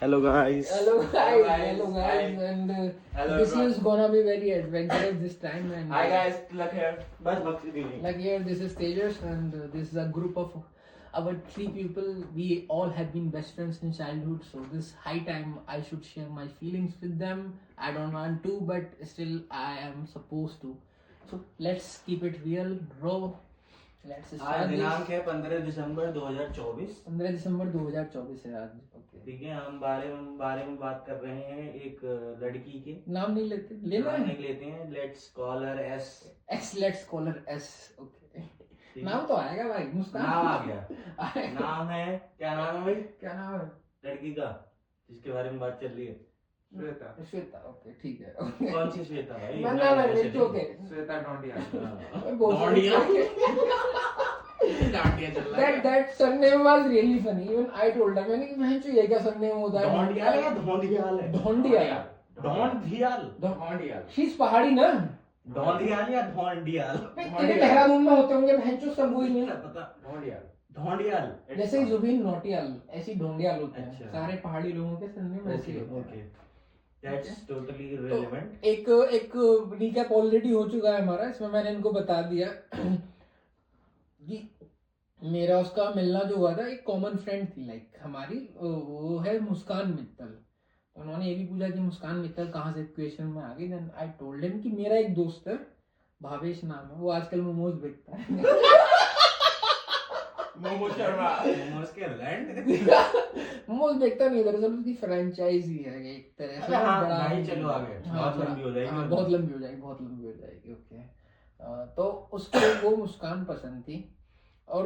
Hello guys. Hello guys, and Hello this everyone. is gonna be very adventurous this time. And Hi guys, Tilak here. बस बख्शी दी नहीं. like here, this is Tejas, and this is a group of our three people. We all have been best friends in childhood, so this high time I should share my feelings with them. I don't want to, but still I am supposed to. So let's keep it real, bro. Let's आज start दिनांक this. है 15 दिसंबर 2024. 15 दिसंबर 2024 है आज. Okay. ठीक है, हम बारे में बात कर रहे हैं एक लड़की के. नाम नहीं लेते, लेना नाम है. नहीं लेते हैं. Let's call her S. Let's call her S. Okay. नाम तो आएगा भाई, मुस्कान. नाम आ गया. नाम है, क्या नाम है भाई? क्या नाम है? लड़की का जिसके बारे में बात चल रही है. श्वेता. ओके, ठीक है. कौन सी श्वेता भाई? ना, it's okay. Shweta Dhondiya. Dhondiya. That surname was really funny. Even I told her, मैंने कि बहन चो ये क्या surname होता है? ढोंडियाल या ढोंडियाल है? ढोंडियाल. ढोंडियाल. She's पहाड़ी ना? ढोंडियाल या ढोंडियाल? तेरे देहरादून में होते होंगे बहन चो, सब वही नहीं. पता. ढोंडियाल. जैसे जुबिन नोटियाल, ऐसी ढोंडियाल होते हैं. अच्छा. सारे पहाड़ी लोगों के surname ऐसे होते हैं. Okay. That's totally irrelevant. एक रिकैप ऑलरेडी हो चुका है हमारा. इसमें मैंने इनको बता दिया कि मेरा उसका मिलना जो हुआ था, एक कॉमन फ्रेंड थी लाइक हमारी, वो है मुस्कान मित्तल. तो उन्होंने ये भी पूछा कि मुस्कान मित्तल कहाँ से इक्वेशन में आ गई. देन आई टोल्ड हिम कि मेरा एक दोस्त है, भावेश नाम है, वो आजकल मोमोज बेचता है. मोमोज शर्मा. मोमोज के लैंड. मोमोज बेचता नहीं, दरअसल उसकी फ्रेंचाइजी है एक तरह से. हाँ, बड़ा भाई चलो आगे. बहुत लंबी हो जाएगी. हाँ, बहुत लंबी हो जाएगी. ओके. तो उसको वो मुस्कान पसंद थी, और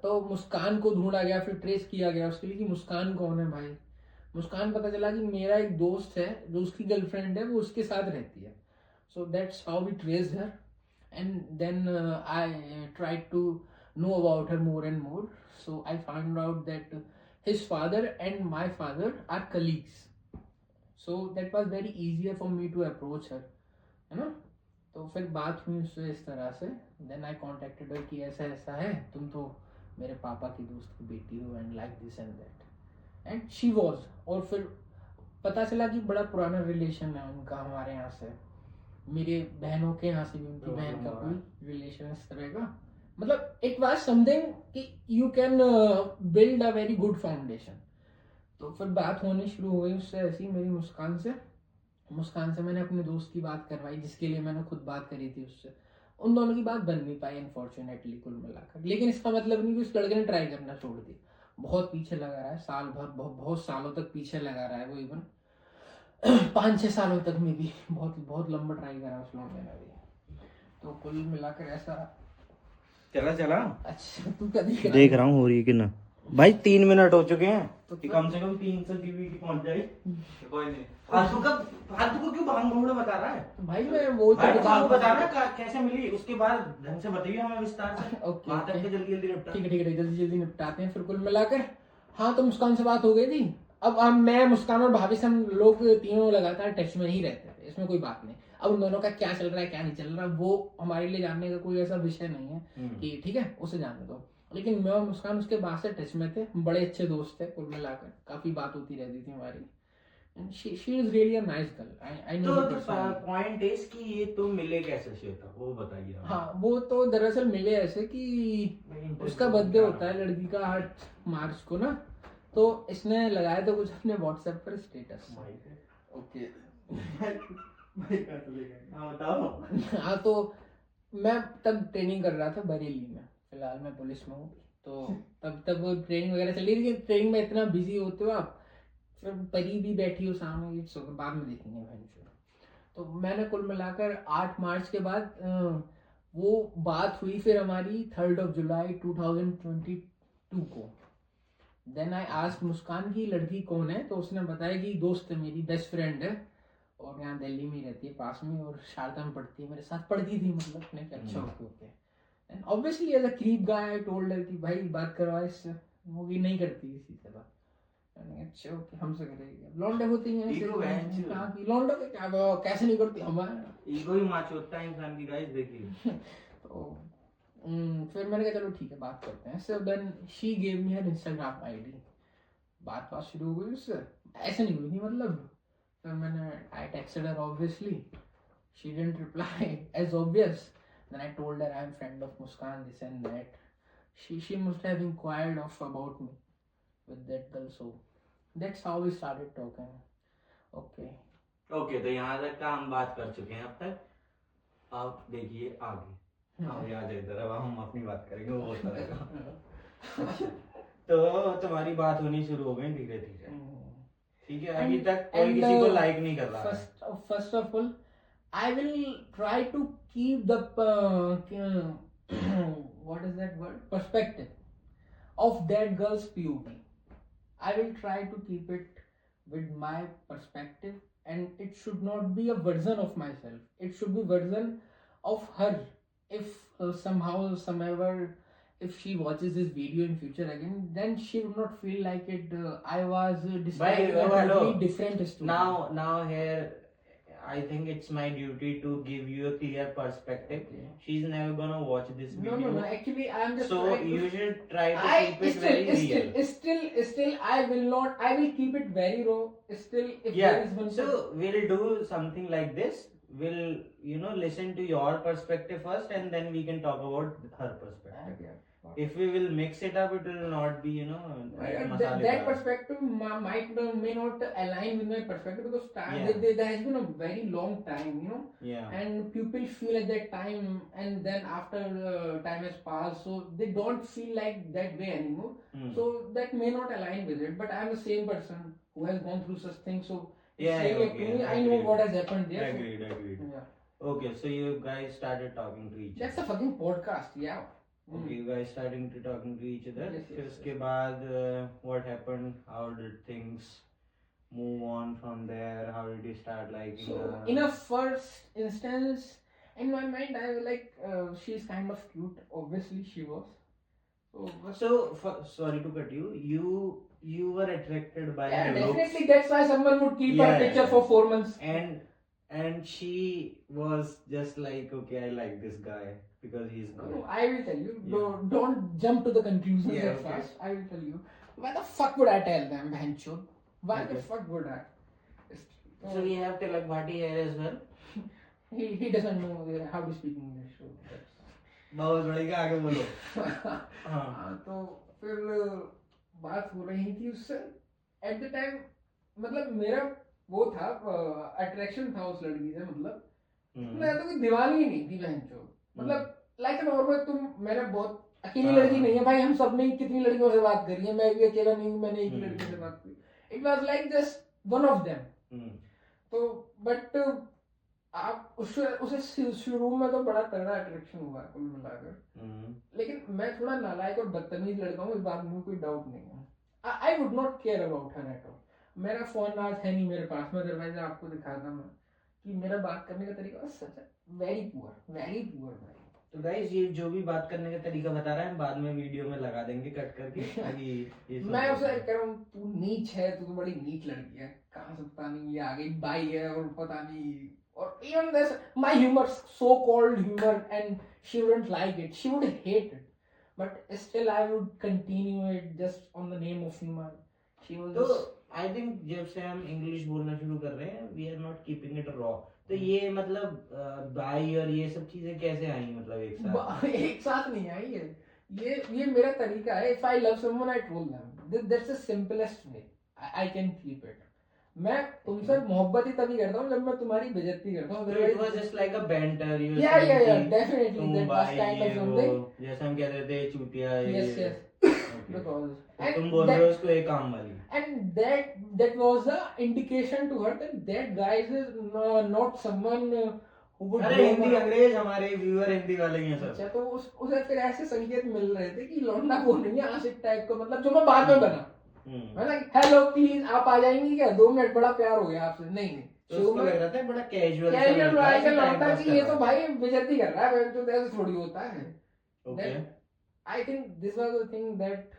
तो मुस्कान को ढूंढा गया, फिर ट्रेस किया गया उसके लिए कि मुस्कान कौन है भाई. मुस्कान पता चला कि मेरा एक दोस्त है जो उसकी गर्लफ्रेंड है, वो उसके साथ रहती है. So that's how we trace her, and then I tried to know about her more and more. So I found out that his father and my father are colleagues. So that was very easier for me to approach her, है ना. तो फिर बात हुई उससे इस तरह से. Then I contacted her कि ऐसा ऐसा है, तुम तो मेरे पापा की दोस्त की बेटी हो, and like this and that. And she was. और फिर पता चला कि बड़ा पुराना रिलेशन है उनका हमारे यहाँ से. मेरे बहनों के यहाँ से भी उनकी बहन का कोई रिलेशन इस तरह का. मतलब इट वाज समथिंग कि you can build a very good foundation. तो फिर बात होनी शुरू हो गई उससे ऐसी मेरी मुस्कान से मैंने अपने दोस्त की बात करवाई, जिसके लिए मैंने खुद बात करी थी उससे. उन दोनों की बात बन नहीं पाई अनफॉर्चुनेटली कुल मिलाकर. लेकिन इसका मतलब नहीं कि उस लड़के ने ट्राई करना छोड़ दिया. बहुत पीछे लगा रहा है, साल भर, बहुत सालों तक पीछे लगा रहा है वो. इवन 5-6 सालों तक में भी बहुत लंबा ट्राई करा उस लड़के ने भी. तो कुल मिलाकर ऐसा. चला. अच्छा, तू क्या देख देख रहा हूँ हो रही है कि ना. भाई 3 मिनट हो चुके हैं, तो कि कम से कम 300 जीबी की पहुंच जाए. कोई नहीं. फालतू को क्यों भांग भूड़ बता रहा है भाई. मैं वो भाई? तो बता रहा है कैसे मिली, उसके बाद ढंग से बताइए हमें विस्तार से. ओके, वहां तक के जल्दी निपटा. ठीक है, जल्दी निपटाते हैं. फिर कुल मिलाकर हाँ, तो मुस्कान से बात हो गई थी. अब मैं, मुस्कान और भाभी से हम लोग तीनों लगातार टच में ही रहते थे, इसमें कोई बात नहीं. अब उन दोनों का क्या चल रहा है क्या नहीं चल रहा, वो हमारे लिए जानने का कोई ऐसा विषय नहीं है कि ठीक है उसे जानने दो. लेकिन मैं और मुस्कान उसके बाद से टच में थे, बड़े अच्छे दोस्त थे कुल मिलाकर. काफी बात होती रहती थी हमारी. She is really a nice girl. I know her personally. Point is कि ये तो मिले कैसे श्वेता, वो बताइए हमें. हाँ, वो तो दरअसल मिले ऐसे कि उसका बर्थडे होता है लड़की का 8 मार्च को ना. तो इसने लगाया था कुछ अपने व्हाट्सएप पर स्टेटस. ओके. हाँ बताओ. हाँ, तो मैं तब ट्रेनिंग कर रहा था बरेली में. फिलहाल मैं पुलिस में हूँ. तो तब ट्रेनिंग वगैरह चल रही थी. ट्रेनिंग में इतना बिजी होते हो आप, फिर परी भी बैठी हो सामने, बाद में देखेंगे भाई. तो मैंने कुल मिलाकर 8 मार्च के बाद वो बात हुई फिर हमारी 3 जुलाई 2022 को. देन आई आस्क्ड मुस्कान की लड़की कौन है. तो उसने बताया कि दोस्त है मेरी, बेस्ट फ्रेंड है, और यहाँ दिल्ली में ही रहती है पास में, और शारदा में पढ़ती है, मेरे साथ पढ़ती थी. मतलब अपने अच्छा okay. And obviously as a creep guy I told her कि भाई बात करवा इससे. वो भी नहीं करती इसी से बात. अच्छा ओके, हमसे करेगी. लौंडे होती हैं लौंडे के क्या, कैसे नहीं करती हमारे. ईगो ही माचोता है इंसान की गाइस, देखिए. तो फिर मैंने कहा चलो ठीक है बात करते हैं. So then she gave me her Instagram ID. बात शुरू हो गई उससे. ऐसे नहीं हुई थी मतलब। फिर मैंने I texted her obviously, she didn't reply as obvious, then I told her I am friend of Muskan this and that, she must have inquired of about me with that girl, so that's how we started talking. Okay. Okay, तो यहाँ तक का हम बात कर चुके हैं अब तक। आप देखिए आगे। हाँ याद है, इधर अब हम अपनी बात करेंगे, वो होता रहेगा। तो तुम्हारी बात होनी शुरू हो गई धीरे धीरे, ठीक है? अभी तक कोई किसी को लाइक नहीं कर रहा है। First of all, I will try to keep the what is that word? Perspective of that girl's POV. I will try to keep it with my perspective, and it should not be a version of myself. It should be version of her. If somehow, if she watches this video in future again, then she will not feel like it. I was describing a totally different story. Now here, I think it's my duty to give you a clear perspective. Okay. She's never gonna watch this video. No. Actually, I am just. So trying you to, should try to keep it very real. Still, I will not. I will keep it very raw. Still, if there is one. So we'll do something like this. We'll listen to your perspective first, and then we can talk about her perspective. Okay. If we will mix it up, it will not be, that perspective may not align with my perspective, because there has been a very long time, Yeah. and people feel at that time, and then after time has passed, so they don't feel like that way anymore. So that may not align with it, but I am the same person who has gone through such things, so saying it to me, I know what has happened there. Agreed. Yeah. Okay, so you guys started talking to each other. That's a fucking podcast, yeah. Okay, you guys starting to talking to each other. Yes. फिर उसके बाद what happened? How did things move on from there? How did you start liking So her? in a first instance, in my mind, I was like, she's kind of cute. Obviously, she was. Sorry to cut you. You were attracted by Yeah, her definitely. looks, That's why someone would keep her picture for 4 months. and she was just like, okay, I like this guy because he's good. No, I will tell you. Yeah. Don't jump to the conclusions Yeah, that okay. fast. I will tell you. Why the fuck would I tell them, Bhanchod? Why the Okay. fuck would I? So we have Tilak Bhatti here as well. He doesn't know how to speak English. So that's... बहुत बड़ी का आगे बोलो. हाँ, तो फिर बात हो रही थी उससे. At the time, मतलब मेरा वो था, अट्रैक्शन था उस लड़की से, मतलब मैं तो कोई दीवानी ही नहीं थी बहनचोद, मतलब लाइक नॉर्मल. मैंने बहुत अकेली लड़की नहीं है भाई, हम सब ने कितनी लड़कियों से बात करी है, मैं भी अकेला नहीं हूँ, मैंने एक ही लड़की से बात की. It was like just one of them. तो बट आप उसे शुरू में तो बड़ा तगड़ा अट्रैक्शन हुआ कुल मिलाकर, लेकिन मैं थोड़ा नालायक और बदतमीज लड़का हूँ, इस बात में कोई डाउट नहीं है. I would not care about her at all. मेरा फोन आज है नहीं मेरे पास में, अदरवाइज आपको दिखाता मैं कि मेरा बात करने का तरीका सच है वेरी पुअर भाई. तो गाइस, ये जो भी बात करने का तरीका बता रहा है हम बाद में वीडियो में लगा देंगे कट करके, ताकि ये मैं उसे कह रहा हूँ तू नीच है, तू तो बड़ी नीच लड़की है, कहाँ से पता नहीं ये आ गई बाई है और पता नहीं, और even this my humour, so called humour, and she wouldn't like it, she would hate it, but still I would continue it just on the name of humour. She was तो I think जब से हम English बोलना शुरू कर रहे हैं, we are not keeping it raw. तो ये मतलब बाई और ये सब चीजें कैसे आई, मतलब एक साथ नहीं आई है. ये मेरा तरीका है. If I love someone I told them, that's the simplest way I can keep it. मैं तुमसे मोहब्बत ही तभी करता हूँ जब मैं तुम्हारी बेइज्जती करता हूँ. So it was just like a banter. Yeah, definitely. That was kind of something. जैसे हम कहते थे चूतिया. Yes. Because तुम बोल रहे हो उसको एक काम वाली. And that was the indication to her that guy is not someone who would. अरे हिंदी अंग्रेज हमारे व्यूअर हिंदी वाले ही हैं सब. अच्छा, तो उसे फिर ऐसे संकेत मिल रहे थे कि लौंडा वो नहीं है, आशिक टाइप का, मतलब जो मैं बाद में बना. हेलो प्लीज आप आ जाएंगी क्या 2 मिनट, बड़ा प्यार हो गया आपसे. नहीं तो उसको लग रहा था बड़ा कैजुअल लौंडा कि ये तो भाई बेइज्जती कर रहा है, तो ऐसे थोड़ी होता है. Okay. I think this was the thing that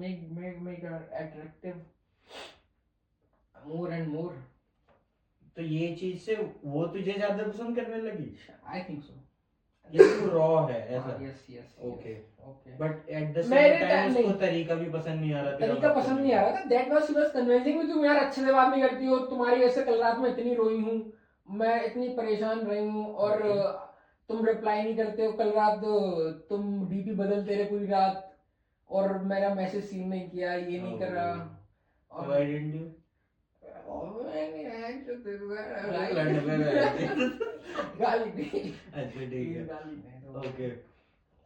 make her attractive more and more. तो ये चीज से वो तुझे ज्यादा पसंद करने लगी. I think so. ये तो रॉ है ऐसा। Yes yes Okay. Okay but at the मेरे सेम टाइम time उसको नहीं। तरीका भी पसंद नहीं आ रहा तेरा तरीका बात पसंद करने नहीं आ का। रहा था। That was she was convincing मी, तुम यार अच्छे से बात नहीं करती हो, तुम्हारी वजह से कल रात में इतनी रोई हूँ, मैं इतनी परेशान रही हूँ, और तुम रिप्लाई नहीं करते हो, कल रात तुम डीपी बदलते रहे पूरी रात, और मेरा मैसेज सीन नहीं किया, ये नहीं करा। So why didn't you? लड़ने पे गए थे। गाली नहीं, अच्छा ठीक है। गाली नहीं। ओके।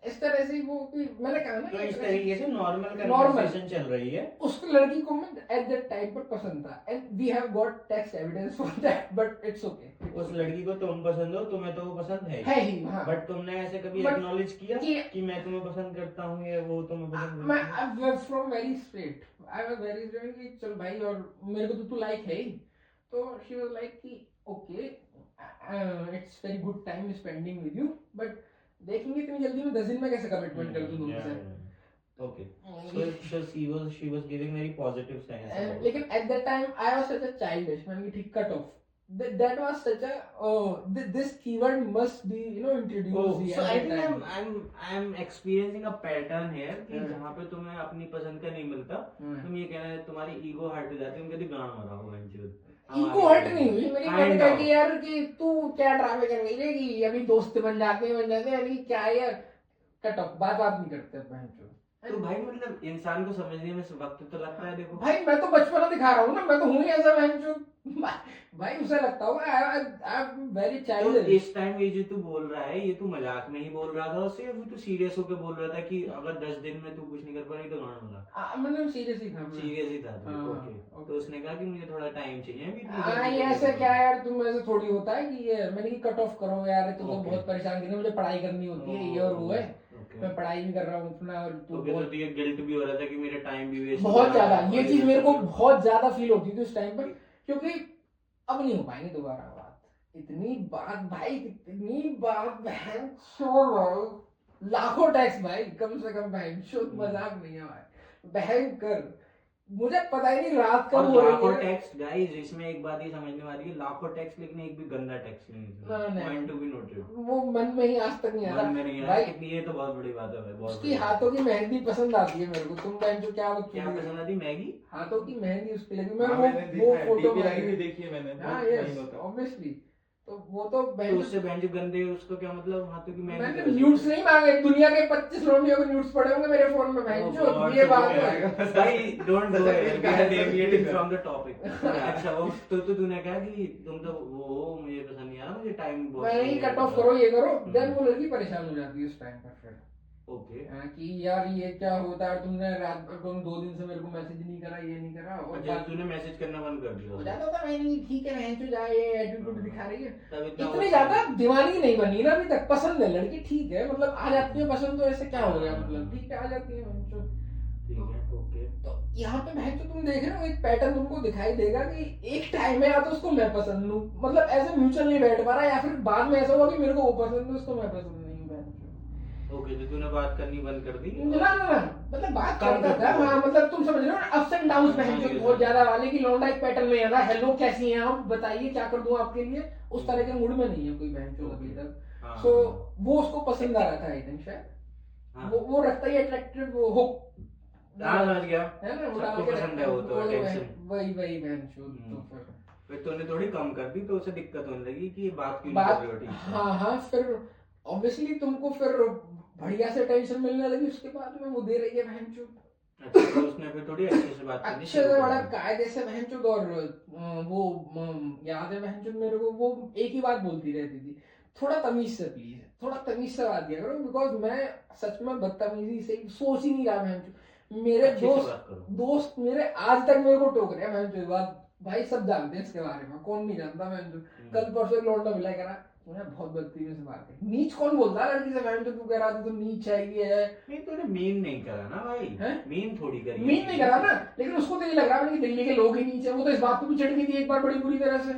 इस तरह से वो मैंने कहा ना तो कि इस तरीके से नॉर्मल Normal. कन्वर्सेशन चल रही है। उसको लड़की को मैं एट दैट टाइम पर पसंद था, and we have got text evidence for that, but it's okay. उस लड़की को तुम पसंद हो, तुम्हें तो वो पसंद है है ही, हाँ। बट तुमने ऐसे कभी But- एक्नॉलेज किया कि- कि मैं तुम्हें पसंद करता हूँ या वो तुम्हें पसंद मैं करती है? I was from very straight, I was very straight कि चल भाई, और मेरे को तो तू लाइक है ही, तो शी वाज लाइक कि okay, it's very good time spending with you, but देखेंगे इतनी जल्दी में 10 दिन में कैसे कमिटमेंट कर दूं तुमसे। Okay. So she was giving very positive signs. about it. लेकिन eight that time I was such a childish, मैंने ठीक cut off, that was such a this keyword must be introduced Oh, here so I at think that time. I'm experiencing a pattern here कि हाँ। जहाँ पे तुम्हें अपनी पसंद का नहीं मिलता, हाँ। तुम ये कहना है तुम्हारी ईगो हर्ट हो जाती है, तुम कहती गाना मरा हो बंचूद। इनको हर्ट नहीं हुई मेरी, Kind मैंने कहा of. कि यार कि तू क्या ड्रामे कर रही है कि अभी दोस्त बन जाते हैं अभी क्या है यार, कट ऑफ, बात नहीं करते बहन चो। तो भाई मतलब इंसान को समझने में वक्त तो लगता है। देखो भाई मैं तो बचपना दिखा रहा हूँ ना, मैं तो हूँ ही ऐसा बहन चो। भाई उसे लगता होगा आई एम वेरी तो चाइल्डिश। इस टाइम ये जो तू बोल रहा है, ये तू मजाक में ही बोल रहा था उससे, या फिर तू सीरियस होकर बोल रहा था कि अगर 10 दिन में तू कुछ नहीं कर पा रही तो गाना मरा? मतलब सीरियस ही था। सीरियस ही था तू? हाँ, ओके। okay. तो उसने कहा कि मुझे थोड़ा टाइम चाहिए अभी। हाँ, ये ऐसे क्या है यार, तुम ऐसे थोड़ी होता है कि ये मैंने कट ऑफ करो यार, तो Okay. बहुत परेशान कर रही है, मुझे पढ़ाई करनी होती है, ये और वो है, Okay. मैं पढ़ाई भी कर रहा हूँ अपना, और तू तो बहुत ये गिल्ट भी हो रहा था कि मेरा टाइम भी वेस्ट बहुत ज्यादा, ये चीज मेरे को बहुत ज्यादा फील होती थी उस टाइम पर, क्योंकि अब नहीं हो पाएंगे दोबारा बात, इतनी बात भाई, इतनी बात बहन चो, लाखों टैक्स भाई, कम से कम बहन चो, मजाक नहीं है भाई, बहन कर, मुझे पता ही नहीं रात कब हो लाखों रही है। टेक्स्ट गाइस, इसमें एक बात ये समझने वाली है, लाखों टेक्स्ट लेकिन एक भी गंदा टेक्स्ट नहीं है। Point to be noted. वो मन में ही आज तक नहीं आता मन में नहीं आया भाई। कि ये तो बहुत बड़ी बात है भाई, बहुत उसकी बड़ी हाथों बात की मेहंदी पसंद आती है मेरे को, तुम बहन जो क्या क्या पसंद आती? मैगी? हाथों की मेहंदी उस पे लगी, मैं हाँ, वो मैंने वो देखा है, फोटो DP लगी हुई देखी है मैंने, हाँ बहुत यस fine होता है। ऑब्वियसली, तो वो तो तो बहन उससे बहन जो गंदे, उसको क्या मतलब हाथों की मेहंदी? मैंने कर दी? न्यूड्स नहीं मांगे, दुनिया के 25 लौंडियों के न्यूड्स पड़े होंगे मेरे फोन में बहन Oh जो, God, ये तो बात क्या है। है? भाई don't go here, we are deviating from the topic. हाँ। अच्छा वो तो तूने कहा कि तुम तो वो मुझे पसंद नहीं आ रहा, मुझे टाइम बहुत मैं ही चाहिए। कट ऑफ करो, ये करो, देन वो लड़की परेशान हो जाती है उस टाइम पर फिर ओके। कि यार ये क्या होता है, तुमने रात पर तुम 2 दिन से मेरे को मैसेज नहीं करा, ये नहीं करा, और अच्छा तूने मैसेज करना बंद कर दिया? हो जाता था, मैंने ठीक है बहन जो जाए, ये एटीट्यूड दिखा रही है, तब इतना इतनी ज्यादा दीवानी नहीं बनी ना अभी तक, पसंद है लड़की, ठीक है, मतलब आ जाती है पसंद, तो ऐसे क्या हो गया, मतलब ठीक है आ जाती है बहन चो। ठीक है ओके। तो यहाँ पे बहन चो तुम देख रहे हो एक पैटर्न तुमको दिखाई देगा कि एक टाइम है या तो उसको मैं पसंद हूँ, मतलब ऐसे म्यूचुअल नहीं बैठ पा रहा, या फिर बाद में ऐसा हुआ कि मेरे को वो पसंद है उसको मैं पसंद नहीं हूँ बहन चो। ओके तो तूने बात करनी बंद कर दी? ना मतलब बात कम करता था, करती है। हाँ मतलब तुम समझ रहे हो ना, अप्स एंड डाउन्स बहन चो हाँ, बहुत ज्यादा वाले की, लौंडा एक पैटर्न में आता है, हेलो कैसी हैं आप, बताइए क्या कर दूं आपके लिए, उस तरह के मूड में नहीं है कोई बहन चो अभी तक। हाँ, सो वो उसको पसंद आ रहा था आई थिंक शायद, हाँ। वो रखता ही अट्रैक्टिव, वो हो हाँ समझ गया, है ना, वो सबको डाल के पसंद है वो तो attention। वही बहन चो। तो फिर फिर तूने थोड़ी कम कर दी तो उसे दिक्कत होने लगी कि ये बात क्यों नहीं बात, कर रही हो ठीक से। हाँ फिर ऑब्वियसली तुमको फिर बढ़िया से टेंशन मिलने लगी उसके बाद में, वो दे रही है बहन चो अच्छा तो उसने फिर थोड़ी अच्छे से बात करनी अच्छे शुरू से, कर बड़ा दी। कायदे से बहन चो, और याद है बहन चो मेरे को, वो एक ही बात बोलती रहती थी, थोड़ा तमीज से प्लीज, थोड़ा तमीज से बात किया करो, बिकॉज मैं सच में बदतमीजी से सोच ही नहीं रहा बहन चो, मेरे अच्छे से बात करो। दोस्त मेरे आज तक मेरे को टोक रहे हैं बहन चो, बात भाई सब जानते हैं इसके बारे में, कौन नहीं जानता बहन चो। कल परसों एक लौंडा मिला करा, तूने बहुत बदतमीजी से बात की, नीच कौन बोलता है लड़की से बहन चो, तू कह रहा था तू नीच है ये है, नहीं तूने मीन नहीं करा ना भाई, हैं? मीन थोड़ी करी। मीन नहीं करा ना, लेकिन उसको तो ये लग रहा है कि दिल्ली के लोग ही नीचे, वो तो इस बात को भी चिढ़ गई थी एक बार बड़ी बुरी तरह से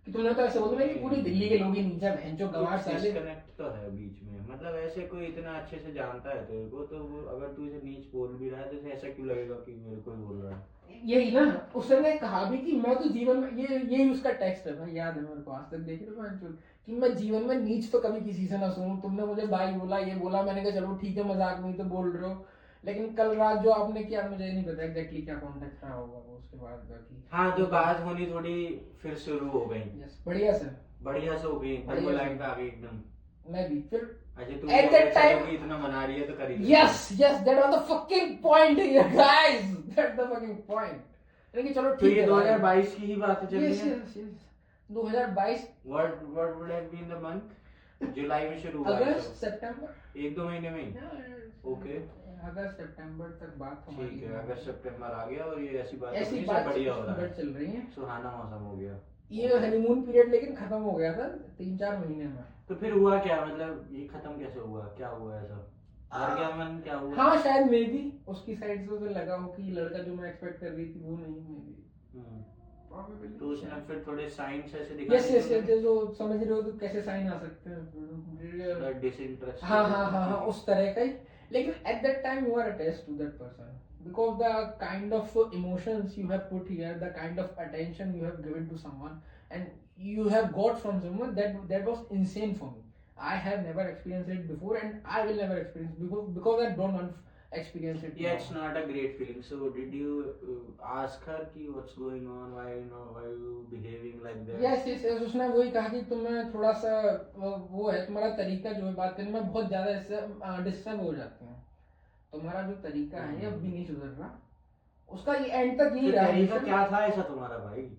कि तुमने तो ऐसे बोल रहे कि पूरी दिल्ली के लोग ही नीचे भैंचो गवार साले। डिस्कनेक्ट तो है बीच में, मतलब ऐसे कोई इतना अच्छे से जानता है तेरे को, तो वो अगर तू इसे नीच बोल भी रहा है तो इसे ऐसा क्यों लगेगा कि मेरे को ही बोल रहा है। यही ना, उसने कहा भी कि मैं तो जीवन में ये उसका टेक्स्ट है भाई, याद है मेरे को, आज तक देख रहे हो कि मैं जीवन में नीच तो कभी किसी से ना सुनूं। तुमने मुझे भाई बोला, ये बोला, मैंने कहा चलो ठीक है, मजाक में ही तो बोल रहे हो, लेकिन कल रात जो आपने किया मुझे नहीं पता एग्जैक्टली क्या कॉन्टेक्स्ट रहा होगा वो उसके बाद बाकी। हाँ तो बात होनी थोड़ी फिर शुरू हो गई। यस, बढ़िया सर, बढ़िया से हो गई, बढ़िया से। लाइन पे आ गई एकदम। मैं भी फिर अच्छा तू At that time- इतना मना रही है तो करी। yes that was the fucking point here guys, that's the fucking point। यानी कि चलो तो ठीक ये है 2022 की ही बातें चल रही yes है। yes yes 2022 What would have been the month? जुलाई में शुरू हुआ है अगस्त तो। सितंबर, 1-2 महीने में ही। ओके अगस्त सितंबर तक बात हमारी ठीक है, अगस्त सितंबर आ गया और ये ऐसी बात ऐसी सब बात बढ़िया हो रहा है, चल रही है। सुहाना मौसम हो गया। ये हनीमून पीरियड लेकिन खत्म हो गया था 3-4 महीने में। तो फिर हुआ क्या, मतलब ये खत्म कैसे हुआ, क्या हुआ ऐसा, हार गया मन, क्या हुआ? हाँ शायद मे भी उसकी साइड से उसे लगा हो कि लड़का जो मैं एक्सपेक्ट कर रही थी वो नहीं, मे भी तो उसने फिर थोड़े साइंस ऐसे दिखाए। यस यस यस जो समझ रहे हो तो कैसे साइन आ सकते हैं, डिसइंटरेस्ट। हाँ उस तरह का ही। लेकिन at that time you are attached to that person because the kind of emotions you have put here, the kind of attention you have given to someone and you have got from someone, that was insane for me. I have never experienced it before and I will never experience because I don't want to experience it. Yeah, it's not a great feeling. So did you ask her कि what's going on, why you behaving like that? Yes yes yes उसने वही कहा कि तुम्हें थोड़ा सा वो है तुम्हारा तरीका जो है बात करने में, बहुत ज्यादा इससे डिस्टर्ब हो जाते हैं, तुम्हारा जो तरीका है ये अब भी नहीं सुधर रहा। उसका ये एंड तक यही तो रहा। तरीका क्या था ऐसा तुम्हारा भाई?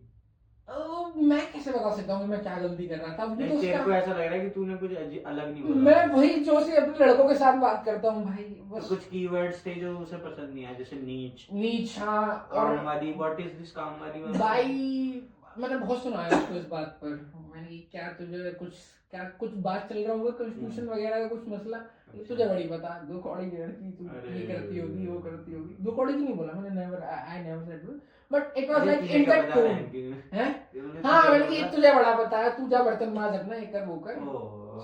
मैं कैसे बता सकता हूँ मैं क्या गलती कर रहा था, अभी तो तेरे को उसका ऐसा लग रहा है कि तूने कुछ अलग नहीं बोला। मैं वही जो से अपने लड़कों के साथ बात करता हूँ भाई, तो बस कुछ कीवर्ड्स थे जो उसे पसंद नहीं आए, जैसे नीच, नीच, हाँ और कामवादी। व्हाट इज दिस कामवादी? भाई मैंने बहुत सुना है उसको इस बात पर, मैंने क्या तुझे कुछ बात चल रहा होगा कॉन्स्टिट्यूशन वगैरह का कुछ मसला, तुझे बड़ी बता, दो कौड़ी की लड़की तू ये करती होगी वो करती होगी, दो कौड़ी की नहीं बोला मैंने, I never said, but it was like in that tone हैं। हाँ मैंने कि तुझे बड़ा पता है, तू जा बर्तन मांज अपना, ये कर वो कर।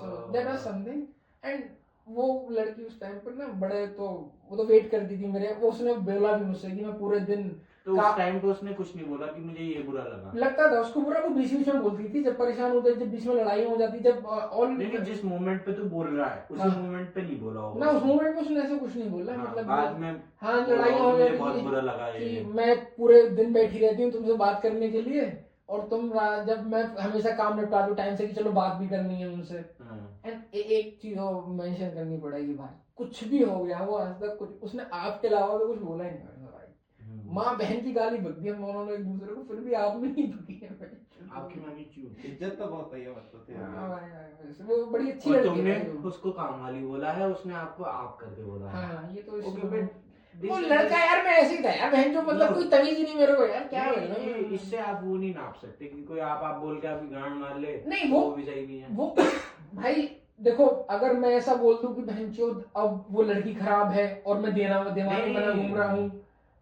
So that was something and वो लड़की उस टाइम पर ना बड़े तो वो तो वेट करती थी मेरे, वो उसने बोला भी मुझसे कि मैं पूरे दिन तो उस टाइम पे उसने कुछ नहीं बोला कि मुझे ये बुरा लगा? लगता था उसको बुरा, वो बीच बीच में बोलती थी जब परेशान होते, जब बीच में लड़ाई हो जाती, जब ऑल नहीं जिस मोमेंट पे तू बोल रहा है उसी हाँ। मोमेंट पे नहीं बोला होगा ना उस मोमेंट में उसने ऐसा कुछ नहीं बोला, हाँ, मतलब बाद में हाँ लड़ाई हो मुझे जाती बहुत थी बुरा लगा कि ये। मैं पूरे दिन बैठी रहती हूँ तुमसे बात करने के लिए और तुम जब मैं हमेशा काम निपटा दूं टाइम से कि चलो बात भी करनी है उनसे। एंड एक चीज और मेंशन करनी पड़ेगी भाई, कुछ भी हो गया वो आज तक कुछ उसने आपके अलावा तो कुछ बोला ही नहीं भाई, माँ बहन की गाली बक दी हम दोनों ने एक दूसरे को, फिर भी आप में नहीं बकी है भाई, आपकी माँ की चूत। इज्जत तो बहुत है मतलब तेरे हाँ लिए। भाई वो बड़ी अच्छी और लड़की तुमने है भाई वो। उसको काम वाली बोला है, उसने आपको आप करके बोला है। हाँ ये तो Okay, इसमें- but वो लड़का यार मैं ऐसे ही था यार बहन जो, मतलब कोई तमीज ही नहीं मेरे को यार, क्या नहीं, बोलूं? ये इससे आप वो नहीं नाप सकते कि कोई आप बोल के आपकी गांड मार ले, नहीं, तो वो- भी सही नहीं है। वो भाई देखो अगर मैं ऐसा बोल दूं कि बहनचोद अब वो लड़की खराब है और मैं दिमाग में बना घूम रहा हूँ,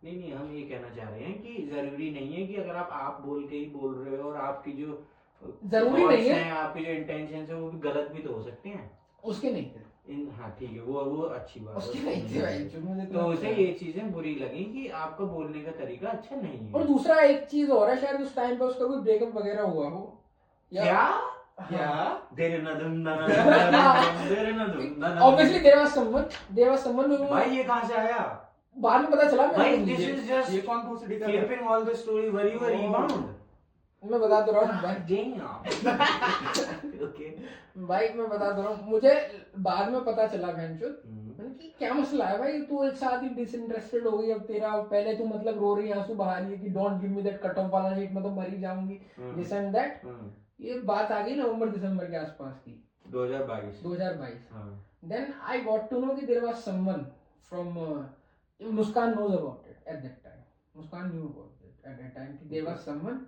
नहीं हम ये कहना चाह रहे हैं कि जरूरी नहीं है कि अगर आप बोल के ही बोल रहे हो और आपकी जो जरूरी नहीं है। आपके जो इंटेंशन है वो भी गलत भी तो हो सकते हैं। उसके नहीं थे, हाँ ठीक है, वो अच्छी बात उसके है। नहीं थे भाई जो मुझे तो उसे ये चीजें बुरी लगी कि आपका बोलने का तरीका अच्छा नहीं है। और दूसरा एक चीज और है, शायद उस टाइम पे उसका कोई ब्रेकअप वगैरह हुआ हो क्या देर न दुम ऑब्वियसली देयर वाज समवन भाई ये कहाँ से आया बाद में पता चला भाई? मैं दिस इज जस्ट ये कौन पूछ रही keeping all the story were you a rebound? मैं बता तो रहा हूँ भाई, ओके भाई मैं बता तो रहा हूँ, मुझे बाद में पता चला बहनचोद मैंने कि क्या मसला है भाई, तू एक साथ ही डिसइंटरेस्टेड हो गई अब तेरा, पहले तू मतलब रो रही आंसू बहा रही है कि don't give me that cut off वाला शीट, मैं तो मर ही जाऊंगी दिस एंड दैट। ये बात आ गई नवंबर दिसंबर के आसपास की 2022। Then I got to know कि there was someone from Muskan knows about it at that time, Muskan knew about it at that time कि there was someone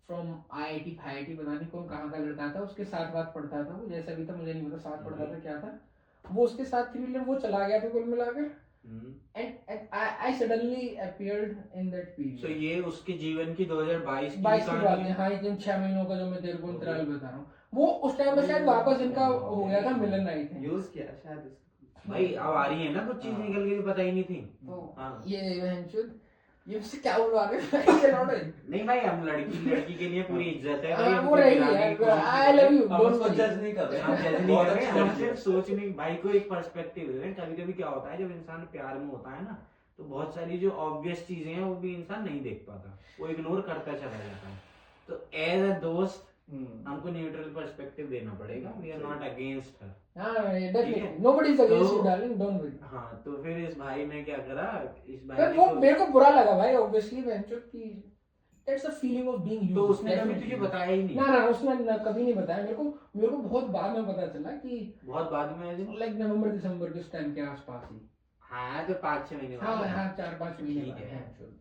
from IIT पता नहीं कौन कहाँ का लड़का था, उसके साथ बात पढ़ता था वो, जैसा भी था मुझे नहीं पता साथ पढ़ता था क्या था वो, उसके साथ थी वो चला गया था कुल मिला के and I suddenly appeared in that period. सो ये उसके जीवन की 2022 की 22 की बात कहानी है, है। हाँ, ये 6 महीनों का जो मैं तेरे को अंतराल बता रहा हूँ, वो उस टाइम में शायद वापस इनका हो गया था, मिलन आई थी। यूज किया शायद इसको। भाई अब आ रही है ना कुछ चीज हाँ। निकल के पता ही नहीं थी। तो हाँ। ये बहनचोद, ये उससे क्या बोलवा रहे हैं? ये लौट रही। नहीं भाई, हम लड़की के लिए पूरी इज्जत है भाई, हाँ, हम वो कोई रहेगी गिराने यार, की कोशिश नहीं I love you, हम don't उसको worry। जज नहीं कर रहे हम जज नहीं बहुत कर रहे, अच्छी हम लड़की सिर्फ है। सोचने भाई को एक पर्सपेक्टिव दे रहे हैं। कभी कभी क्या होता है जब इंसान प्यार में होता है ना, तो बहुत सारी जो ऑब्वियस चीजें हैं वो भी इंसान नहीं देख पाता, वो इग्नोर करता चला जाता है। तो एज अ दोस्त हमको न्यूट्रल पर्सपेक्टिव देना पड़ेगा, we are not against her. हाँ, ठीक definitely, है। nobody is against तो- you, darling, don't worry। हाँ, तो फिर इस भाई ने क्या करा, इस भाई फिर ने वो तो- मेरे को बुरा लगा भाई, obviously बहनचोद की that's a feeling of being used। तो उसने कभी definitely। तुझे बताया ही नहीं? ना उसने कभी नहीं बताया मेरे को बहुत बाद में पता चला कि बहुत बाद में as in? लाइक नवंबर दिसंबर के उस टाइम के आसपास ही। हाँ, तो 5-6 महीने हाँ बाद। हाँ, 4-5 महीने ठीक बाद है। बहनचोद।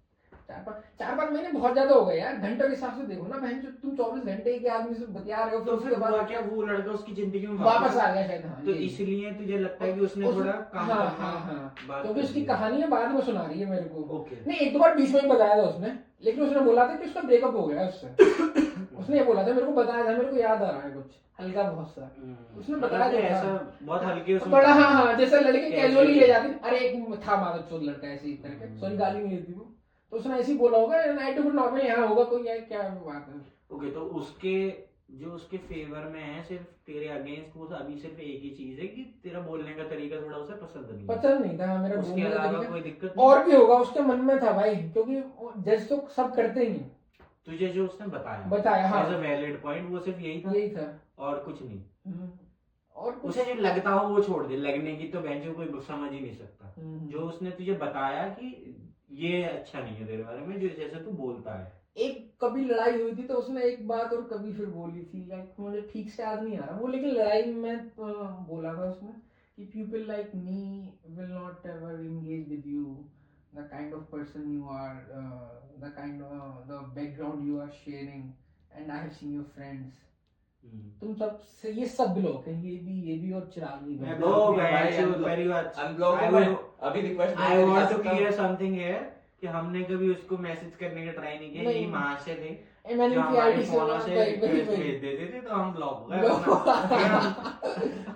4-5 महीने बहुत ज्यादा हो गए यार, घंटे के हिसाब से देखो ना बहनचोद, तुम 24 घंटे के आदमी से बतिया रहे हो, तो फिर फिर उसके हुआ बाद क्या, वो लड़का उसकी जिंदगी में वापस आ गया शायद। हाँ, तो ये- इसलिए तुझे लगता है कि उसने उस- थोड़ा काम हाँ करना हाँ हाँ, बात क्योंकि कर उसकी दिया। कहानी है बाद में सुना रही है मेरे को। ओके। नहीं, एक दो बार बीच में ही बताया था उसने, लेकिन उसने बोला था कि उसका ब्रेकअप हो गया उससे। उसने ये बोला था, मेरे को बताया था, मेरे को याद आ रहा है कुछ हल्का बहुत सा। उसने बताया मतलब जो था। ऐसा बहुत हल्के उसमें बड़ा, हाँ हाँ, जैसे लड़के Casually। कैजुअली ले जाते हैं, अरे एक था मादक चोद लड़का ऐसे ही करके, सॉरी गाली नहीं देती वो, तो उसने ऐसे ही बोला होगा, नाइट टू नॉर्मल यहाँ होगा कोई, यार क्या बात है। ओके, तो उसके जो उसके फेवर में है, सिर्फ तेरे अगेंस्ट वो अभी सिर्फ एक ही चीज है कि तेरा बोलने का तरीका थोड़ा उसे पसंद नहीं है। पसंद नहीं था हाँ, मेरा उसके बोलने का अलावा तरीका। कोई दिक्कत और भी होगा उसके मन में था भाई, क्योंकि जज तो सब करते ही नहीं। तुझे जो उसने बताया, हाँ। एज अ वैलिड पॉइंट वो सिर्फ यही था यही था। और कुछ नहीं। और कुछ उसे जो लगता हो वो छोड़ दे, लगने की तो बेंचो कोई समझ ही नहीं सकता। जो उसने तुझे बताया कि ये अच्छा नहीं है तेरे बारे में, जो जैसे तू बोलता है। एक कभी लड़ाई हुई थी तो उसने एक बात और कभी फिर बोली थी, लाइक मुझे ठीक से याद नहीं आ रहा वो, लेकिन लड़ाई में बोला था उसने कि people like me will not ever engage with you, the kind of person you are, the kind of the background you are sharing, and I have seen your friends. तुम सब से ये सब लोग हैं, ये भी और चिराग भी। मैं Oh, भाई, man, unblock- very much. unblock I को मैं will- अभी request I want to clear something here कि हमने कभी उसको मैसेज करने का ट्राई नहीं किया, नहीं। यही महाशय थे मैंने जो उनकी हमारे आईडी से फोनों से वही- रिक्वेस्ट वही- भेज देते थे, तो हम ब्लॉक हो गए। Block।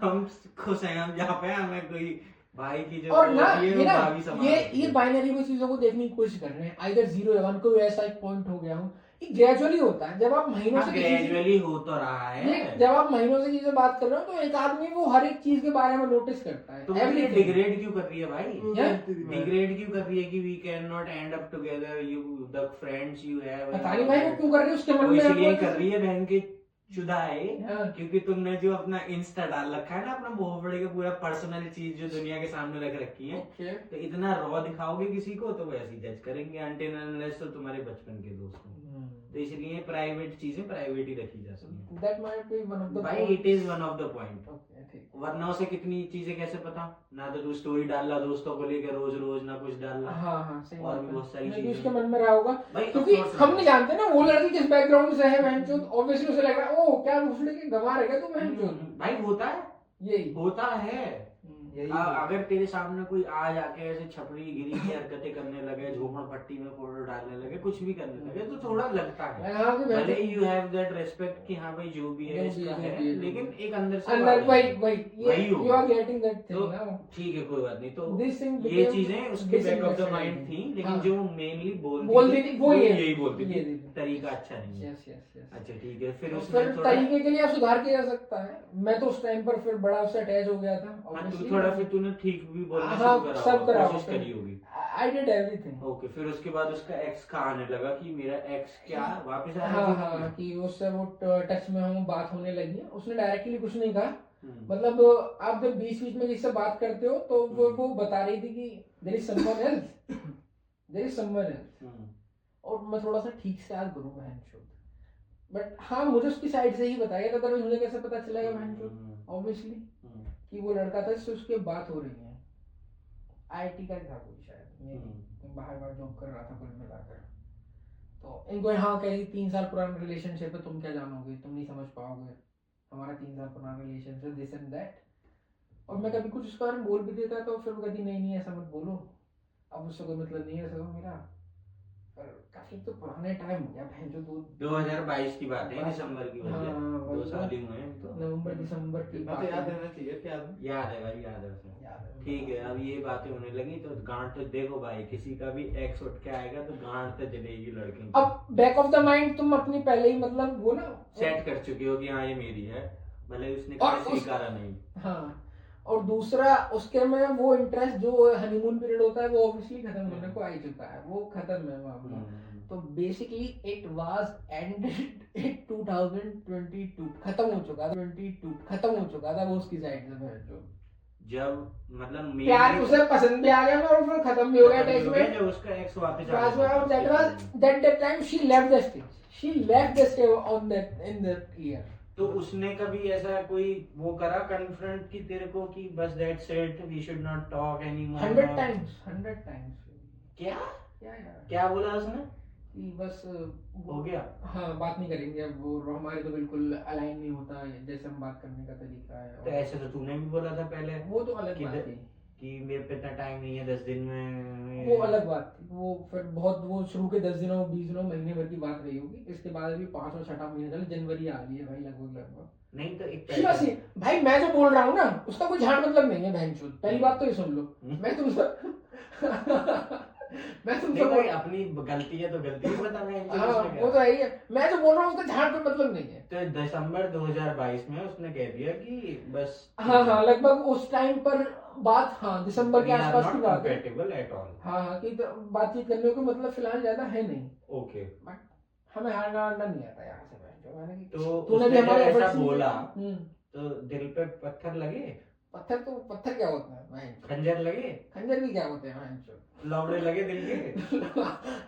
हम खुश हैं, हम जहाँ पे हमें कोई भाई की जो और ना होती है, ये वो ना भाभी संभाल ये लेती ये है। बाइनरी में चीजों को देखने की कोशिश कर रहे हैं, आइदर 0 या 1, कोई ऐसा एक पॉइंट हो गया हो, ये ग्रेजुअली होता है। जब आप महीनों से किसी से- ग्रेजुअली हो तो रहा ये है, जब आप महीनों से किसी से बात कर रहे हो तो एक आदमी वो हर एक चीज के बारे में नोटिस करता है, तो ये everything। डिग्रेड क्यों कर रही है भाई? है डिग्रेड क्यों कर रही है कि we can not end up together, you the friends you have. पता नहीं भाई वो क्यों कर रही है, उसके मन वो में इसलिए आपको- कर रही है बहन की चुदा है, हाँ। क्योंकि तुमने जो अपना इंस्टा डाल रखा है ना, अपना बहुत बड़े का पूरा पर्सनल चीज जो दुनिया के सामने रख रखी है, Okay। तो इतना रॉ दिखाओगे किसी को तो वो ऐसे जज करेंगे, अनटिल अनलेस तो तुम्हारे बचपन के दोस्त हो। तो इसलिए प्राइवेट चीजें प्राइवेट ही रखी जा सकती That might be one of the हैं भाई, points। It is one of the point. Okay, ठीक। वरना उसे कितनी चीजें कैसे पता, ना तो तू स्टोरी डाल रहा दोस्तों को लेकर रोज रोज, ना कुछ डाल रहा। हाँ हाँ, सही और बात भी है। बहुत सारी Maybe चीजें। उसके मन में रहा होगा, भाई क्योंकि of course हम नहीं जानते ना वो लड़की किस बैकग्राउंड से है बहनचोद, ऑब्वियसली उसे लग रहा है ओ क्या दूसरे के गंवा रहेगा तू बहनचोद। भाई होता है, यही होता है। यही अगर तेरे सामने कोई आ जाके ऐसे छपरी गिरी की हरकतें करने लगे, झोपड़ पट्टी में फोटो डालने लगे, कुछ भी करने लगे, तो थोड़ा लगता है। हाँ कि भले बहनचोद- यू हैव दैट रिस्पेक्ट कि हाँ भाई जो भी है जो भी इसका है, है, जो भी है। लेकिन एक अंदर से अंदर बात वही है। वही वही यू होगा। आर गेटिंग दैट तो थिंग ना। ठीक है, कोई बात नहीं। तो This thing ये became चीजें उसके back of the disinterested, mind थी, लेकिन हाँ। जो मेनली बोलती थी वो ये यही बोलती ये थी, तरीका अच्छा नहीं है। Yes yes yes. अच्छा ठीक है, फिर फिर उसने थोड़ा, तरीके के लिए आप सुधार किया जा सकता है। मैं तो उस टाइम पर फिर बड़ा उससे अटैच हो गया था हाँ, तू obviously। थोड़ा फिर तूने ठीक भी बोलना हाँ, शुरू करा सब होगा, करा कोशिश होगा। करी होगी। I did everything. ओके, फिर उसके बाद उसका एक्स का आने लगा कि मेरा एक्स क्या वापस आया हाँ जीवन हाँ, में? कि उससे वो टच में हूँ, बात होने लगी है। उसने डायरेक्टली कुछ नहीं कहा, हम्म, मतलब आप जब बीच बीच में जिससे बात करते हो तो वो बता रही थी कि there is someone else, there is someone else. Hmm, और मैं थोड़ा सा ठीक से याद करूँ बहनचोद, बट हाँ मुझे उसकी साइड से ही बताया था, तभी मुझे कैसे पता चलेगा बहनचोद ऑब्वियसली हम्म, कि वो लड़का था जिससे उसकी बात हो रही है। आईआईटी का था कोई शायद, बाहर बाहर जॉब कर रहा था कुल मिलाकर। तो इनको हाँ कह रही 3 साल पुराना रिलेशनशिप है, तुम क्या जानोगे, तुम नहीं समझ पाओगे, हमारा 3 साल पुराना रिलेशनशिप दिस एंड दैट। और मैं कभी कुछ उसके बारे में बोल भी देता तो फिर वो कहती नहीं नहीं ऐसा मत बोलो, अब उससे कोई मतलब नहीं है ऐसा मेरा। पर काफी तो पुराने टाइम हो गया बहन जो 2022 की बात है, दिसंबर की बात है, हाँ, 2 साल ही हुए हैं तो। नवंबर दिसंबर की इतना तो बात याद है। रहना चाहिए क्या आदमी। याद है भाई, याद है उसे। याद है। ठीक है, अब ये बातें होने लगी तो गांड तो देखो भाई, किसी का भी एक्स उठ के आएगा तो गांड तो जलेगी लड़की की। अब बैक ऑफ द माइंड तुम अपनी पहले ही मतलब वो ना सेट कर चुकी हो कि हाँ ये मेरी है, भले उसने और कभी स्वीकारा नहीं। हाँ, और दूसरा उसके में वो इंटरेस्ट जो हनीमून पीरियड होता है वो ऑब्वियसली खत्म होने को आ ही चुका है, वो खत्म है मामला। तो basically it was ended in 2022, खत्म हो चुका था 22, खत्म हो चुका था वो उसकी साइड से फिर जो जब मतलब प्यार उसे पसंद भी आ गया और फिर खत्म भी हो गया अटैचमेंट। जब उसका एक्स वापस आ गया that was that time she left the stage, she left the stage on that in that year. तो उसने कभी ऐसा कोई वो करा कन्फ्रंट की तेरे को कि बस that's it, we should not talk anymore? 100 times. क्या क्या यार, क्या बोला उसने कि बस हो गया? हाँ बात नहीं करेंगे अब, वो हमारे तो बिल्कुल अलाइन नहीं होता है जैसे हम बात करने का तरीका है। तो ऐसे तो तूने भी बोला था पहले वो तो अलग कि बात थी, कि मेरे पे इतना टाइम नहीं है 10 दिन में। वो अलग बात थी। वो फिर बहुत वो शुरू के 10 दिनों 20 दिनों महीने भर की बात रही होगी, इसके बाद भी 5 और 6 महीने चले, जनवरी आ गई है भाई लगभग। नहीं तो एक शिवा सी भाई मैं जो बोल रहा हूँ ना उसका कोई झाड़ मतलब नहीं है बहनचोद, पहली बात तो ये सुन लो। मैं तुमसे मैं तुमसे नहीं भाई, अपनी गलती है तो गलती ही बता मैं हाँ वो तो है ही है, मैं जो बोल रहा हूँ उसका झाड़ कोई मतलब नहीं है। तो दिसंबर 2022 में उसने कह दिया कि बस हाँ हाँ लगभग उस टाइम पर बात, हाँ दिसंबर के आसपास की बात है। Compatible at all. हाँ हाँ कि बातचीत करने को मतलब फिलहाल ज्यादा है नहीं। ओके, बट हमें हारना नहीं आता यहाँ से जो मैंने तो तूने भी उसने हमारे जब ऐसा efforts नहीं बोला किए। तो दिल पे पत्थर लगे? पत्थर क्या होता है बहन? खंजर लगे? खंजर भी क्या होते हैं बहन? लौड़े लगे दिल के?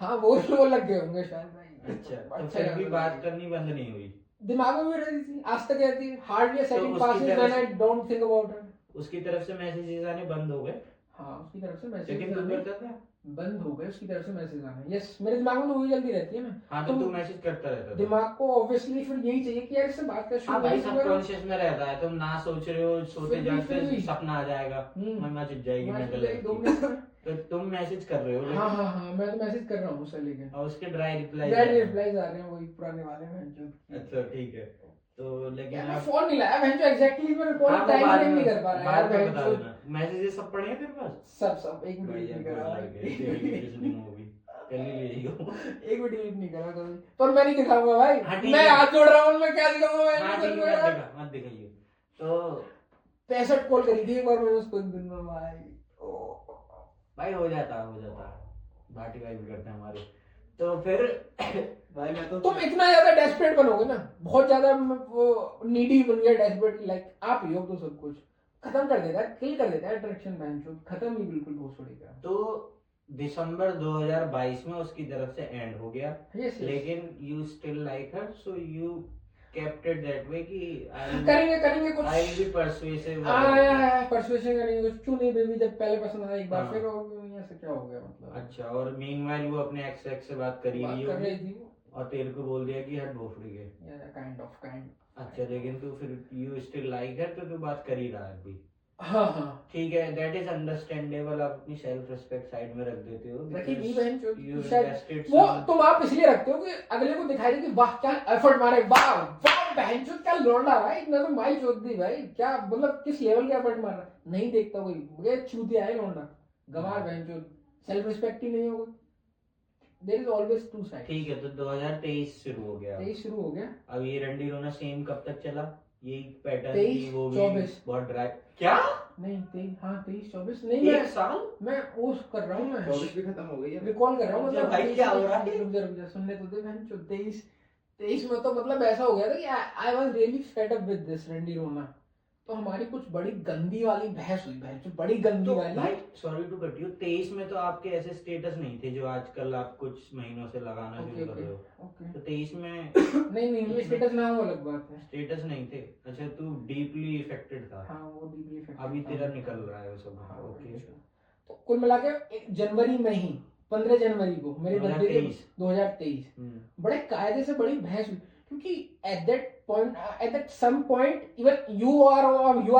हाँ वो लग गए होंगे शायद भाई। अच्छा, तो फिर भी बात करनी बंद नहीं हुई? दिमाग में भी रहती थी, आज तक रहती है। हार्डली सेकंड उसकी पासेस तरफ व्हेन से- I don't think about it. उसकी तरफ से मैसेजेस आने बंद हो गए? हाँ उसकी तरफ से लेकिन तू मैसेज करता था? बंद हो गए उसकी तरफ से मैसेज आने। यस मेरे दिमाग में तो वही जल्दी रहती है ना। हाँ तो तू मैसेज करता रहता था? दिमाग को ऑब्वियसली फिर यही चाहिए कि यार इससे बात कर हाँ भाई, सब करो। कॉन्शियस में रहता है, तुम ना सोच रहे हो, सोते फिर जागते भी। सपना आ जाएगा, मम्मा चिप जाएगी मैसेज मेंटल एक दो हेल्थ मिनट में। तो तुम मैसेज कर रहे हो हाँ लेकिन हाँ हाँ मैं तो मैसेज कर रहा हूँ उससे, लेकिन और उसके ड्राई रिप्लाई रिप्लाईज आ रहे हैं वही पुराने वाले हैं। अच्छा ठीक है, तो लेकिन यार मैं आप फोन नहीं लाया बहन जो एग्जैक्टली मैं हाँ, रिकॉर्ड वो टाइम बाद फ्रेम नहीं में कर पा रहा बाद यार में बता बहन देना। मैसेजेस सब पढ़े हैं तेरे पास? सब एक भी डिलीट नहीं करा भाई। लिसनिंग होगी कल ही ले जाइयो। एक भी डिलीट नहीं करा कभी, पर मैं नहीं दिखाऊंगा भाई। हाँ, ठीक मैं है। हाथ जोड़ रहा हूँ, मैं क्या दिखाऊंगा भाई? हाँ ठीक है, मत दिखाइए। तो 65 कॉल करी थी एक बार मैंने उसको एक दिन में भाई। भाई हो जाता बाटी भाई भी करते हैं हमारे। तो फिर भाई मैं तो तुम इतना ज्यादा डेस्परेट बनोगे ना, बहुत ज्यादा वो नीडी बन गया, डेस्परेट लाइक आप ही हो तो सब कुछ खत्म कर देता है, किल कर देता है अट्रैक्शन बहन खत्म ही बिल्कुल भोसड़ी का। तो दिसंबर 2022 में उसकी तरफ से एंड हो गया। लेकिन you still like her, so you kept it that way कि करेंगे कुछ आई विल बी परसुएसिव। परसुएशन करेंगे कुछ। क्यों नहीं बेबी, जब पहले पसंद आया एक बार हाँ। फिर और ऐसा क्या हो गया मतलब। अच्छा, और मीनवाइल वो अपने एक्स से बात कर ही रही कर रही होगी थी वो, और तेरे को बोल दिया कि हट भोसड़ी के। काइंड। अच्छा, लेकिन तू फिर यू स्टिल लाइक हर, तो तू बात कर ही रहा है अभी। हाँ ठीक है, दैट इज अंडरस्टैंडेबल। आप अपनी सेल्फ रिस्पेक्ट साइड में रख देते हो रखी नहीं बहन चोद। you शायद invested वो some- तुम आप इसलिए रखते हो कि अगले को दिखाई दे कि वाह क्या एफर्ट मारे, वाह वाह बहन चोद क्या लौंडा भाई, इतना तो माई चोद दी भाई, क्या मतलब किस लेवल का एफर्ट मार रहा। नहीं देखता कोई, मुझे चूतिया है लौंडा, गंवार बहन चोद, सेल्फ रिस्पेक्ट ही नहीं होगा। There is always two side. ठीक है, तो 2023 शुरू हो गया। 23 शुरू हो गया। अब ये रंडी रोना सेम कब तक चला? यही पैटर्न 23, की वो भी 24 बहुत ड्राई। क्या नहीं 23, हाँ 23 24 नहीं, एक साल? मैं वो कर रहा हूँ, मैं 24 भी खत्म हो गई है। रिकॉल कर रहा हूँ मतलब भाई क्या हो रहा है? रुक जा सुनने तो दे बहन चोद। 23 में तो मतलब ऐसा हो गया था कि I was really fed up with this रंडी रोना। तो हमारी कुछ बड़ी गंदी वाली बहस हुई बहन चोद, बड़ी गंदी तो वाली। भाई सॉरी टू कट यू, 23 में तो आपके ऐसे स्टेटस नहीं थे जो आजकल आप कुछ महीनों से लगाना शुरू कर रहे हो। ओके तो 23 में नहीं ये स्टेटस ना हो अलग बात है। स्टेटस नहीं थे? अच्छा, तू डीपली इफेक्टेड था। हाँ वो डीपली इफेक्ट अभी तेरा निकल रहा है वो सब। हाँ, ओके, तो कुल मिला के जनवरी में ही 15 जनवरी को मेरे बर्थडे के 2023 2023 बड़े कायदे से बड़ी बहस हुई क्योंकि at that some point even you are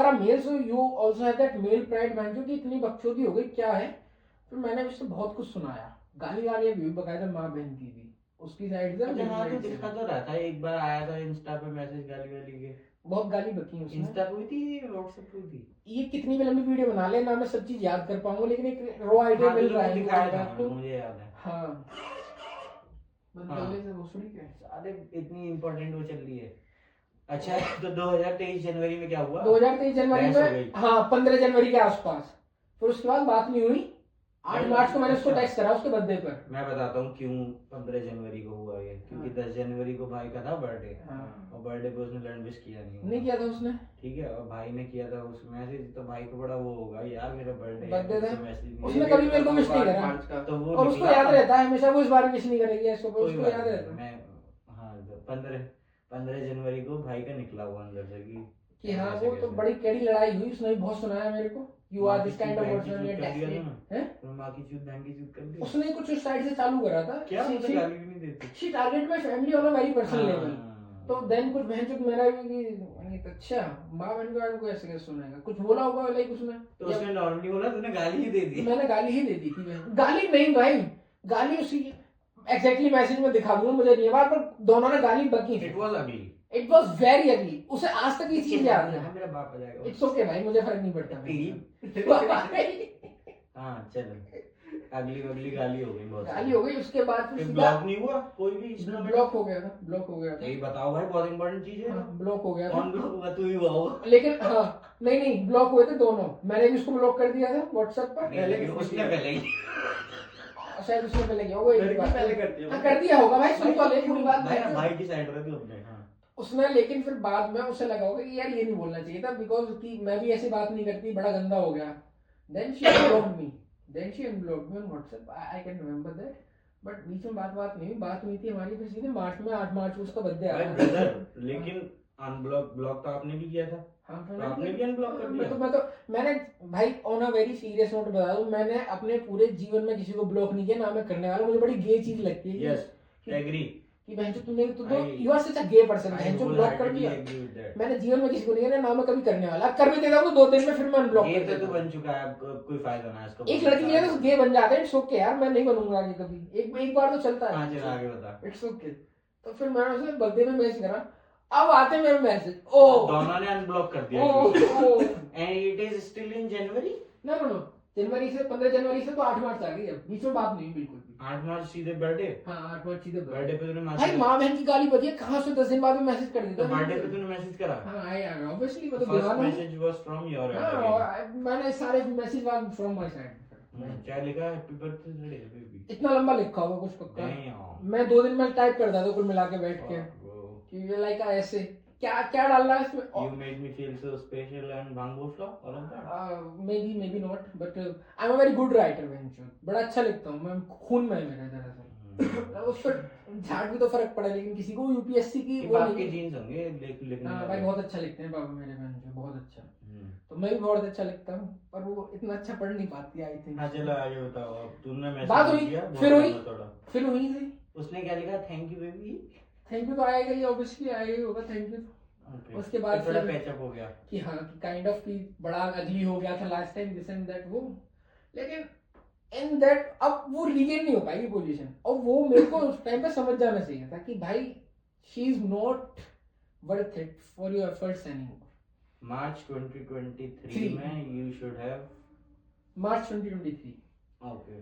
a male, so you also have that male pride man, जो कि इतनी बकचोदी हो गई क्या है। फिर मैंने उससे बहुत कुछ सुनाया, गाली भी बकायदा माँ बहन की भी, उसकी साइड से अच्छा मेरी हाँ तो साइड से दिखा भी। तो रहा था, एक बार आया था इंस्टा पे मैसेज गाली वाली के। बहुत गाली बकी उसने। इंस्टा पे हुई थी, व्हाट्सएप पे हुई थी? ये कितनी भी लंबी वीडियो बना ले ना, मैं सब चीज याद कर पाऊंगा, लेकिन एक रॉ आइडिया हाँ मिल तो रहा तुमने है दिखाया मुझे था, आपको। मुझे याद है। हाँ हाँ। बदले से भोसड़ी के। अरे इतनी इम्पोर्टेंट वो चल रही है। अच्छा तो 2023 जनवरी में क्या हुआ? 2023 जनवरी बहस हो में, गई। हाँ 15 जनवरी के आसपास। फिर उसके बाद बात नहीं हुई। 8 मार्च को मैंने उसको अच्छा। टेक्स्ट करा उसके बर्थडे पर। मैं बताता हूँ क्यों 15 जनवरी को हुआ ये, क्योंकि 10 जनवरी को भाई का था बर्थडे। हाँ। और बर्थडे पे उसने लैंड विश किया नहीं नहीं किया था उसने। ठीक है, और भाई ने किया था उस मैसेज, तो भाई को बड़ा वो होगा यार मेरा बर्थडे Birthday था। मैसेज उसने कभी मेरे को विश नहीं करा। मार्च का। तो वो और उसको निकला याद था। रहता है हमेशा, वो इस बार विश नहीं करेगी ऐसे, कोई उसको बात याद नहीं, रहता है मैं हाँ 15 जनवरी को भाई का निकला हुआ अंदर से कि हाँ ऐसे वो तो कैसे? बड़ी टेढ़ी लड़ाई हुई, उसने भी बहुत सुनाया मेरे को, you are this kind of बहन की पर्सन, चूत कर दिया ये ना? है। तो माँ की चूत बहन की चूत कर दी उसने कुछ उस साइड से चालू करा था। क्या? मुझे गाली भी नहीं देती। She target my family on a very personal level. हाँ। तो देन कुछ बहन चुत मेरा भी कि नहीं तो अच्छा माँ बहन का को ऐसे कैसे सुनेगा, कुछ बोला होगा लाइक उसने। तो उसने नॉर्मली बोला, तूने गाली ही दे दी। मैंने गाली ही दे दी थी बहन। गाली नहीं भाई, गाली उसी एग्जैक्टली मैसेज में दिखा दूंगा, मुझे नहीं याद, पर दोनों ने गाली बकी थी। इट वाज अगली। It was very ugly. उसे आज तक ये चीज याद है। मेरा बाप आ जाएगा। इट्स ओके भाई, मुझे फर्क नहीं पड़ता। हाँ चलो, अगली गाली हो गई बहुत। गाली हो गई। उसके बाद फिर सीधा ब्लॉक नहीं हुआ कोई भी इसमें? ब्लॉक हो गया था, ब्लॉक हो गया था। यही बताओ भाई, बहुत इंपॉर्टेंट चीज है। हाँ, ब्लॉक हो गया था। कौन ब्लॉक हुआ? तू ही हुआ होगा। लेकिन हाँ नहीं ब्लॉक हुए थे दोनों। मैंने भी उसको ब्लॉक कर दिया था व्हाट्सएप पर। नहीं, लेकिन उसने पहले ही। शायद उसने पहले किया होगा। लड़की पहले करती है। हाँ, कर दिया होगा भाई, सुन तो ले पूरी बात। भाई की साइड रहे थे अपने। हाँ उसने, लेकिन फिर बाद में उसे लगा होगा कि यार ये नहीं बोलना चाहिए था, बिकॉज कि मैं भी ऐसी बात नहीं करती, बड़ा गंदा हो गया। Then she unblocked me on WhatsApp, I can remember that. But बीच में बात नहीं हुई। बात हुई थी हमारी फिर सीधे मार्च में, 8 मार्च को उसका बर्थडे भाई आया। ब्रदर, लेकिन ब्लॉक तो आपने भी किया था। हाँ, तो आपने भी अनब्लॉक कर दिया। मैंने भाई on a very serious note बता दूं, मैंने अपने पूरे जीवन में किसी को ब्लॉक नहीं किया, ना मैं करने वाला। मुझे बड़ी गे चीज लगती है यस एग्री कि बहन तुमने तो I- you are such a gay person, बहन जो ब्लॉक कर दिया। मैंने जीवन में किसी को नहीं किया, ना मैं कभी करने वाला। कर भी देता हूं तो 2 दिन में फिर मैं अनब्लॉक कर ये देता तो हूं। बन चुका है, अब कोई फायदा ना है इसका। एक लड़की है तो गे बन जाते हैं, इट्स ओके यार, मैं नहीं बनूंगा आगे कभी। एक बार तो चलता हाँ है, चल आगे बता। It's okay. तो फिर मैंने उसे बर्थडे में मैसेज करा, अब आते मेरे मैसेज, ओ दोनों ने अनब्लॉक कर दिया। Oh and it is still in January. No जनवरी से 15 जनवरी से तो 8 मार्च आ गई। अब बीच में बात नहीं हुई बिल्कुल भी। 8 मार्च सीधे बर्थडे। हाँ 8 मार्च सीधे बर्थडे पे तूने भाई मैसेज, माँ बहन की गाली बची है, कहाँ से 10 दिन बाद में मैसेज कर तो देता। बर्थडे पे तूने मैसेज करा? हाँ आई ऑब्वियसली, मैं तो फर्स्ट दीवाना हूँ। Message was from your and. हाँ, मैंने सारे मैसेज बाद फ्रॉम माय साइड। क्या लिखा? Happy birthday baby. इतना लंबा लिखा होगा कुछ पक्का। डैम। मैं 2 दिन में टाइप कर देता कुल मिला के बैठ के कि ये लाइक ऐसे क्या क्या डालना है इसमें। You made me feel so special and Bangosla, all of that. maybe not, but I'm a very good writer बेंचो। बड़ा अच्छा लिखता हूँ मैं, खून में है मेरे दरअसल। उस पर झाड़ भी तो फर्क पड़ा, लेकिन किसी को यूपीएससी की वो बाप के नहीं। जीन्स होंगे लिखने हाँ वाले। भाई बहुत अच्छा लिखते हैं बाबा मेरे बेंचो, बहुत अच्छा। तो मैं भी बहुत अच्छा लिखता हूँ, पर वो इतना अच्छा पढ़ नहीं पाती आई थिंक। हाँ चलो आगे बताओ। अब तुमने बात मैसेज हुई, किया, फिर हुई। थोड़ा। फिर हुई थी। उसने क्या लिखा? Thank you baby. Thank you तो आएगा ही, ऑब्वियसली आएगा ही होगा थैंक यू। उसके बाद थोड़ा फिर पैचअप हो गया कि हाँ कि काइंड ऑफ कि बड़ा अगली हो गया था last time, this and that वो। लेकिन इन दैट अब वो रिगेन नहीं हो पाएगी पोजीशन, और वो मेरे को उस टाइम पे समझ जाना चाहिए था कि भाई she is not worth it for your efforts anymore. मार्च 2023 में you should have. March 2023 okay.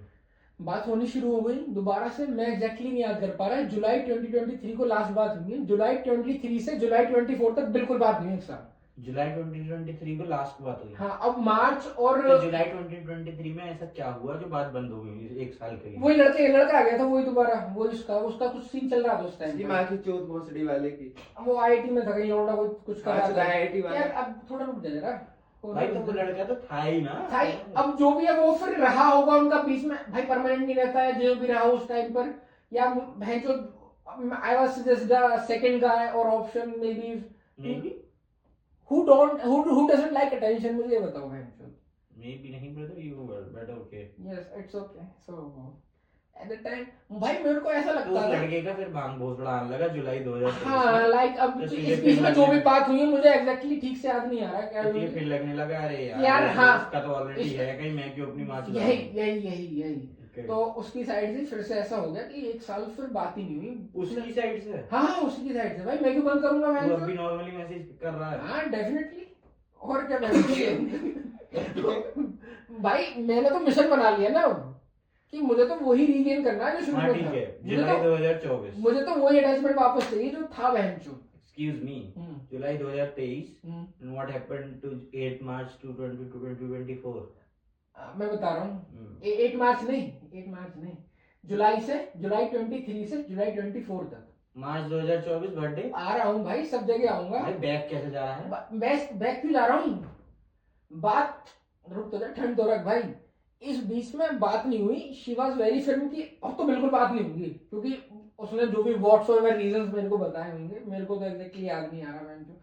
बात होनी शुरू हो गई दोबारा से। मैं एग्जैक्टली नहीं याद कर पा रहा। जुलाई 2023 को लास्ट बात हुई है। जुलाई 23 से जुलाई 24 तक बिल्कुल बात नहीं हुई एक साल। जुलाई 2023 को लास्ट बात हुई। हाँ अब मार्च और तो जुलाई 2023 में ऐसा क्या हुआ जो बात बंद हो गई एक साल के लिए? वही लड़का आ गया था, वही दोबारा वो उसका कुछ सीन चल रहा था उस टाइम। माँ की चोट भोसड़ी वाले की। वो आईआईटी में था कहीं, लौंडा कोई कुछ कर रहा था आईआईटी वाला। यार अब थोड़ा रुक जा जरा भाई तो वो लड़का तो था ही ना। था ही। अब जो भी है वो फिर रहा होगा उनका बीच में, भाई परमानेंट नहीं रहता है जो भी रहा उस टाइम पर। या भाई जो I was just the second guy और option maybe who doesn't like attention, मुझे ये बताओ भाई। Maybe नहीं brother, you were but okay. Yes, it's okay. So at the time भाई मेरे को ऐसा तो उस लगता था लड़के का फिर भांग भोसड़ा आने लगा जुलाई 2023 हाँ में। लाइक अब तो इस तुझे बीच फिर में जो भी लगने बात हुई है मुझे एग्जैक्टली ठीक से याद नहीं आ रहा क्या तो हुई तुझे थी। फिर लगने लगा अरे यार, यार हाँ, इसका तो ऑलरेडी इस- है कहीं, मैं क्यों अपनी माँ से यही लाऊं? यही यही यही Okay. तो उसकी साइड से फिर से ऐसा हो गया कि एक साल फिर बात ही नहीं हुई उसकी साइड से हाँ हाँ उसकी साइड से भाई मैं क्यों बंद करूंगा मैं तू अभी नॉर्मली मैसेज कर रहा है? हाँ डेफिनेटली और क्या भाई मैंने तो मिशन बना लिया ना अब, कि मुझे तो वही रीगेन करना है जो शुरू हाँ में ठीक था। है, मुझे जुलाई तो 2024। मुझे तो वही अटैचमेंट वापस चाहिए जो था बहनचोद। Excuse me, July 2023 and what happened to 8 March 2024? मैं बता रहा हूँ 8 मार्च नहीं जुलाई 23 से जुलाई 24 तक मार्च 2024 बर्थडे। आ रहा हूँ भाई सब जगह आऊंगा। भाई बैक कैसे जा रहा है? बैक क्यों जा रहा हूँ बात रुक तो जा ठंड तो रख भाई। इस बीच में बात नहीं हुई शी वॉज वेरी फिल्म की अब तो बिल्कुल बात नहीं होगी क्योंकि उसने जो भी व्हाट्सएवर रीजंस मेरे को बताए होंगे मेरे को तो एग्जैक्टली याद नहीं आ रहा मैं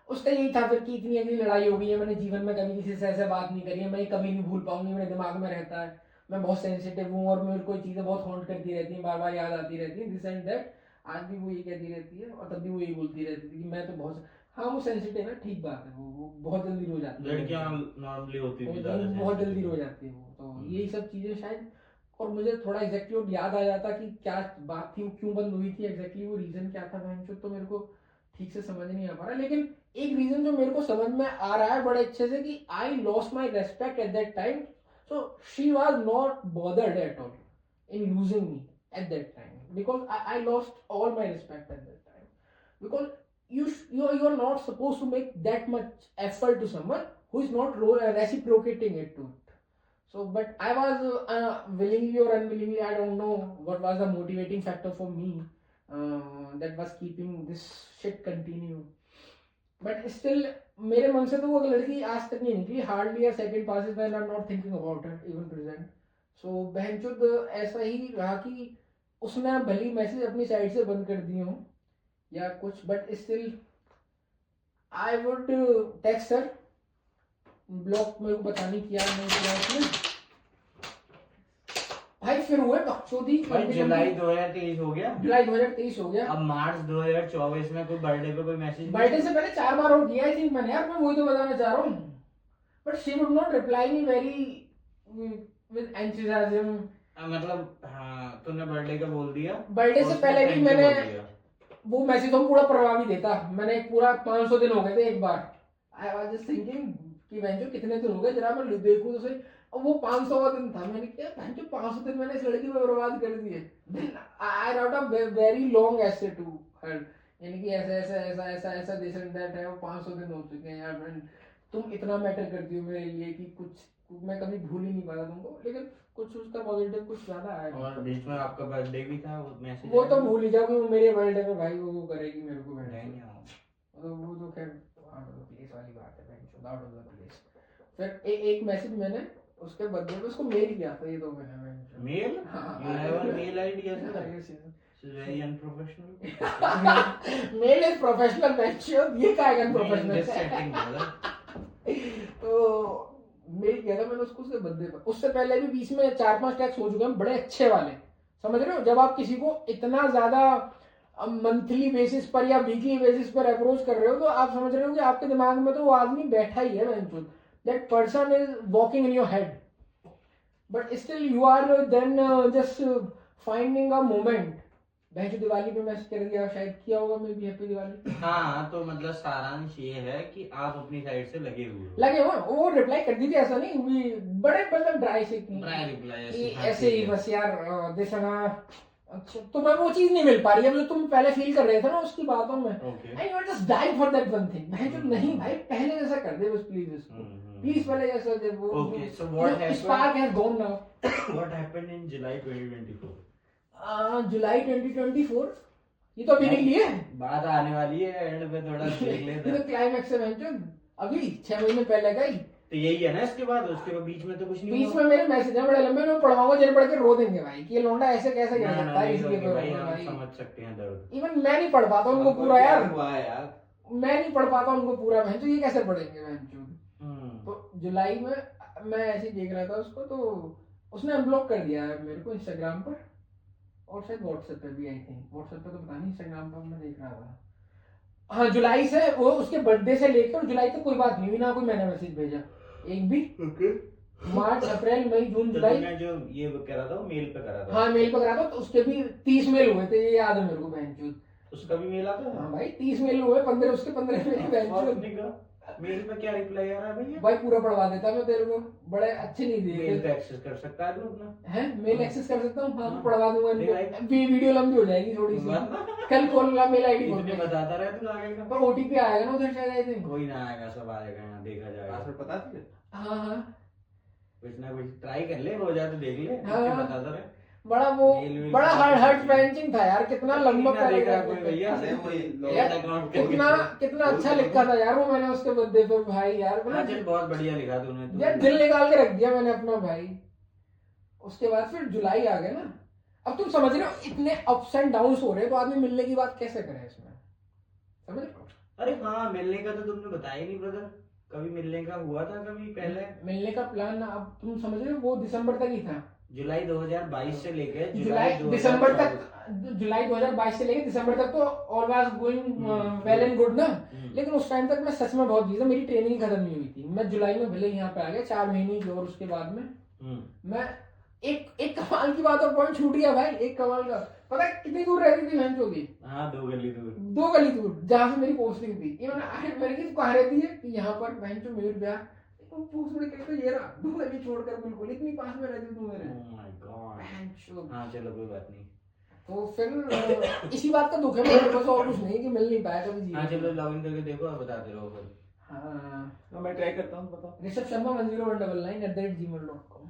उसका यही था फिर कि इतनी अगली लड़ाई हो गई है मैंने जीवन में कभी किसी से ऐसे बात नहीं करी है मैं ये कभी नहीं भूल पाऊंगी मेरे दिमाग में रहता है मैं बहुत सेंसिटिव हूँ और मेरे को चीजें बहुत हॉन्ट करती रहती हैं बार बार याद आती रहती है दिस एंड दैट। आज भी वो ये कहती रहती है और तब भी वो यही बोलती रहती थी कि मैं तो बहुत हाँ वो सेंसिटिव है ठीक बात है वो बहुत जल्दी रो जाती है लड़कियां नॉर्मली होती थी बहुत जल्दी रो जाती है वो तो यही सब चीजें शायद और मुझे थोड़ा एग्जैक्टली याद आ जाता कि क्या बात थी क्यों बंद हुई थी एग्जैक्टली वो रीजन क्या था तो मेरे को ठीक से समझ नहीं आ पा रहा लेकिन एक रीजन जो मेरे को समझ में आ रहा है बड़े अच्छे से कि I lost my respect eight that time so she was not bothered at all in losing me at that time because I lost all my respect eight that time because you are not supposed to make that much effort to someone who is not reciprocating it to it. So but I was willingly or unwillingly I don't know what was the motivating factor for me that was keeping this shit continue but still मेरे मन से तो वो लड़की आज तक नहीं निकली hardly a second passes when I'm not thinking about it even present. So बहनचोद ऐसा ही रहा कि उसने भली मैसेज अपनी साइड से बंद कर दिए हों या कुछ but still I would text her block मेरे को पता नहीं किया नहीं किया उसने भाई फिर हुए बकचोदी भाई जुलाई 2023 हो गया, जुलाई 2023 हो गया अब मार्च 2024 में कोई बर्थडे पे कोई मैसेज बर्थडे से पहले 4 बार और किया आई थिंक मैंने यार मैं वही तो बताना चाह रहा हूँ but she would not reply me very with enthusiasm मतलब हाँ तूने बर्थडे का बोल दिया बर्थडे से पहले भी मैंने वो मैसेज तो पूरा प्रभावी देता मैंने पूरा 500 दिन हो गए थे एक बार आई वाज जस्ट थिंकिंग कि बहनचो कितने दिन हो गए जरा मैं देखूं तो सही और वो 500वां दिन था मैंने क्या बहनचो 500 दिन मैंने इस लड़की पे बर्बाद कर दिए then I wrote a very long essay to her यानी कि ऐसा ऐसा ऐसा ऐसा ऐसा दिस एंड दैट है वो 500 दिन हो चुके हैं यार फ्रेंड तुम इतना मैटर करती हो मेरे लिए कि कुछ मैं कभी भूल ही नहीं पाता तुमको लेकिन कुछ उसका पॉजिटिव कुछ ज्यादा आया और बीच में आपका बर्थडे भी था वो मैसेज वो तो भूल ही जाओ कि वो मेरे बर्थडे पे भाई वो करेगी मेरे को वो तो खैर आउट ऑफ द प्लेस वाली बात है भाई आउट ऑफ द प्लेस फिर एक मैसेज मैंने उसके बर्थडे पे उसको मेल किया था ये तो मैंने मेल हाँ you have a mail ID yes it's very unprofessional mail is professional venture ये क्या है अनप्रोफेशनल सेटिंग तो मेल किया था मैंने उसको उसके बर्थडे पर उससे पहले भी बीच में 4-5 टैक्स हो चुके हैं बड़े अच्छे वाले समझ रहे हो जब आप किसी को इतना ज्यादा मंथली बेसिस पर या वीकली बेसिस पर अप्रोच कर रहे हो तो आप समझ रहे हो कि आपके दिमाग में तो वो आदमी बैठा ही है that person is walking in your head but still you are then just finding a moment बहन दिवाली पे मैसेज कर दिया शायद किया होगा मे बी हैप्पी दिवाली हाँ तो मतलब सारांश ये है कि आप अपनी साइड से लगे हुए हो लगे हुए वो रिप्लाई कर दी थी ऐसा नहीं भी बड़े मतलब ड्राई से ड्राई रिप्लाई ऐसे ही बस यार देखना अच्छा तो मैं वो चीज नहीं मिल पा रही है जो तुम पहले फील कर रहे थे ना उसकी बातों में आई you are just dying for that one thing मैं जो नहीं भाई पहले जैसा कर दे बस प्लीज इसको प्लीज पहले जैसा दे वो okay so what happened spark has gone now what happened in July 2024 July 2024 ये तो अभी निकली है बात आने वाली है एंड पे थोड़ा देख ले ये तो क्लाइमैक्स है मैं अभी 6 महीने पहले का ही तो यही है ना इसके बाद उसके बीच में तो कुछ नहीं बीच में मेरे मैसेज है बड़े लंबे मैं पढ़वाऊंगा जन पढ़ के रो देंगे भाई कि ये लौंडा ऐसे कैसे कर सकता है इसलिए भाई हम समझ सकते हैं दर्द इवन मैं नहीं पढ़ पाता उनको पूरा यार हुआ है यार मैं नहीं पढ़ पाता उनको पूरा बहन तो ये कैसे पढ़ेंगे बहन तो जुलाई में मैं ऐसे ही देख रहा था उसको तो उसने अनब्लॉक कर दिया है मेरे को इंस्टाग्राम पर और शायद व्हाट्सएप पे भी आई थिंक, व्हाट्सएप पे तो पता नहीं, इंस्टाग्राम पर मैं देख रहा था। हाँ जुलाई से, वो उसके बर्थडे से लेकर जुलाई तक कोई बात नहीं हुई ना, कोई मैंने मैसेज भेजा एक भी। मार्च अप्रैल मई जून तो जुलाई, तुमने जो ये करा था वो मेल पे करा था? हाँ मेल पे करा था, तो उसके भी 30 मेल हुए थे, ये याद है मेरे को बहनचोद। उसका भी मेल आता है? हाँ भाई 30 मेल हुए, 15 उसके 15 मेरे बहनचोद। मेल पे क्या रिप्लाई आ रहा है भैया? भाई पूरा पढ़वा देता मैं तेरे को, बड़े अच्छे नहीं दिए मेल थे। पे एक्सेस कर सकता है तू अपना? है मेल एक्सेस कर सकता हूँ, हाँ हाँ। पढ़वा दूंगा नहीं इनको, वीडियो लंबी हो जाएगी थोड़ी सी, कल खोलना मेल आईडी खोल इतने के। बताता रहे तू आगे का। पर ओटीपी आएगा ना उधर शायद, आई थिंक। कोई ना आएगा, सब आएगा, यहाँ देखा जाएगा। पासवर्ड पता है? हाँ हाँ कुछ ना कुछ ट्राई कर ले, हो जाए तो देख ले। हाँ। इतने बताता रहे। बड़ा वो मेल बड़ा वेल हार्ड कुछ पेंचिंग था यार, कितना लंबा ना देख रहा कोई पैराग्राफ भैया। अरे वही लोग यार, अकाउंट कितना अच्छा लिखा था यार वो मैंने उसके बर्थडे पे भाई यार, हाँ चल, बहुत बढ़िया लिखा तूने तो। यार दिल निकाल के रख दिया मैंने अपना भाई। उसके बाद फिर जुलाई आ गया ना, अब तुम समझ रहे हो इतने अप्स एंड डाउन्स हो रहे हैं, तो आदमी मिलने की बात कैसे करे इसमें, समझ रहे हो? अरे हाँ, मिलने का तो तुमने बताया ही नहीं ब्रदर। कभी मिलने का हुआ था कभी पहले? मिलने का प्लान अब तुम समझ रहे हो, वो दिसंबर तक ही था। जुलाई 2022 से लेके जुलाई दिसंबर तक, जुलाई 2022 से लेके दिसंबर तक तो all was going well and good ना। लेकिन उस टाइम तक मैं सच में बहुत बिजी था, मेरी ट्रेनिंग खत्म नहीं हुई थी। मैं जुलाई में भले यहाँ पे आ गया 4 महीने की, और उसके बाद में मैं एक कमाल की बात और पॉइंट छूट गया भाई, एक कमाल का। पता है कितनी दूर रहती थी बहन चोदी? हाँ, 2 गली दूर। 2 गली दूर, जहाँ से मेरी पोस्टिंग थी। इन्होंने मेरे की कहाँ रहती है कि यहाँ पर बहन चो मेरे ब्याह पूछ बड़ी कहते ये रहा 2 गली छोड़कर, बिल्कुल इतनी पास में रहती तू मेरे। Oh my God। बहन चो। हाँ चलो, कोई बात नहीं। तो फिर इसी बात का दुख है मेरे पास, और कुछ नहीं कि मिल नहीं पाया कभी हाँ जीवन चलो, में। लॉगिन करके देखो और बताते रहो फिर। हाँ मैं ट्राई करता हूँ, बताओ। ऋषभ शर्मा 10199@gmail.com।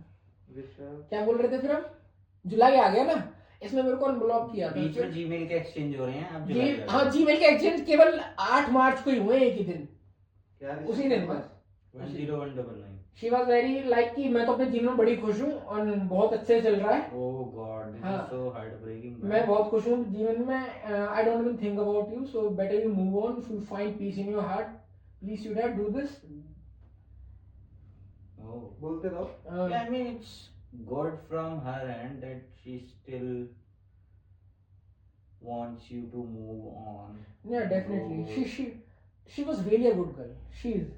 ऋषभ क्या बोल रहे थे फिर हम? जुलाई आ गया ना, इसमें मेरे को अनब्लॉक किया था। बीच में जीमेल के एक्सचेंज हो रहे हैं अब। हाँ जीमेल के एक्सचेंज केवल 8 मार्च को ही हुए, एक ही दिन, क्या उसी दिन बस। 10199। शी वॉज वेरी लाइक कि मैं तो अपने जीवन में बड़ी खुश हूँ और बहुत अच्छे से चल रहा है। ओह गॉड, दिस हाँ। Is so heart breaking. मैं बहुत खुश हूँ जीवन में। I don't even think about you, so better you move on, you find peace in your heart, please you do this. Oh, बोलते रहो। I mean, it's good from her end that she still wants you to move on. Yeah, definitely. Oh. She was really a good girl. She is.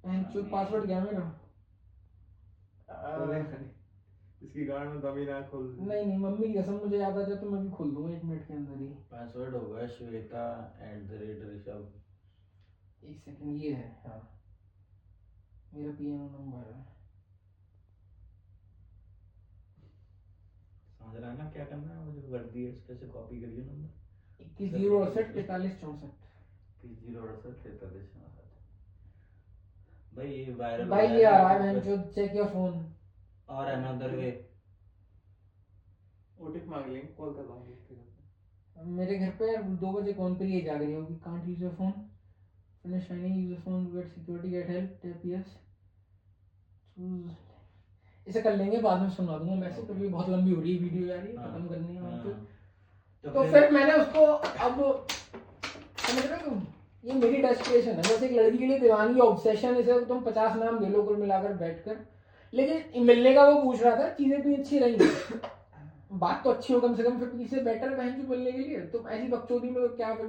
And जो password क्या मेरा? बोले नहीं। इसकी गाड़ में दमी ना खोल। नहीं मम्मी की कसम, मुझे याद आ जाए तो मैं भी खोल दूंगा 1 मिनट के अंदर ही। पासवर्ड होगा श्वेता@ऋषभ। एक सेकंड, ये है हाँ मेरा पीएनओ नंबर है। समझ रहा है ना क्या करना है? मुझे वर्दी है, इसके से कॉपी करिए नंबर। 21084564। 21084564। भाई ये वायरल भाई ये आ रहा है मैंने जो चेक योर फोन। और अनदर वे। ओटीपी मांग लेंगे, कॉल कर रहा हूँ। मेरे घर पे 2 बजे कौन पे ये जाग रही होगी। Can't use your phone, finish shining, use your phone, get security, get help, tap yes, choose. इसे कर लेंगे, बाद में सुना दूंगा मैसेज, तो भी बहुत लंबी हो रही है वीडियो यार, ये खत्म करनी है मुझे। तो फिर मैंने उसको अब समझ रहे हो, ये मेरी डेस्परेशन है, बस एक लड़की के लिए दीवानगी, ऑब्सेशन, इसे तुम 50 नाम दे लो कुल मिलाकर बैठकर। लेकिन मिलने का वो पूछ रहा था, चीजें भी अच्छी रही, बात तो अच्छी हो कम से कम, फिर पीछे बेटर बहन जो मिलने के लिए। तुम ऐसी बकचोदी में तो क्या फिर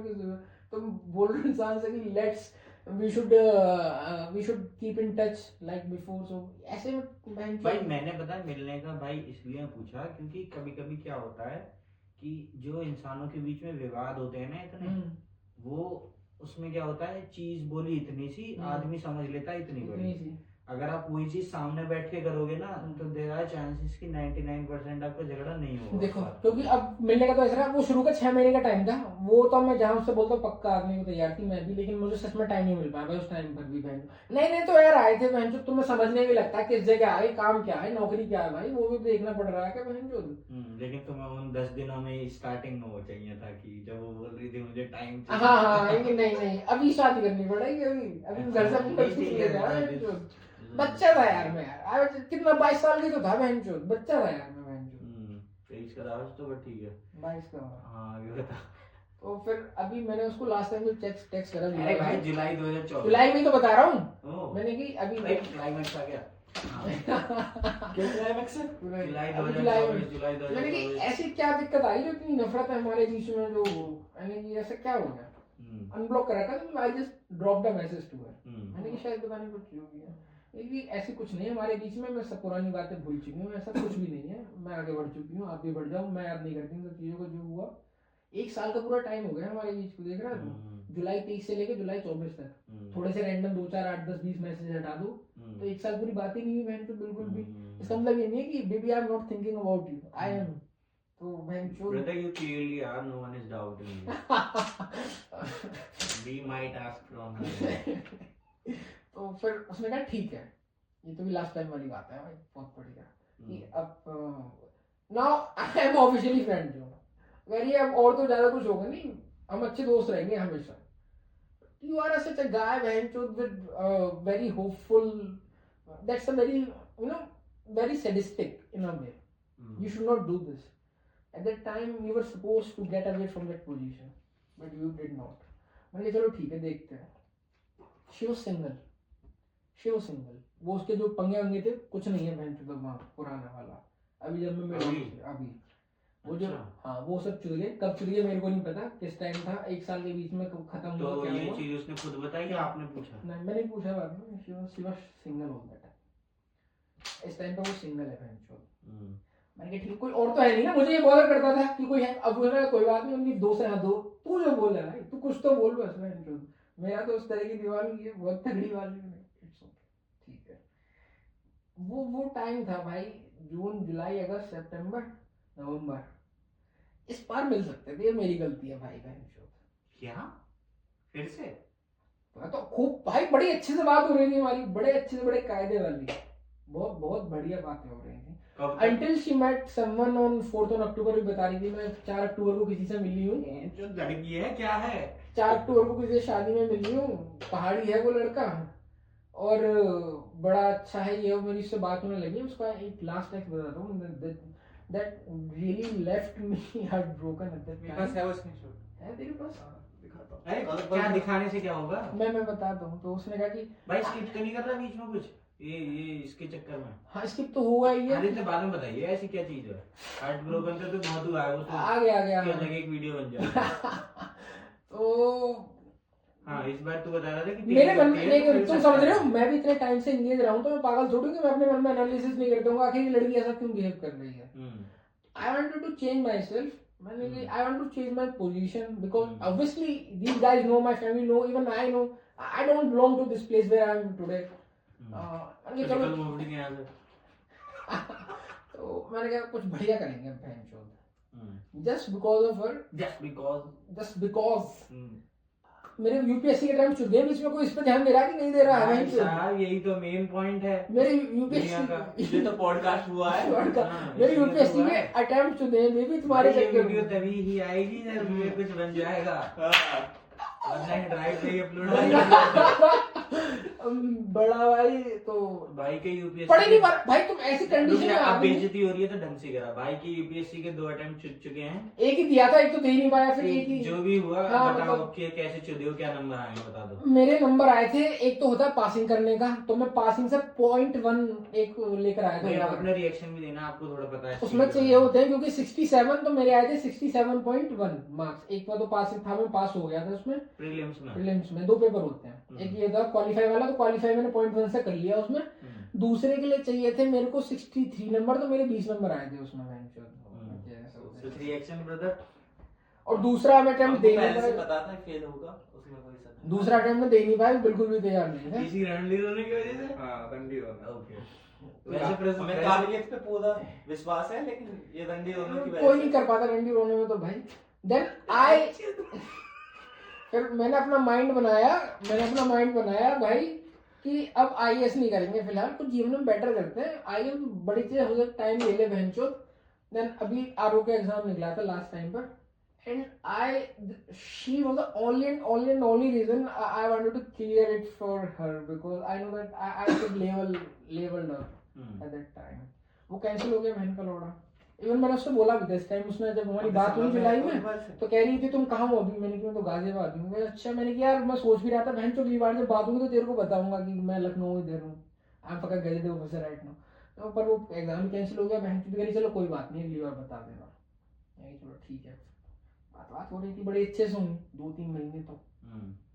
तुम बोल रहे इंसान से कि let's we should keep in touch like before, so ऐसे में भाई मैंने पता है मिलने का भाई इसलिए पूछा क्योंकि कभी कभी क्या होता है कि जो इंसानों के बीच में विवाद होते हैं ना इतने, वो उसमें क्या होता है, चीज बोली इतनी सी, आदमी समझ लेता है इतनी बड़ी। अगर आप वही चीज सामने बैठ के करोगे ना, तो देयर आर चांसेस कि 99% आपका झगड़ा नहीं होगा। देखो क्योंकि अब मिलने का तो ऐसा वो शुरू का 6 महीने का टाइम था, वो तो मैं जहाँ उससे बोलता हूँ पक्का आदमी को तैयार थी मैं भी, लेकिन मुझे सच में टाइम नहीं मिल पाया भाई उस टाइम पर भी। बहन नहीं तो यार आए थे बहन जो तुम्हें समझने भी लगता है किस जगह आए, काम क्या है, नौकरी क्या है भाई, वो भी देखना पड़ रहा है क्या बहन जो। लेकिन तुम्हें उन 10 दिनों में स्टार्टिंग में वो चाहिए था कि जब वो बोल रही थी मुझे टाइम हाँ नहीं अभी शादी करनी पड़ेगी, अभी घर से बच्चा था यार मैं, यार कितना 22 साल की तो था बहन चोद, बच्चा था यार मैं बहन चोद। 23 का था तो ठीक है, 22 का। हाँ आगे बता। तो फिर अभी मैंने उसको लास्ट टाइम टेक्स्ट करा, अरे भाई जुलाई 2024, जुलाई में तो बता रहा हूँ मैंने कि अभी क्लाइमेक्स आ गया। क्या क्लाइमैक्स है? जुलाई अभी 2024 जुलाई मैंने कि 2024 ऐसी क्या दिक्कत आई जो इतनी नफरत है हमारे बीच में, जो मैंने कि ऐसा क्या हो गया, अनब्लॉक कर रखा तो I just drop the message to her. मैंने कि शायद पता नहीं कुछ हो गया, ये ऐसी कुछ नहीं है हमारे बीच में, मैं सब पुरानी बातें भूल चुकी हूँ, ऐसा कुछ भी नहीं है, मैं आगे बढ़ चुकी हूँ, आप भी बढ़ जाओ, मैं याद नहीं करती हूँ चीज़ों को जो हुआ। 1 साल का पूरा टाइम हो गया हमारे बीच को, देख रहा है तू, जुलाई 23 से लेके जुलाई 24 तक, थोड़े से रैंडम 2 4 8 10 20 मैसेज हटा दो तो 1 साल पूरी बात ही नहीं है बहन, तो बिल्कुल भी इसका मतलब ये नहीं है कि baby I am not thinking about you, I am. तो बहन चो Brother, you clearly are. No one is doubting you. We might ask from her. तो फिर उसने कहा ठीक है, ये तो भी लास्ट टाइम वाली बात है भाई, बहुत बढ़िया कि अब now I am officially friend जो वेरी, अब और तो ज्यादा कुछ होगा नहीं, हम अच्छे दोस्त रहेंगे हमेशा। You are such a guy बहनचोद with very hopeful, that's a very you know very sadistic in a way, you should not do this. At that time you were supposed to get away from that position, but you did not. मैंने कहा चलो ठीक है देखते हैं। She was single. वो उसके जो पंगे वंगे थे कुछ नहीं है बहन चोद वहाँ पुराना वाला, अभी जब मैं अभी वो जो हाँ वो सब चुद गए, कब चुद गए मेरे को नहीं पता, किस टाइम था, 1 साल के बीच में कब खत्म हुआ, तो क्या ये हुआ चीज उसने खुद बताई या आपने पूछा? नहीं मैंने पूछा बाद में, she was single all that time, इस टाइम पे वो सिंगल है बहन चोद। मैंने कहा ठीक है, कोई और तो है नहीं ना, मुझे ये बॉदर करता था कि कोई है, अब बोल रहा है कोई बात नहीं, उनकी 2 से हाँ 2, तू जो बोल रहा है तू कुछ तो बोल बस बहन चोद, मेरा तो उस तरह की दीवानी है बहुत तगड़ी वाली नहीं, इट्स ओके ठीक है। वो टाइम था भाई, जून जुलाई अगस्त सितंबर नवंबर, इस बार मिल सकते थे, ये मेरी गलती है भाई बहन चोद। क्या फिर से? तो खूब भाई बड़ी अच्छे से बात हो रही थी हमारी, बड़े अच्छे से बड़े कायदे वाली, बहुत बहुत बढ़िया बातें हो रही थी until she met someone on 4th October भी बता रही थी, मैं 4 अक्टूबर को किसी से मिली हूँ, जो लड़की है क्या है, 4 अक्टूबर को किसी से शादी में मिली हूँ, पहाड़ी है वो लड़का और बड़ा अच्छा है ये, मेरी उससे बात होने लगी। उसका एक लास्ट टेक्स्ट बताता हूँ that really left me heartbroken at that मेरे पास time। है वो स्क्रीनशॉट, है तेरे पास? दिखाता हूँ। अरे क्या दिखाने से क्या होगा? मैं बताता हूँ। तो उसने कहा कि भाई स्किप तो नहीं कर रहा बीच में कुछ, ये इसके चक्कर में? हाँ स्किप तो हुआ ही है, अरे तो बाद में बताइए ऐसी क्या चीज है, हार्ट ब्रोकन का तो बहुत हुआ है वो तो, आ गया अलग एक वीडियो बन जाएगा। तो हाँ इस बार तू बता रहा था कि मेरे मन में नहीं, तुम समझ रहे हो, मैं भी इतने टाइम से इंगेज रहा हूँ तो मैं पागल थोड़ी हूँ, मैं अपने मन में एनालिसिस नहीं करता हूँ आखिर ये लड़की ऐसा क्यों बिहेव कर रही है। I wanted to change myself, मैंने I want to change my position because obviously these guys know, my family know, even I know I don't belong to this place where I am today. चलो तो मैंने कहा कुछ बढ़िया करेंगे बहनचोद, just because of her, just because मेरे UPSC के टाइम चुन गए, बीच में कोई इस पे ध्यान दे रहा है कि नहीं दे रहा है साहब, यही तो मेन पॉइंट है मेरे दुनिया का, यूपीएससी ये तो पॉडकास्ट हुआ है। मेरे यूपीएससी के अटेम्प्ट चुने बेबी तुम्हारे ये चक्कर वीडियो में। तभी ही आएगी जब ये कुछ बन जाएगा, वरना ड्राइव पे ही अपलोड बड़ा भाई तो भाई के यूपीएससी पढ़े नहीं पर भाई तुम ऐसी कंडीशन में अब आ गई। बेइज्जती हो रही है तो ढंग से करा। भाई की यूपीएससी के 2 अटेम्प्ट चुन चुके हैं, एक ही दिया था, एक तो दे ही नहीं पाया, फिर एक ही जो भी हुआ हाँ, बताओ मतलब- कि कैसे चुने हो, क्या नंबर आए हैं बता दो। मेरे नंबर आए थे, एक तो होता है पासिंग करने का, तो मैं पासिंग से 0.1 एक लेकर आया भाई आप था, अपना रिएक्शन भी देना, आपको थोड़ा पता है उसमें चाहिए होते हैं क्योंकि 67 तो मेरे आए थे, 67.1 मार्क्स। एक बार तो पासिंग था, मैं पास हो गया था उसमें प्रीलिम्स में। प्रीलिम्स में 2 पेपर होते हैं, एक ये था क्वालीफाई वाला, तो क्वालीफाई मैंने 0.1 से कर लिया उसमें। दूसरे के लिए चाहिए थे मेरे को 63 नंबर, तो मेरे 20 नंबर आए थे उसमें रिएक्शन ब्रदर। और दूसरा मैं अटेम्प्ट दे नहीं पाया, पता था फेल होगा उसमें कोई सर, दूसरा अटेम्प्ट में दे नहीं पाया, बिल्कुल भी तैयार नहीं था। किसी रणवीर होने की वजह से। हाँ रंडी होना। ओके वैसे हमें काबिलियत पे पूरा विश्वास है, लेकिन ये रंडी होने की वजह कोई नहीं कर पाता रंडी रोने में तो भाई। देन आई फिर मैंने अपना माइंड बनाया भाई कि अब आईएएस नहीं करेंगे फिलहाल, कुछ जीवन में बेटर करते हैं, आईएएस बड़ी चीज हो जाए, टाइम ले ले बहनचोद। देन अभी आरओ का एग्जाम निकला था लास्ट टाइम पर, and she was the only reason I wanted to clear it for her because I know that I should level her at that time। वो कैंसिल हो गया बहन का लौड़ा। इवन मैंने उससे बोला भी था इस टाइम, उसने जब हमारी बात हुई जुलाई में तो कह रही थी तुम कहाँ हो अभी, मैंने कहा तो गाजियाबाद हूँ। अच्छा मैंने कहा यार मैं सोच भी रहा था बहन चो अगली बार जब बात होगी तो तेरे को बताऊंगा कि मैं लखनऊ इधर हूँ। I am fucking gazetted officer right now. तो पर वो एग्जाम कैंसिल हो गया, बहन चोद करी चलो कोई बात नहीं लीव बता देना। मैं कहा, चलो ठीक है। बात हो रही थी बड़े अच्छे से हुई 2-3 महीने तो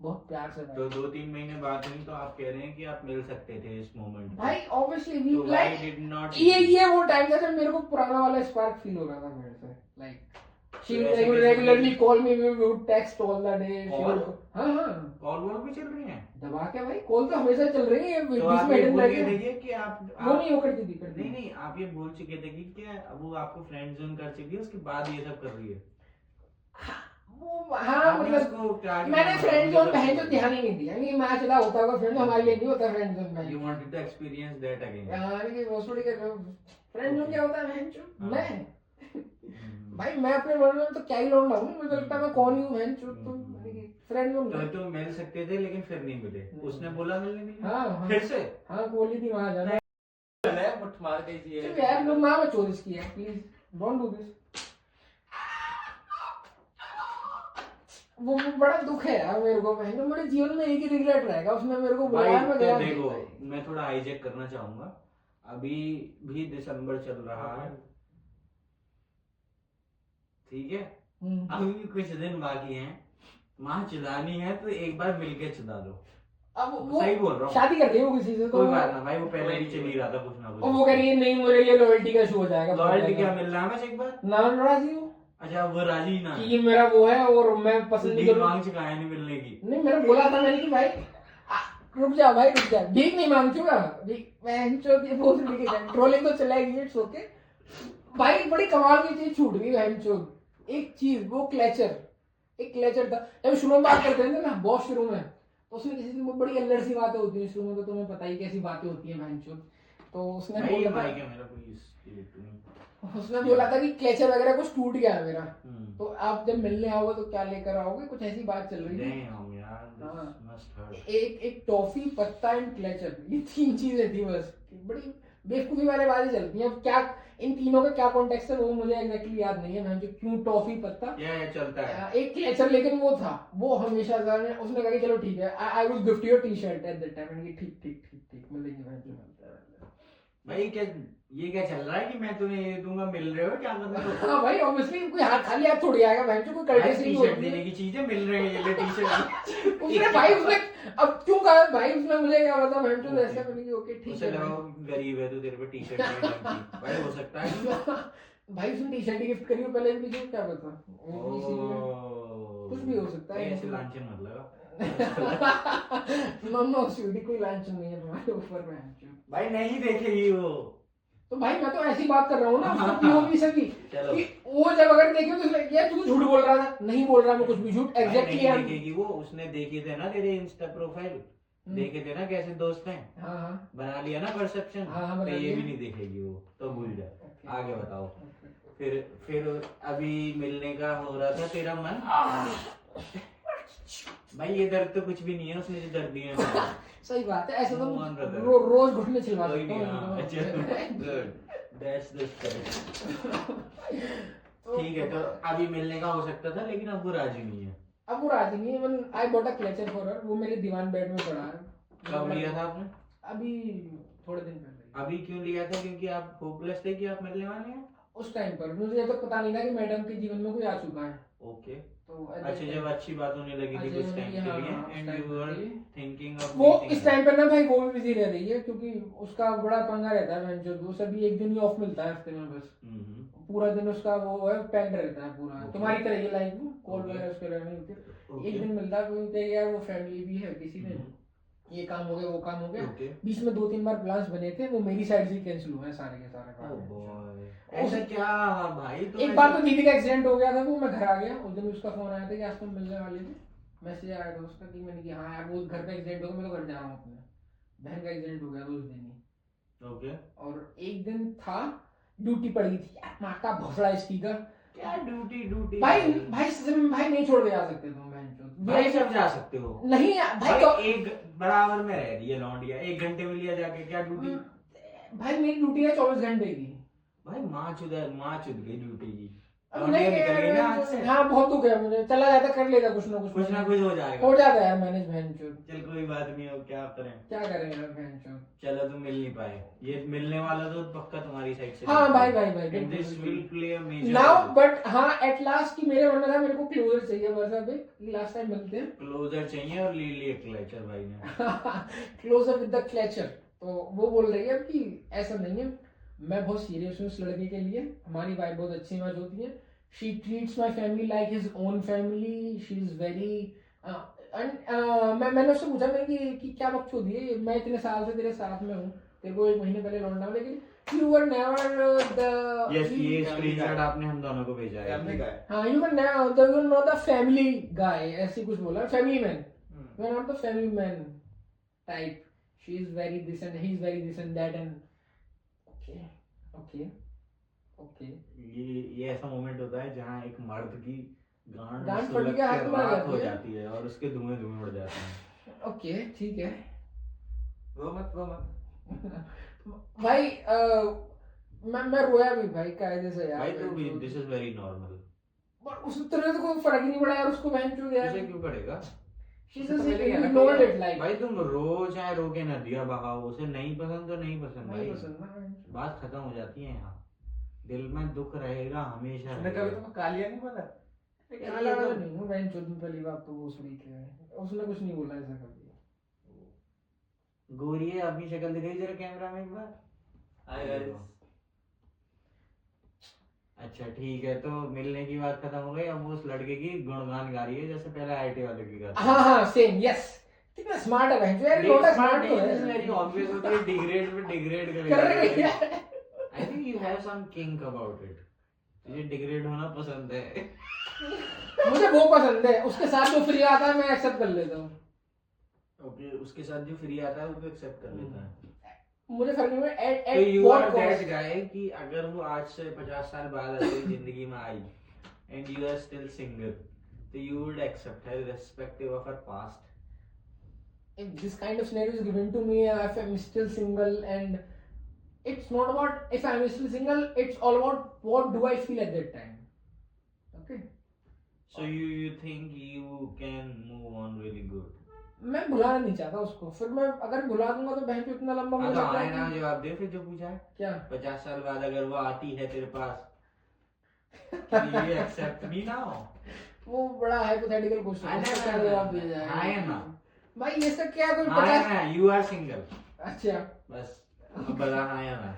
बहुत प्यार से तो 2-3 महीने बाद हुई तो आप कह रहे हैं कि आप मिल सकते थे इस मोमेंट भाई ऑब्वियसली वी तो लाइक why did not ये वो टाइम था जब मेरे को पुराना वाला स्पार्क फील हो रहा था मेरे से लाइक she तो would ऐसे regularly call me, we would text all the day, she Call? would हाँ कॉल वॉल भी चल रही हैं दबा के भाई कॉल तो हमेशा चल रही है तो बीच आप में ये hidden भूल रह गए के थे कि आप वो नहीं वो करती थी नहीं नहीं आप ये भूल चुके थे कि क्या वो आपको फ्रेंड जोन कर चुकी है उसके बाद ये सब कर रही है वो हाँ आपने मतलब उसको क्या मैंने फ्रेंड जोन बहन जो ध्यान ही नहीं दिया कि मैं चला होता होगा फ्रेंड हमारे लिए नहीं होता फ्रेंड जोन यू बहन wanted to experience that again यार कि वो थोड़ी कर फ्रेंड जोन क्या होता है बहन जो हाँ। मैं भाई मैं अपने वर्ल्ड में तो क्या ही लौंडा हूँ मुझे लगता है मैं कौन ही हूँ बहन जो तुम फ्रेंड जोन तो तुम मिल सकते थे लेकिन फिर नहीं मिले उसने बोला मिलने नहीं हाँ फिर से हाँ बोली थी वहां जाना है मुठ मार के जी चल यार लोग ना मत चोरिस किया प्लीज डोंट डू दिस वो बड़ा दुख है यार मेरे को बहन मेरे जीवन में एक ही रिग्रेट रहेगा उसने मेरे को भाई बुलाया मैं तो गया देखो नहीं। मैं थोड़ा हाईजेक करना चाहूंगा अभी भी दिसंबर चल रहा है ठीक है अभी भी कुछ दिन बाकी हैं माँ चिदानी है तो एक बार मिलके चिदा दो अब वो सही बोल रहा हूँ शादी कर दी वो किसी से तो कोई बात ना भाई वो पहले भी चल ही रहा था कुछ ना और वो कह रही है नहीं मेरे लिए लॉयल्टी का शो हो जाएगा लॉयल्टी क्या मिल रहा है बस एक बार नाम राजी हूँ अच्छा वो राजी ना कि ये मेरा वो है और मैं पसंद नहीं भीख करूँ मांग चुका है नहीं मिलने की नहीं मैंने बोला था मैंने कि भाई रुक जा भाई रुक जा भीख नहीं मांगूंगा मैं चोद ये बोल रही है ट्रोलिंग तो चलाएगी इट्स ओके भाई बड़ी कमाल की चीज छूट गई बहन चोद एक चीज वो क्लेचर एक क्लेचर था जब शुरू में बात करते थे ना बहुत शुरू में तो उसमें किसी दिन बड़ी अल्लड़ सी बातें होती हैं शुरू में तो तुम्हें पता ही कैसी बातें होती हैं बहन चोद तो उसने भाई बोला भाई क्या मेरा कोई उसने बोला था कि क्लेचर वगैरह कुछ टूट गया है मेरा तो आप जब मिलने आओगे तो क्या लेकर आओगे कुछ ऐसी बात चल रही थी Damn, यार, this must hurt. एक टॉफी पत्ता एंड क्लेचर ये 3 चीजें थी बस बड़ी बेवकूफी वाले बातें चलती हैं अब क्या इन तीनों का क्या कॉन्टेक्स्ट है वो मुझे एग्जैक्टली याद नहीं है मैं जो क्यों टॉफी पत्ता ये चलता है एक क्लेचर लेकिन वो था वो हमेशा उसने कहा कि चलो ठीक है I will gift your T shirt eight that time मैंने ठीक ठीक ठीक ठीक मिलेंगे भाई क्या ये क्या चल रहा है कि मैं तुम्हें ये दूंगा मिल रहे हो क्या मतलब हाँ भाई ऑब्वियसली कोई हाथ खाली हाथ थोड़ी आएगा भाई जो कोई कर्टेसी टी नहीं शर्ट होती देने की चीजें मिल रही है ये टी शर्ट उसने भाई उसने अब क्यों कहा भाई उसने मुझे क्या पता मैं तो ऐसा मैंने कि ओके ठीक उसे है लगा गरीब है तो तेरे पे टी शर्ट नहीं लगती भाई हो सकता है भाई उसने टी शर्ट गिफ्ट करी हो पहले भी जो क्या पता कुछ भी हो सकता है ऐसे लांछन मत लगा नो नो स्वीटी कोई लांछन नहीं है तुम्हारे ऊपर में भाई नहीं देखेगी वो तो भाई मैं तो ऐसी बात कर रहा हूँ ना उसको पीओवी से भी चलो कि वो जब अगर देखे तो उसने यार तू झूठ बोल रहा था नहीं बोल रहा मैं कुछ भी झूठ भाई एग्जैक्टली नहीं देखेगी वो उसने देखे थे ना तेरे इंस्टा प्रोफाइल देखे थे ना कैसे दोस्त हैं हाँ हाँ बना लिया ना परसेप्शन हाँ, तो बना ये लिया। भी नहीं देखेगी वो तो भूल जा Okay. आगे बताओ फिर अभी मिलने का हो रहा था तेरा मन भाई ये दर्द तो कुछ भी नहीं है उसने जो दर्द दिया है सही बात है ऐसा Come on, तो brother. रोज घुटने छिलवा कोई सकता नहीं हूँ हाँ अच्छा गुड दैट्स द स्पिरिट ठीक है तो अभी मिलने का हो सकता था लेकिन अब वो राजी नहीं है अब वो राजी नहीं है even I bought a clutcher for her वो मेरे दीवान बेड में पड़ा है कब लिया था आपने अभी थोड़े दिन पहले अभी क्यों लिया था क्योंकि आप होपलेस थे कि आप मिलने वाले हैं उस टाइम पर मुझे तो पता नहीं था कि मैडम के जीवन में कोई आ चुका है ओके तो अच्छा जब अच्छी बात होने लगी थी कुछ टाइम के लिए and you were thinking of वो इस टाइम पर ना भाई वो भी बिजी रह रही है क्योंकि उसका बड़ा पंगा रहता है जो उसे भी एक दिन ही ऑफ मिलता है हफ्ते में बस पूरा दिन उसका वो है पैक्ड रहता है पूरा तुम्हारी तरह ये लाइफ कॉल वगैरह उसके रहने होते एक दिन मिलता है क्योंकि यार वो फैमिली भी है किसी ने ये काम हो गया वो काम हो गया बीच में 2-3 बार प्लान्स बने थे वो मेरी साइड से कैंसिल हुए सारे के सारे ऐसा क्या भाई तो एक बार तो दीदी का एक्सीडेंट हो गया था वो मैं घर आ गया उस दिन उसका फोन आया था कि आज तुम मिलने वाले थे मैसेज आया था उसका कि मैंने कि हाँ यार वो घर पे एक्सीडेंट हो गया मैं तो घर जा रहा हूँ अपने बहन का एक्सीडेंट हो गया था उस दिन ही ओके और एक दिन था ड्यूटी पड़ी थी यार माँ का भोसड़ा इसकी का क्या ड्यूटी भाई भाई नहीं छोड़ के जा सकते तुम बहन चोद भाई सब जा सकते हो नहीं भाई तो एक बराबर में रह रही है लौंडिया 1 घंटे में लिया जाके क्या ड्यूटी भाई मेरी ड्यूटी है 24 घंटे की भाई माँ चुद गई ड्यूटी की अब लौंडिया नहीं निकल गई ना हाथ यार, से। हाँ बहुत दुख है मुझे, चला जाता कर लेगा कुछ ना कुछ कुछ ना कुछ हो जाएगा। हो जाता है यार मैनेज बहन चोद, चल कोई बात नहीं, हो क्या करें। क्या करें यार बहन चोद। चलो तुम मिल नहीं पाए, ये मिलने वाला तो पक्का तुम्हारी साइड से। हाँ भाई भाई भाई And this will play a major now role. But हाँ एट लास्ट की मेरे मन में था मेरे को क्लोजर चाहिए बस, अभी लास्ट टाइम मिलते हैं क्लोजर चाहिए और ले लिए क्लेचर भाई ने। Closure with the clutcher. तो वो बोल रही है कि ऐसा नहीं है, मैं बहुत सीरियस हूँ इस लड़के के लिए, हमारी वाइफ बहुत अच्छी मैच होती है, she treats my family like his own family, she is very मैंने उससे पूछा मैं कि क्या बकचोदी है, मैं इतने साल से तेरे साथ में हूँ, तेरे को 1 महीने पहले लौटना हो, लेकिन you were never the yes, ये स्क्रीनशॉट आपने हम दोनों को भेजा है। फैमिली का है। हाँ you were not the family guy, ऐसी कुछ बोला, family man, you are not the family man type, she is very this and he is very this and that and okay ये ऐसा मोमेंट होता है जहाँ एक मर्द की गांड गांड फट सुलग के हाथ में आ राख जाती हो है। जाती है और उसके धुएं धुएं उड़ जाते हैं। ओके ठीक है वो मत भाई मैं रोया भी भाई कायदे से यार भाई तो भी दिस इज वेरी नॉर्मल। पर उस तरह तो कोई फर्क ही नहीं पड़ा यार उसको बहन चोद यार, तुझे क्यों पड़ेगा she तो just पहले क्या ignored ना, it like भाई, तुम रो चाहे रो के नदियां बहाओ, उसे नहीं पसंद तो नहीं पसंद नहीं भाई, पसंद ना। बात खत्म हो जाती है यहाँ। दिल में दुख रहेगा हमेशा उसने कभी रहेगा। तुम्हें कालिया नहीं बोला? काला वाला नहीं हूँ बहन चोद, पहली बात तो वो सुनी थी, उसने कुछ नहीं बोला ऐसा कभी। गोरी है, अपनी शक्ल दिखाई जरा कैमरा में एक बार। Hi guys. अच्छा ठीक है, तो मिलने की बात खत्म हो गई, अब वो उस लड़के की गुणगान गा रही है जैसे पहले आईटी वाले की गाती है। हाँ सेम यस, कितना स्मार्ट है बहन चोद यार, लोटा स्मार्ट तो है वेरी ऑब्वियस होता है, डिग्रेड पे डिग्रेड कर रही करेगा। है। I think you have some kink about it, तुझे डिग्रेड होना पसंद है। मुझे वो पसंद है, उसके साथ जो फ्री आता है मैं एक्सेप्ट कर लेता हूँ। ओके, उसके साथ जो फ्री आता है वो एक्सेप्ट कर लेता है। मुझे फर्क नहीं पड़ता तो at you what are that cost. Guy कि अगर वो आज से 50 साल बाद तेरी जिंदगी में आई and you are still single, तो you would accept her irrespective of her past. If this kind of scenario is given to me, if I'm still single, and it's not about if I'm still single, it's all about what do I feel at that time. Okay. So you think you can move on really good. मैं भुलाना नहीं चाहता उसको, फिर मैं अगर भुला दूंगा तो बहन चो इतना लंबा हाँ मुझे तो लगता आए है ना कि- जवाब दे फिर जो पूछा है। क्या 50 साल बाद अगर वो आती है तेरे पास, can you accept me now? वो बड़ा हाइपोथेटिकल क्वेश्चन हाँ है, ना, इसका जवाब दिया जाएगा। हाँ या ना? भाई ये सब क्या कोई हाँ या 50 ना, you are single. अच्छा बस अब बता हाँ या ना।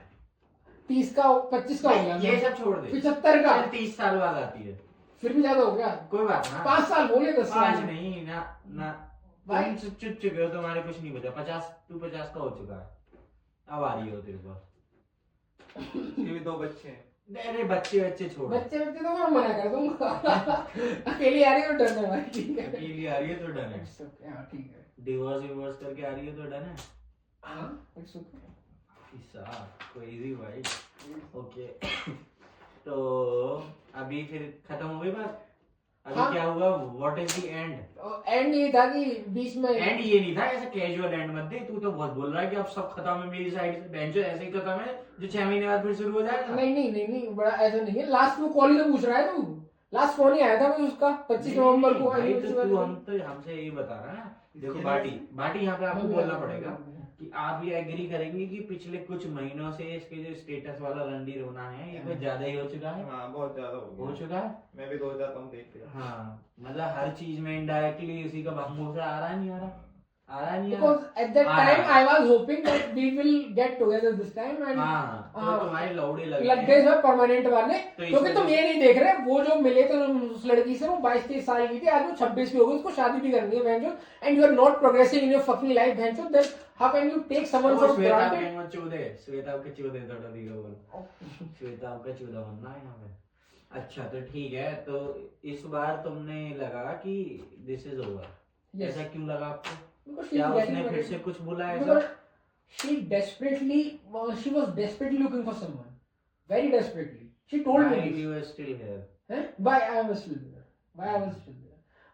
30 का 25 का हो गया, ये सब छोड़ दे, 75 का, चल 30 साल बाद आती है, फिर भी ज्यादा हो गया, कोई बात ना। 5 साल बोले 10 साल 5 नहीं ना ना, भाई तुम चुप चुके हो, तुम्हारे कुछ नहीं बचा। 50 तू 50 का हो चुका है, अब आ रही हो तेरे पास। ये भी 2 बच्चे हैं। अरे बच्चे बच्चे छोड़, बच्चे बच्चे तो मैं मना कर दूंगा। अकेली आ रही हो डर है भाई, ठीक है अकेली आ रही है तो डन है, It's okay, हाँ ठीक है, डिवोर्स विवोर्स करके आ रही है तो डन है। हाँ इट्स ओके। ऐसा कोई इजी भाई। ओके तो अभी फिर खत्म हो गई बात। अभी हाँ। क्या हुआ, what is the end? And ये था कि बीच में एंड ये नहीं था, ऐसा कैजुअल एंड मत दे, तू तो बहुत बोल रहा है कि अब सब खत्म है मेरी साइड से, बेंचो ऐसे ही खत्म है जो 6 महीने बाद फिर शुरू हो जाएगा। नहीं बड़ा ऐसा नहीं है, लास्ट वो कॉल तो पूछ रहा है तू, लास्ट फोन ही आया था मुझे उसका 25 नवंबर को भाई, तो anniversary तू वाले हमसे यही बता रहा है ना। देखो इसके बाटी बाटी यहाँ पे आपको दिन। बोलना पड़ेगा कि आप ये एग्री करेंगे कि पिछले कुछ महीनों से इसके जो स्टेटस वाला रणधीर होना है ये कुछ ज्यादा ही हो चुका है। हाँ बहुत ज्यादा हो हो गया। चुका है। मैं भी 2000 कम देख लिया। हाँ मतलब हर चीज में इनडायरेक्टली उसी का मुंह से आ रहा है, नहीं आ रहा, आ रहा नहीं आ Because at that हाँ। time I was hoping that we will get together this time and रहा। हाँ तो हाँ। तुम्हारे लौड़े लग लगे गए सब परमानेंट वाले, तो क्योंकि इसमें तुम ये नहीं देख रहे वो जो मिले थे उस लड़की से, वो 22-23 साल की थी, आज वो 26 की हो गई, उसको शादी भी करनी है बहनचोद, and you are not progressing in your fucking life बहनचोद, then how can you take someone for granted. Shweta के चौदह थोड़ा दिया बोल, श्वेता का चौदह बनना है यहाँ पे। अच्छा तो ठीक है, तो इस बार तुमने लगा कि दिस इज ओवर, ऐसा क्यों लगा आपको? क्या उसने फिर से कुछ बोला ऐसा? she was desperately looking for someone, very desperately, she told me Why this. you are still here? Why I was still there.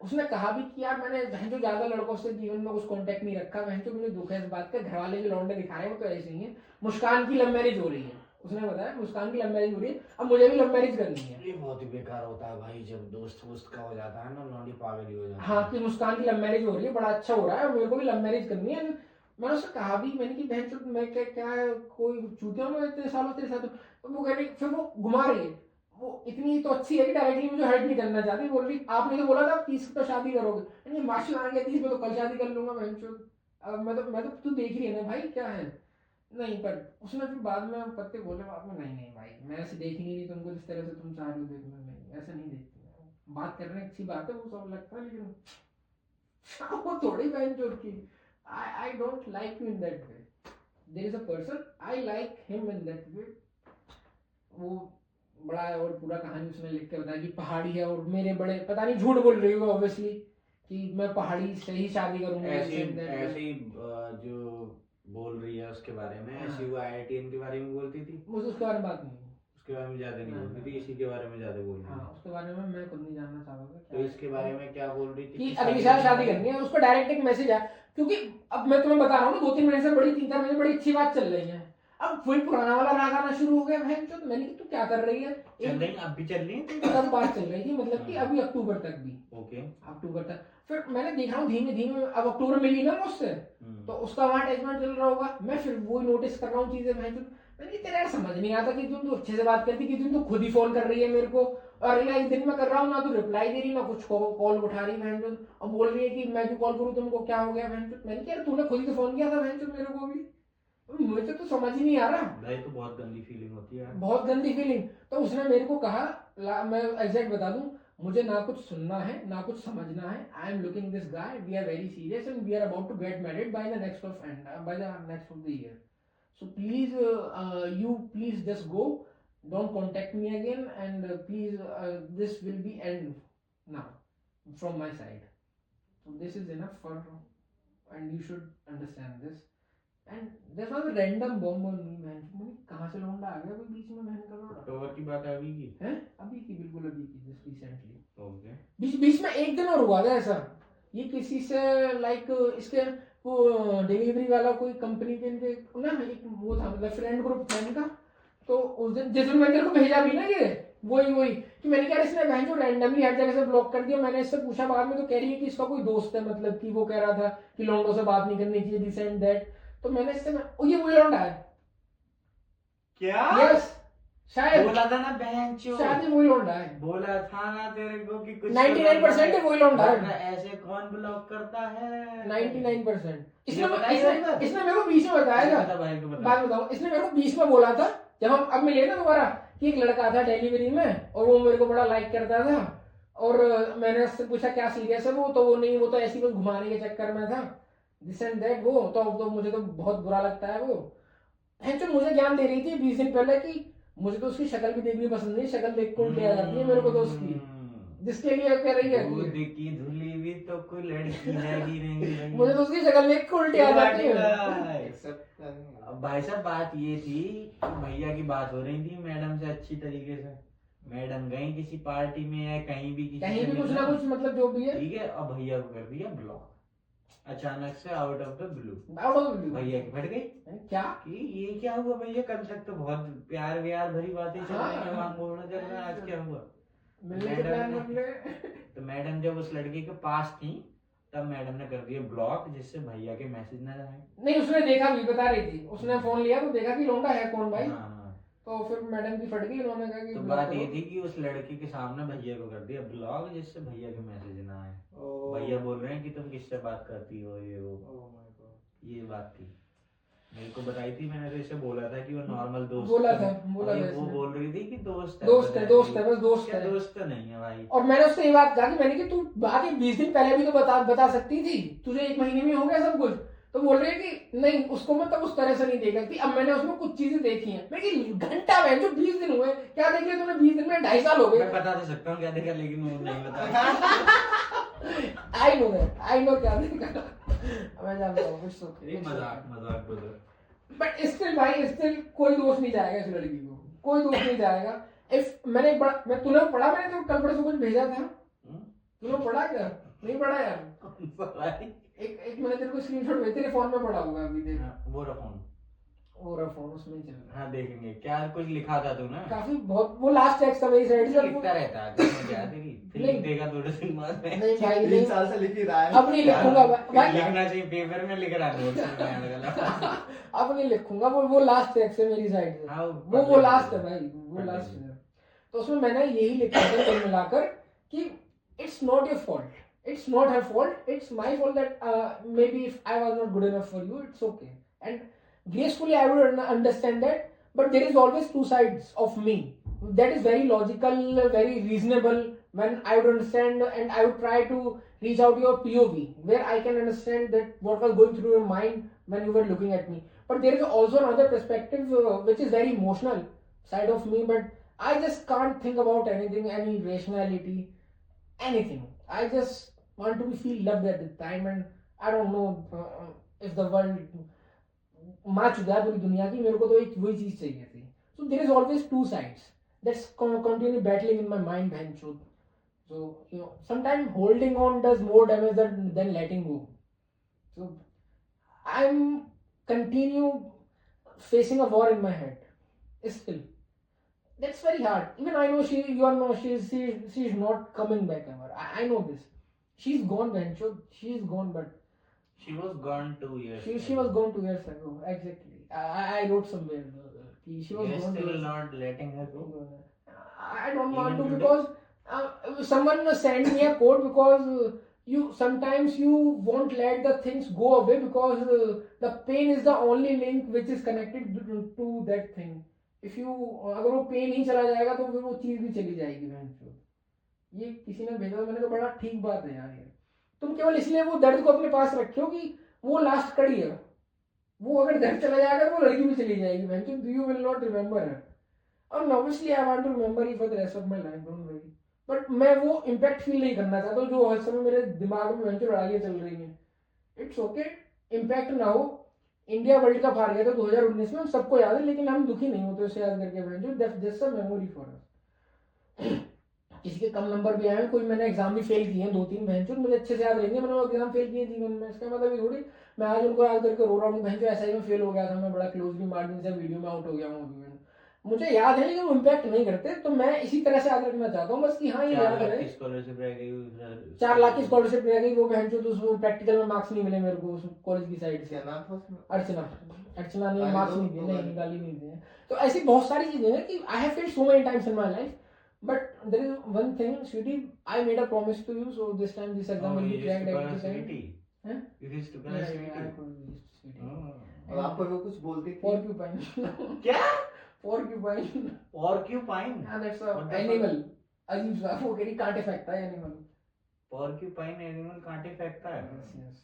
उसने कहा भी कि यार मैंने बहन जो ज्यादा लड़कों से जीवन में कुछ कांटेक्ट नहीं रखा, बहन जो मुझे दुख है इस बात का, घर वाले जो लौंडे दिखा रहे हैं वो तो ऐसे ही हैं। मुस्कान की लव मैरिज हो रही है, उसने बताया मुस्कान की लव मैरिज हो रही है, अब मुझे भी लव मैरिज करनी है। ये बहुत ही बेकार होता है भाई, जब दोस्त वोस्त का हो जाता है ना, लौंडी पागल ही हो जाती है। हाँ कि मुस्कान की लव मैरिज हो रही है, बड़ा अच्छा हो रहा है और मेरे को भी लव मैरिज करनी है। मैंने उससे कहा भी, मैंने कि बहन चोद मैं क्या क्या है, कोई चूतिया हूँ मैं इतने सालों तेरे साथ हूँ। तो वो कह रही, फिर वो घुमा रही है, वो इतनी तो अच्छी है कि डायरेक्टली मुझे हर्ट नहीं करना चाहती। बोल रही आपने तो बोला था 30 पे शादी करोगे, नहीं मार्च आ गया 30 पे तो कल शादी कर लूंगा बहन चोद। अब मैं तो तू देख रही है ना भाई क्या है। नहीं पर उसने फिर बाद में पत्ते बोले बाद में, नहीं नहीं भाई मैं ऐसे देख ही नहीं रही तुमको जिस तरह से तुम चाह रहे हो देखना, नहीं ऐसा नहीं देखती मैं। बात करने अच्छी बात है वो सब लगता है, लेकिन वो थोड़ी बहन चोद की। I don't like you in that way. There is a person I like him in that way. वो बड़ा और पूरा कहानी उसने लिख के बताया कि पहाड़ी है और मेरे बड़े, पता नहीं झूठ बोल रही होगा ऑब्वियसली कि मैं पहाड़ी से ही शादी करूंगी। ऐसे ही जो बोल रही है उसके बारे में, ऐसी वो IITN के बारे में बोलती थी, मुझे उसके बारे में बात नहीं, उसके बारे में ज्यादा नहीं बोलती थी, इसी के बारे में ज्यादा बोल रही हाँ थी। उसके बारे में मैं खुद नहीं जानना चाहता था तो इसके बारे में क्या बोल रही थी कि अगली साल शादी करनी है। उसको डायरेक्ट एक मैसेज आया, क्योंकि अब मैं तुम्हें बता रहा हूँ ना 2-3 महीने से बड़ी 3-4 महीने बड़ी अच्छी बात चल रही है, अब वही पुराना वाला राग आना शुरू हो गया बहन चोद। मैंने तू क्या कर रही है, चल रही, अब भी चल रही है तब बात चल रही थी, मतलब कि अभी अक्टूबर तक भी, ओके अक्टूबर तक। फिर मैंने देखा हूँ धीमे धीमे, अब अक्टूबर मिली ना मुझसे तो उसका वहाँ अटैचमेंट चल रहा होगा, मैं फिर वो नोटिस कर रहा हूँ चीजें बहन चोद। मैंने तेरा यार समझ नहीं आता कि तुम तो अच्छे से बात करती, कि तुम तो खुद ही फोन कर रही है मेरे को, और रियलाइज दिन में कर रहा हूँ ना, तो रिप्लाई दे रही ना कुछ कॉल उठा रही बहन चोद, और बोल रही है कि मैं क्यों कॉल करूँ तुमको, क्या हो गया बहन चोद। मैंने कहा यार तूने खुद ही तो फोन किया था बहन चोद मेरे को भी, मुझे तो समझ ही नहीं आ रहा भाई। तो बहुत गंदी फीलिंग होती है, बहुत गंदी फीलिंग। तो उसने मेरे को कहा, मैं एग्जैक्ट बता दूं, मुझे ना कुछ सुनना है ना कुछ समझना है, I am looking this guy, we are very serious and we are about to get married by the next of the year, so please you please just go, don't contact me again and please this will be end now from my side, so this is enough for, and you should understand this. And there was a random bomb on me man, मैंने कहाँ से लौंडा आ गया कोई बीच में, मैंने कहा अक्टूबर की बात है अभी की है, अभी की बिल्कुल अभी की, जस्ट रिसेंटली। ओके, बीच में एक दिन और हुआ था ऐसा, ये किसी से लाइक इसके वो डिलीवरी वाला कोई कंपनी के इनके ना एक वो था, मतलब फ्रेंड ग्रुप था इनका, तो उस दिन जिस दिन मैंने तेरे को भेजा भी ना ये वही कि मैंने कहा इसने बहन को रैंडमली हर जगह से ब्लॉक कर दिया। मैंने इससे पूछा बाद में तो कह रही है कि इसका कोई दोस्त है, मतलब कि वो कह रहा था कि लौंडों से बात नहीं करनी चाहिए दिस एंड दैट। तो मैंने इससे ये वही लौंडा है क्या? यस शायद बोला था ना बहन चो, शायद ही वही लौंडा है, बोला था ना तेरे को कि कुछ 99% ही वही लौंडा है, ऐसे कौन ब्लॉक करता है 99%। ये बताइए इसने मेरे को बीच में बताया था, भाई को बता। बात बताऊं, इसने मेरे को बीच में बोला था जब हम अब मिले ना दोबारा, कि एक लड़का था डिलीवरी में और वो मेरे को बड़ा लाइक करता था, और मैंने उससे पूछा क्या सीरियस है वो, तो वो नहीं, वो तो ऐसी बस घुमाने के चक्कर में था दिस एंड दैट। वो तो मुझे तो बहुत बुरा लगता है वो, मुझे ज्ञान दे रही थी 20 दिन पहले कि मुझे तो उसकी शक्ल भी देखनी पसंद नहीं, शक्ल देख को उल्टी आ जाती है मेरे को तो उसकी, जिसके लिए कह रही है दूध की धुली भी तो कोई लड़की है ही नहीं मुझे तो उसकी शक्ल देख को उल्टी आ जाती है। अब भाई साहब बात ये थी, भैया की बात हो रही थी मैडम से अच्छी तरीके से, मैडम गई किसी पार्टी में या कहीं भी कहीं भी कुछ ना कुछ, मतलब जो भी है ठीक है, अब भैया को कर दिया ब्लॉक अचानक से out of the blue, out of the blue. भैया की फट गई क्या कि ये क्या हुआ भैया, कल तक तो बहुत प्यार व्यार भरी बातें चल रही है, वहां बोलना चल रहा है, आज क्या हुआ। मिलने के प्लान बन गए। तो मैडम जब उस लड़के के पास थी तब मैडम ने कर दिया ब्लॉक, जिससे भैया के मैसेज न आए। नहीं उसने देखा भी, बता रही थी, उसने फोन लिया तो देखा कि लौंडा है कौन भाई, हाँ। तो फिर मैडम की फट गई, उन्होंने कहा कि तो बात ये थी कि उस लड़के के सामने भैया को कर दिया ब्लॉक, जिससे भैया के मैसेज ना आए। भैया बोल रहे हैं कि तुम किससे बात करती हो, ये वो ये बात थी, मेरे को बताई थी, मैंने तो इसे बोला था कि वो नॉर्मल दोस्त बोला है। था वो बोल रही थी कि दोस्त है दोस्त है बस दोस्त क्या है, दोस्त तो नहीं है भाई। और मैंने उससे ये बात कहा कि मैंने कि तू बात 20 दिन पहले भी तो बता सकती थी, तुझे 1 महीने में हो गया सब कुछ। तो बोल रही है कि नहीं उसको मैं तब उस तरह से नहीं देखा थी, अब मैंने उसमें कुछ चीजें देखी हैं। मैं कि घंटा में जो 20 दिन हुए क्या देख लिया तूने 20 दिन में, 2.5 साल हो गए। मैं बता तो सकता हूँ क्या देखा, लेकिन वो नहीं बता। आई नो क्या देखा, मैं जानता हूँ मजाक ब्रदर। बट स्टिल भाई स्टिल कोई दोस्त नहीं जाएगा इस लड़की को, कोई दोस्त नहीं जाएगा। इफ मैं तूने पढ़ा, मैंने तो कल परसों कुछ भेजा था, तूने पढ़ा क्या? नहीं पढ़ा यार, एक मैंने तेरे को स्क्रीनशॉट भेजा, तेरे फोन में पड़ा होगा अभी देख। वोडाफोन और फोन उसमें ही चल रहा है। हाँ देखेंगे क्या कुछ लिखा था तूने। काफी बहुत वो लास्ट टेक्स्ट था मेरी साइड से। लिखता रहता है अगर मुझे याद है कि फिर लिख देगा थोड़े दिन बाद में। नहीं भाई 3 नहीं, साल से लिख ही रहा है। अब नहीं लिखूंगा भाई, लिखना चाहिए पेपर में लिख रहा है नोट्स में अलग-अलग। अब नहीं लिखूंगा। वो लास्ट टेक्स्ट है मेरी साइड से। हाँ, वो लास्ट है भाई, वो पढ़ लास्ट लेंगे। है। तो उसमें मैंने यही लिखा था कुल मिलाकर कि it's not your fault, it's not her fault, it's my fault that maybe if I was not good enough for you, it's okay. And gracefully I would understand that, but there is always two sides of me. That is very logical, very reasonable. When I would understand and I would try to reach out your POV, where I can understand that what was going through your mind when you were looking at me. But there is also another perspective which is very emotional side of me, but I just can't think about anything, any rationality, anything. I just want to be feel loved at the time, and I don't know if the world मार चुका है पूरी दुनिया की, मेरे को तो एक वही चीज चाहिए थी. So there is always two sides that's continually battling in my mind, bhaichod. So you know, sometimes holding on does more damage than letting go. So I'm continue facing a war in my head still. That's very hard. Even I know she's not coming back ever. I know this. She's gone, Bencho. She's gone, but She was gone 2 years. she was gone 2 years ago. Exactly. I wrote somewhere. She was You're gone. still not letting her go. I don't want to Even today? because someone sent me a quote because you sometimes you won't let the things go away because the pain is the only link which is connected to that thing. If you अगर वो pen ही चला जाएगा तो फिर वो चीज भी चली जाएगी बहन। ये किसी ने भेजा, मैंने कहा बड़ा ठीक बात है यार ये। तुम केवल इसलिए वो दर्द को अपने पास रखो कि वो लास्ट कड़ी है। वो अगर दर्द चला जाएगा तो वो लड़की भी चली जाएगी बहन। You will not remember her, और obviously I want to remember you for the rest of my life, don't worry. But मैं वो इम्पैक्ट फील नहीं करना चाहता जो हर समय मेरे दिमाग में बहन लड़ाइयाँ चल रही हैं। इट्स ओके, इम्पैक्ट ना हो। इंडिया वर्ल्ड कप हार गया था 2019 में, हम सबको याद है, लेकिन हम दुखी नहीं होते उसे याद करके बहन। That's a memory for us. किसी के कम नंबर भी आए, कोई मैंने एग्जाम भी फेल किए हैं 2-3 बहन, मुझे अच्छे से याद रहेंगे मैंने वो एग्जाम फेल किए जीवन में। इसका मतलब ये थोड़ी मैं आज उनको याद करके रो रहा हूँ बहन ऐसा ही मैं फेल हो गया था, मैं बड़ा क्लोजली मार्जिन से वीडियो में आउट हो गया हूँ अभी। मुझे याद है लेकिन वो इम्पैक्ट नहीं करते, तो मैं इसी तरह से याद रखना चाहता हूँ बस कि हाँ ये याद रहे। 4 लाख की स्कॉलरशिप रह गई वो बहन जो, तो प्रैक्टिकल में मार्क्स नहीं मिले मेरे को कॉलेज की साइड से। अर्चना ने मार्क्स नहीं दिए, नहीं गाली नहीं दिए। तो ऐसी बहुत सारी चीजें हैं कि I have failed so many times in my life, but there is one thing, Sweetie, I made a promise to you, so this time this exam will be cracked at the time. You used to call her Sweetie. और आपको वो कुछ बोलती थी? Porcupine. क्या? Porcupine. Porcupine? हाँ, that's a animal. अजीब सा, वो कहीं कांटे फेंकता है animal. Porcupine animal कांटे फेंकता है? Yes.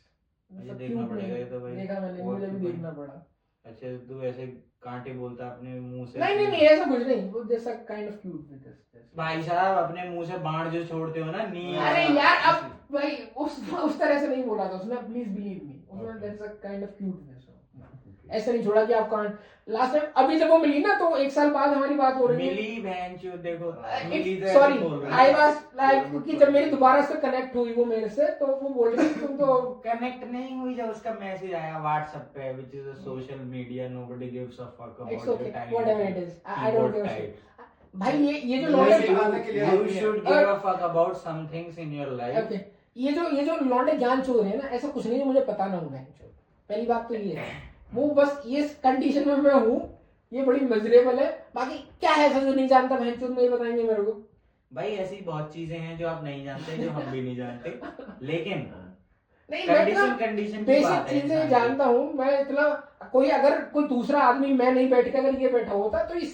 मुझे देखना पड़ेगा ये तो भाई। देखा मैंने, मुझे भी देखना पड़ा। अच्छा तू ऐसे कांटे बोलता अपने मुंह से? नहीं ऐसा कुछ नहीं, वो जैसा kind of cute with this. भाई साहब अपने मुंह से बाण जो छोड़ते हो ना नी। अरे यार अब भाई उस तरह से नहीं बोला था उसने, प्लीज बिलीव मी। उसने that's a kind of cuteness. ऐसा नहीं छोड़ा कि आप कांट। लास्ट टाइम अभी जब वो मिली ना तो 1 साल बाद हमारी बात हो रही है। मिली बहनचोद देखो मिली तो सॉरी आई वाज लाइक कि जब मेरी दोबारा से कनेक्ट हुई वो मेरे से, तो वो बोल रही थी तुम तो कनेक्ट नहीं हुई जब उसका मैसेज आया व्हाट्सएप पे, which is a social media, nobody gives a fuck about your time, whatever it is, I don't give. भाई ये जो लौंडे you should give a fuck about some things in your life. Okay, ये जो लौंडे ज्ञान चोर रहे हैं ना, ऐसा कुछ नहीं है मुझे पता ना होगा। पहली बात तो ये है, वो बस ये कंडीशन में मैं हूँ, ये बड़ी मजरेबल है। बाकी क्या है ऐसा जो नहीं जानता बहनचोद, नहीं बताएंगे मेरे को। भाई ऐसी बहुत चीजें हैं जो आप नहीं जानते, जो हम भी नहीं जानते, लेकिन नहीं कंडीशन बेसिक चीजें जानता हूँ मैं। इतना अगर कोई दूसरा आदमी मैं नहीं बैठ के अगर ये बैठा होता तो ये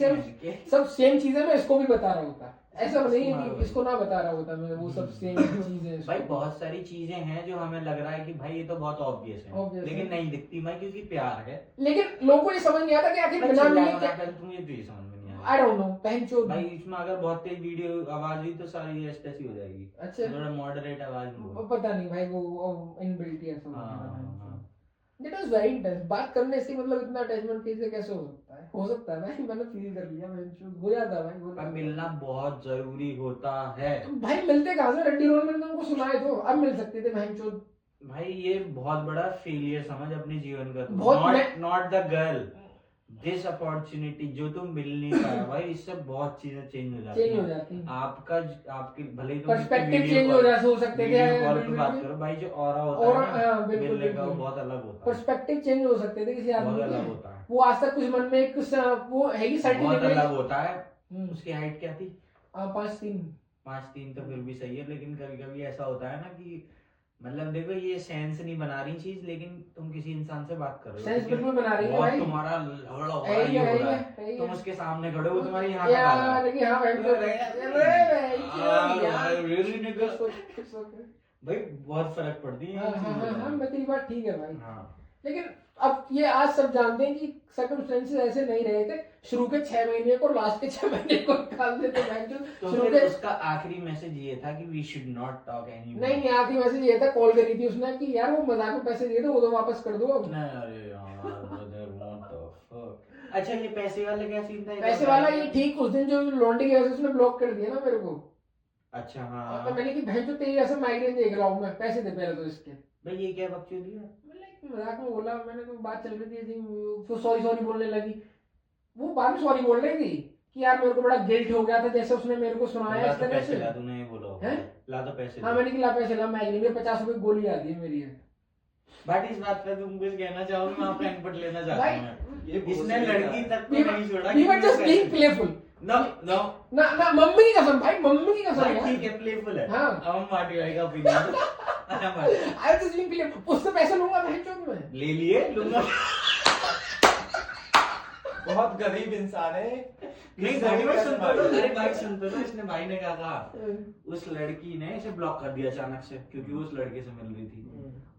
सब सेम चीजें मैं इसको भी बता रहा होता। ऐसा नहीं है कि इसको ना बता रहा होता मैं, वो सब सेम चीजें। भाई बहुत सारी चीजें हैं जो हमें लग रहा है कि भाई ये तो बहुत ऑब्वियस है, लेकिन नहीं दिखती भाई, क्योंकि प्यार है। लेकिन लोगों को ये समझ नहीं आता कि आखिर बिना मिले तुम्हें तो ये समझ में नहीं आई डोंट नो बहनचोद। भाई इसमें अगर बहुत तेज वीडियो आवाज हुई तो सारी ऐसी हो जाएगी। अच्छा, थोड़ा मॉडरेट आवाज में पता नहीं भाई, वो इनबिल्ट है ऐसा। That was very intense। बात करने से मतलब इतना अटैचमेंट कैसे हो सकता है? हो सकता है भाई, मैंने फील कर लिया, हो जाता है भाई। पर मिलना बहुत जरूरी होता है। तो भाई मिलते कहाँ से? रंडी रोल में तुमको सुनाए तो अब मिल सकते थे बहनचोद। भाई ये बहुत बड़ा फेलियर समझ अपने जीवन का, बहुत not the girl this opportunity जो तुम मिल नहीं पाया भाई, इससे बहुत चीजें चेंज हो जाती चेंज हो हैं। जाती है, आपका आपके भले ही तुम पर्सपेक्टिव चेंज हो सकते थे, वीडियो कॉल पे बात करो भाई, जो ऑरा होता और है ना बिल्कुल मिलने का, वो बिल्कुल बहुत अलग होता है, पर्सपेक्टिव चेंज हो सकते थे किसी बहुत आदमी अलग के। होता है, वो आज तक कुछ मन में एक वो है कि सर्टेन बहुत इमेज। अलग होता है। उसकी हाइट क्या थी? 5'3". 5'3" तो फिर भी सही है, लेकिन कभी कभी ऐसा होता है ना कि मतलब देखो ये सेंस नहीं बना रही चीज, लेकिन तुम किसी इंसान से बात कर रहे हो, सेंस ठीक है? बिल्कुल बना रही है बहुत भाई, तुम्हारा लहड़ा हो है रहा है, ही ये है, हो है रहा ही है, है, है ही तुम है। उसके सामने खड़े हो, तुम्हारी यहाँ का डाला यार लेकिन हाँ भाई तो भाई बहुत फर्क पड़ती है हाँ ये हाँ चीजें। हाँ, मैं तेरी बात ठीक है भाई, हाँ लेकिन अब ये आज सब जानते हैं कि सर्कमस्टेंसेस ऐसे नहीं रहे थे, शुरू के 6 महीने को लास्ट के 6 महीने को निकाल देते हैं जो तो शुरू फिर के। उसका आखिरी मैसेज ये था कि we should not talk any नहीं नहीं, आखिरी मैसेज ये था, कॉल करी थी उसने कि यार वो मजाक में पैसे दिए थे वो तो वापस कर दो अब। नहीं, अरे यार brother, what the fuck? अच्छा ये पैसे वाले क्या सीन था? पैसे वाला ये ठीक उस दिन जो लॉन्ड्री की वजह से उसने ब्लॉक कर दिया ना मेरे को। अच्छा हाँ, तो मैंने कि बहन जो तेरी ऐसे माइग्रेन देख रहा हूँ मैं, पैसे दे पहले तो इसके। भाई ये क्या बकचोदी है? मैंने मजाक में बोला, मैंने तो बात चल रही थी ऐसी, तो सॉरी सॉरी बोलने लगी, वो बाद में सॉरी बोल रही थी कि यार मेरे को बड़ा गिल्ट हो गया था जैसे उसने मेरे को सुनाया ला इस तो तरह पैसे से। ला, तूने ये बोला होगा। हैं? ला तो पैसे हाँ दे। मैंने कि ला पैसे ला, माइग्रेन में 50 रुपए गोली आती है मेरी है। बट इस बात पे तुम कुछ कहना चाहोगे? मैं आपका इनपुट लेना चाहता भाई, हूँ मैं। ये इसने लड़की तक को We were- नहीं छोड़ा we were कि just पैसे- being playful। No, no, ना ना, मम्मी की कसम भाई, मम्मी की कसम भाई यार। ठीक है, प्लेफुल है। हाँ। अब हम मार्टी भाई का opinion I was just being playful। उससे पैसे लूंगा बहन चोद में। ले लिए, लूंगा। बहुत गरीब इंसान है। नहीं भाई, भाई सुन तो लो, अरे भाई सुन तो लो, इसने भाई ने क्या कहा, उस लड़की ने इसे ब्लॉक कर दिया अचानक से क्योंकि वो उस लड़के से मिल रही थी।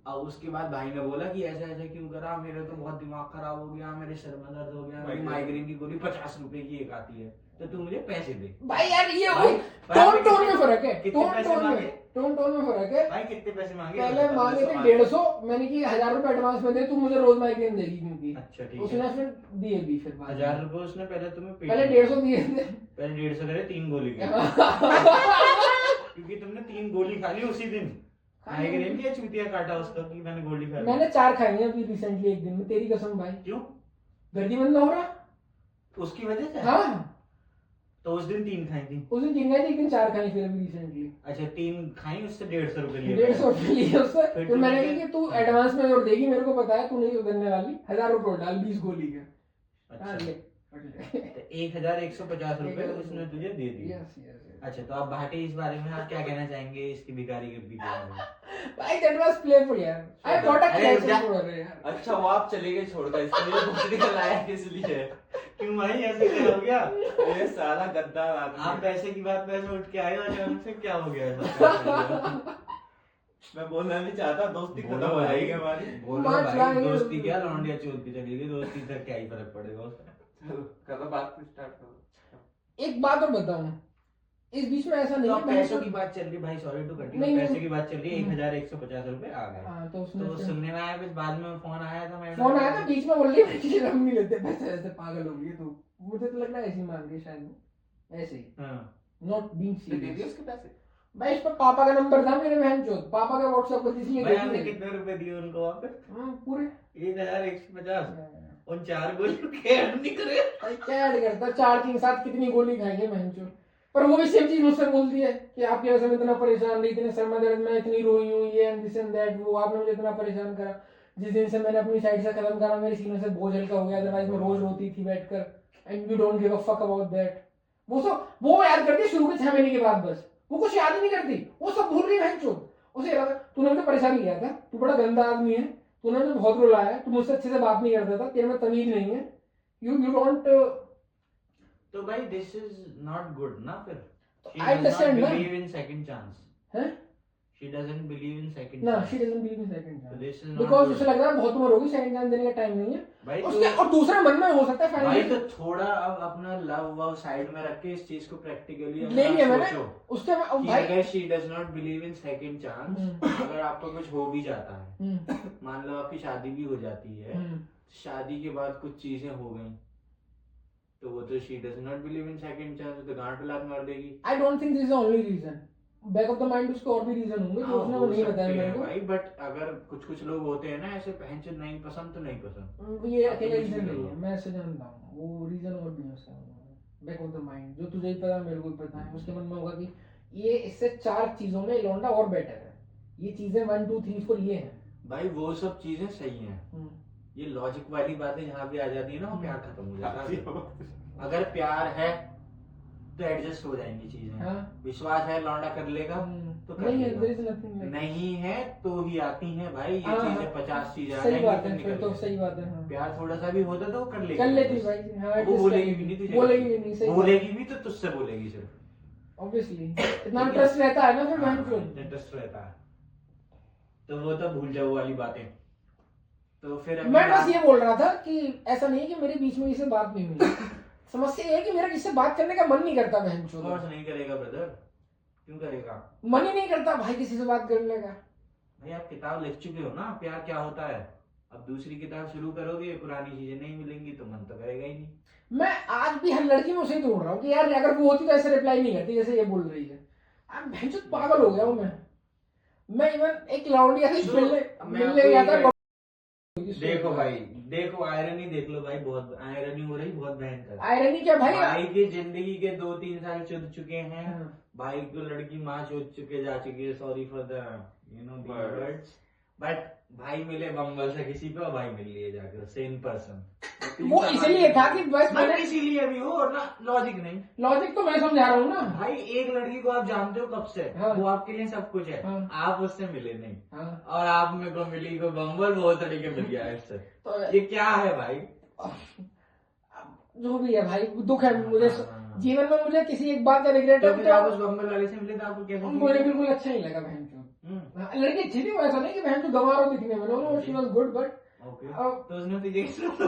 और उसके बाद भाई ने बोला कि ऐसा ऐसा क्यों करा, मेरे तो बहुत दिमाग खराब हो गया, मेरे सर में दर्द हो गया, मेरी माइग्रेन की गोली 50 रुपए की एक आती है, तो तू मुझे पैसे दे। भाई यार ये वो भाई, टोन टोन में फर्क है, कितने टोन पैसे टोन मांगे? में, टोन टोन में फर्क है। भाई कितने पैसे मांगे? पहले मांगे थे 150, मैंने कि 1000 रुपए एडवांस में दे, तू मुझे रोज माइग्रेन देगी क्योंकि अच्छा ठीक उसने है। फिर दिए भी फिर बाद में। 1000 रुपए उसने पहले तुम्हें पे पहले किए। 150 दिए थे। पहले 150 करे 3 गोली के, क्योंकि तुमने 3 गोली खा ली उसी दिन। माइग्रेन की चूतिया काटा उसका कि मैंने गोली खा ली। मैंने 4 खाई हैं अभी रिसेंटली एक दिन में, तेरी कसम भाई। क्यों? गर्दी बंद ना हो रहा। उसकी वजह से? हाँ तो उस दिन 3 खाई थी। उस दिन 3 खाई थी, एक दिन 4 खाई फिर अभी रिसेंटली। अच्छा 3 खाई, उससे 150 रुपए लिए। 150 रुपए लिए उससे। फिर तो मैंने तुमने कहा कि तू एडवांस में और देगी, मेरे को पता है तू नहीं उधरने वाली, 1000 रुपए डाल 20 गोली के। हाँ, अच्छा ले। तो 1150 रुपए उसने तुझे दे दिए। Yes yes. अच्छा तो आप भाटी इस बारे में आप क्या कहना चाहेंगे इसकी भिखारी के बारे में? भाई दैट वाज प्लेफुल यार। आई गॉट अ अरे क्लैश जा। फॉर यार। अच्छा वो आप चले गए छोड़कर, इसको ये भूखने का लाया किस लिए? क्यों भाई ऐसे क्या हो गया? ये साला गद्दार आदमी आप है। पैसे की बात पे ऐसे उठ के आए हो अचानक से, क्या हो गया ऐसा? मैं बोलना नहीं चाहता, दोस्ती खत्म बोलो हो भाई, जाएगी हमारी। बोलो मार भाई, चलाएंगे। दोस्ती क्या लौंडिया चोद के चली गई, दोस्ती से क्या ही फर्क पड़ेगा उसका? चलो करो बात स्टार्ट करो। एक बात और बताऊं, इस बीच में ऐसा नहीं तो है अब पैसों की बात चल रही भाई, सॉरी टू कट यू, नहीं, पैसे नहीं। की बात चल रही है, 1150 रुपए आ गए। हाँ तो उसने तो सुनने में आया कुछ बाद में फोन आया था मैडम, फोन आया था बीच में, बोल रही है हम नहीं लेते पैसे, ऐसे पागल हो गई तू। मुझे तो लग रहा है ऐसे ही मांग रही शायद वो, ऐसे ही, हाँ नॉट बीइंग तो दे दिए सीरियस। उसके पैसे? भाई इस पर पापा का नंबर था मेरे बहन चोद, पापा का व्हाट्सएप पर इसलिए भाई दे हमने दिए। कितने रुपए दिए उनको वापस? पूरे 1150। उन 4 गोलियों के ऐड नहीं करे। भाई क्या ऐड करता, 4 के साथ कितनी गोली खाएंगे बहन चोद। पर वो भी सेम चीज मुझसे बोलती है कि आपकी वजह से मैं इतना परेशान रही, इतने सर में दर्द में इतनी रोई हूँ, ये एंड दिस एंड दैट, वो आपने मुझे इतना परेशान करा। जिस दिन से मैंने अपनी साइड से खत्म करा, मेरे सीने से बोझ हल्का हो गया, अदरवाइज मैं रोज रोती थी बैठकर, and you don't give a fuck about that. वो सब वो याद करती है शुरू के 6 महीने के बाद, बस वो कुछ याद ही नहीं करती, वो सब भूल रही है बहन। उसे लगा तूने मुझे परेशान किया था, तू बड़ा गंदा आदमी है, तूने मुझे बहुत रुलाया है, तू मुझसे अच्छे से बात नहीं करता था, तेरे में तमीज नहीं है, यू डोंट। तो भाई दिस इज नॉट गुड ना फिर। She I does understand, not ना? believe in second chance. हैं? She doesn't believe in second ना, chance. she doesn't believe in second So chance. this is not Because good. उसे लग रहा है बहुत उम्र होगी, सेकंड चांस देने का टाइम नहीं है भाई उसके। तो और दूसरा मन में हो सकता है भाई फाइनली तो थोड़ा अब अपना लव वव साइड में रख के इस चीज को प्रैक्टिकली ले लिया मैंने सोचो उसके कि भाई। अगर she does not believe in second chance, अगर आपको कुछ हो भी जाता है, हम्म, मान लो आपकी शादी भी हो जाती है, शादी के बाद कुछ चीजें हो गई, तो वो तो she does not believe in second chance, तो गांठ लात मार देगी। I don't think this is the only reason. Back of the mind उसके और भी रीजन होंगे जो उसने वो नहीं बताया मेरे को। भाई बट अगर कुछ कुछ लोग होते हैं ना ऐसे पहन नहीं पसंद तो नहीं पसंद, ये अकेला कुछ भी रीजन नहीं करो। है, मैं ऐसे जानता हूँ, वो रीजन और भी हो सकता है। बैक ऑफ द माइंड जो तुझे ही पता है मेरे को भी पता है, उसके मन में होगा कि ये इससे 4 चीजों में लौंडा और बेटर है, ये चीजें 1 2 3 4 ये है। भाई वो सब चीजें सही हैं, ये लॉजिक वाली बातें जहाँ भी आ जाती है ना वो प्यार खत्म हो जाता है। अगर प्यार है तो एडजस्ट हो जाएंगी चीजें, हाँ। विश्वास है लौंडा कर लेगा तो कर नहीं है, लेगा। there is nothing like- नहीं है तो ही आती हैं भाई ये हाँ, चीजें, हाँ। 50 चीजें आ सही जाएंगी बात तो है, निकल फिर तो जाएगी। सही बात है। हाँ। प्यार थोड़ा सा भी होता तो वो कर लेगी, कर लेती भाई, हाँ, वो adjust बोलेगी कर भी नहीं लेती। तुझे, बोलेगी भी नहीं, सही बात है। बोलेगी भी तो तुझसे बोलेगी सिर्फ, ऑब्वियसली इतना ट्रस्ट रहता है ना फिर बहन चोद। इंटरेस्ट रहता है, तो वो तो भूल जाओ वाली बातें। तो फिर अभी मैं बस ये बोल रहा था कि ऐसा नहीं है कि मेरे बीच में किसी से बात नहीं हुई, समस्या ये है कि मेरा किसी से बात करने का मन नहीं करता बहन चोद। कोर्स नहीं करेगा ब्रदर, क्यों करेगा? मन ही नहीं करता भाई किसी से बात करने का। भाई आप किताब लिख चुके हो ना प्यार क्या होता है, अब दूसरी किताब शुरू करोगे पुरानी चीजें नहीं मिलेंगी तो मन तो करेगा ही नहीं। मैं आज भी हर लड़की में उसे ही ढूंढ रहा हूँ कि यार अगर वो होती तो ऐसे रिप्लाई नहीं करती जैसे ये बोल रही है। अब बहन चोद पागल हो गया हूँ मैं इवन एक लौंडिया से मिलने गया था। देखो भाई, देखो आयरनी देख लो भाई, बहुत आयरनी हो रही, बहुत भयंकर। आयरनी क्या भाई? भाई की जिंदगी के 2-3 साल चुद चुके हैं, हाँ। भाई को लड़की माँ चुद चुके जा चुकी है, sorry for the words, but भाई मिले बम्बल से किसी पे और भाई मिल लिए जाके उससे इन पर्सन। वो इसलिए था कि बस मैंने इसीलिए भी हो ना, लॉजिक नहीं, लॉजिक तो मैं समझा रहा हूँ ना भाई एक लड़की को आप जानते हो कब से, हाँ। वो आपके लिए सब कुछ है, हाँ। आप उससे मिले नहीं, हाँ। और आप में को मिली को बम्बल बहुत तरीके मिल गया इससे, तो ये क्या है भाई? जो भी है भाई दुख है मुझे हाँ। जीवन में, मुझे किसी एक बात का रिग्रेट तो है फिर आप उस बम्बल वाले से मिले तो आपको कैसे मुझे बिल्कुल अच्छा नहीं लगा बहन चोद। लड़की अच्छी थी, वो ऐसा नहीं कि बहन चोद गंवार हो दिखने में, no she was good but okay, अब- तो उसने तुझे शी वाज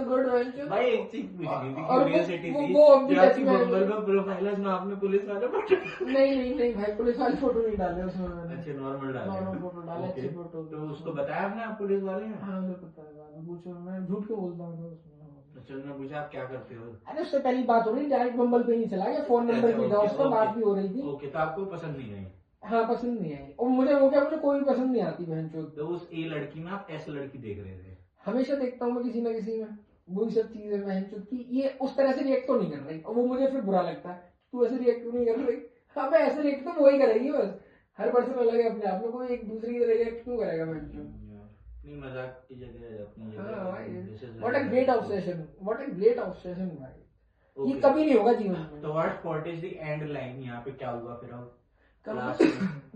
गुड बहन चोद। भाई एक चीज पूछनी थी, और क्यूरियोसिटी थी, वो अभी जो तक आपकी मैं- बम्बल का प्रोफाइल है उसमें आपने पुलिस वाले फोटो, नहीं भाई पुलिस वाली फोटो नहीं डाले उसमें मैंने, अच्छे नॉर्मल डाले, नॉर्मल फोटो डाले, अच्छी फोटो। तो उसको बताया आपने आप पुलिस वाले हैं? हाँ मुझे पता है, बाद में पूछो, मैं झूठ क्यों बोलता हूँ उसमें। अच्छा उन्होंने पूछा आप क्या करते हो? अरे उससे पहली बात हो रही, डायरेक्ट बम्बल पे नहीं चला गया, फोन नंबर भी था उसका, बात भी हो रही थी। ओके, तो आपको पसंद नहीं आई? हाँ पसंद नहीं आई, और मुझे वो क्या, मुझे कोई भी पसंद नहीं आती बहन चोद। तो उस ए लड़की में आप ऐसे लड़की देख रहे थे? हमेशा देखता हूँ मैं किसी ना किसी में वही सब चीजें बहन चोद की, ये उस तरह से रिएक्ट तो नहीं कर रही, और वो मुझे फिर बुरा लगता है, तू ऐसे रिएक्ट क्यों नहीं कर रही। हाँ मैं ऐसे रिएक्ट तो वही करेगी बस, हर पर्सन अलग है अपने आप में, कोई एक दूसरे की तरह रिएक्ट क्यों करेगा बहन चोद। नहीं मजाक की जगह अपनी हाँ भाई, जगह। What a great obsession, what a great obsession भाई, ये कभी नहीं होगा जीवन में। तो what is the end line, यहाँ पे क्या हुआ फिर? अब कब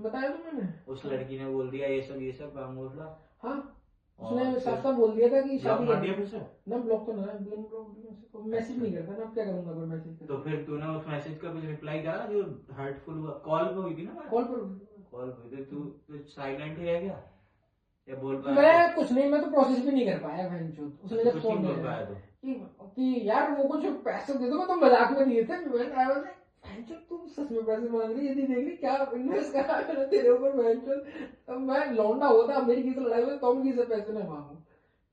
बताया तो मैंने, उस लड़की ने बोल दिया ये सब बांगोसला, हाँ उसने साफ साफ बोल दिया था कि शादी ब्लॉक कर दिया फिर से? ना, ब्लॉक तो ना, ब्लॉक मैसेज नहीं करता ना, अब क्या करूंगा कोई मैसेज। तो फिर तूने उस मैसेज का कुछ रिप्लाई करा जो हर्टफुल हुआ? कॉल पे हुई थी ना? कॉल पर कॉल पे तू साइलेंट ही रह गया या बोल पाया? मैं कुछ नहीं, मैं तो प्रोसेस भी नहीं कर पाया बहन चोद। उसने जब कुछ फोन नहीं बोल किया पाया तो? कि यार वो कुछ पैसे दे दो, तो मजाक में दिए थे, बहन चोद तुम सच में पैसे मांग रही है, यदि देख रही क्या इन्वेस्ट करा मैंने तेरे ऊपर बहन चोद। अब मैं लौंडा होता, मेरी किसी लड़ाई में तो किसी से पैसे ना मांगू,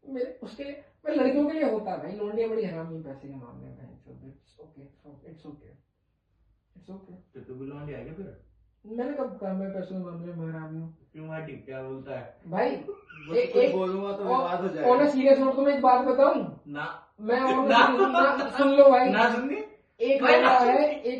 मेरे उसके लिए मैं लड़कियों के लिए होता है भाई, लौंडियां बड़ी हरामी पैसे के मामले में बहन चोद। It's okay, it's okay, it's okay. तो तू भी लौंडी आ गया फिर? मैंने कब कहा मैं पैसों के मामले में हरामी हूँ? क्यों भाई, क्या बोलता है भाई एक बोलूंगा तो विवाद हो जाएगा। ऑन अ सीरियस नोट तुम्हें एक बात बताऊं, ना? मैं ऑन सुन लो भाई, ना सुननी? एक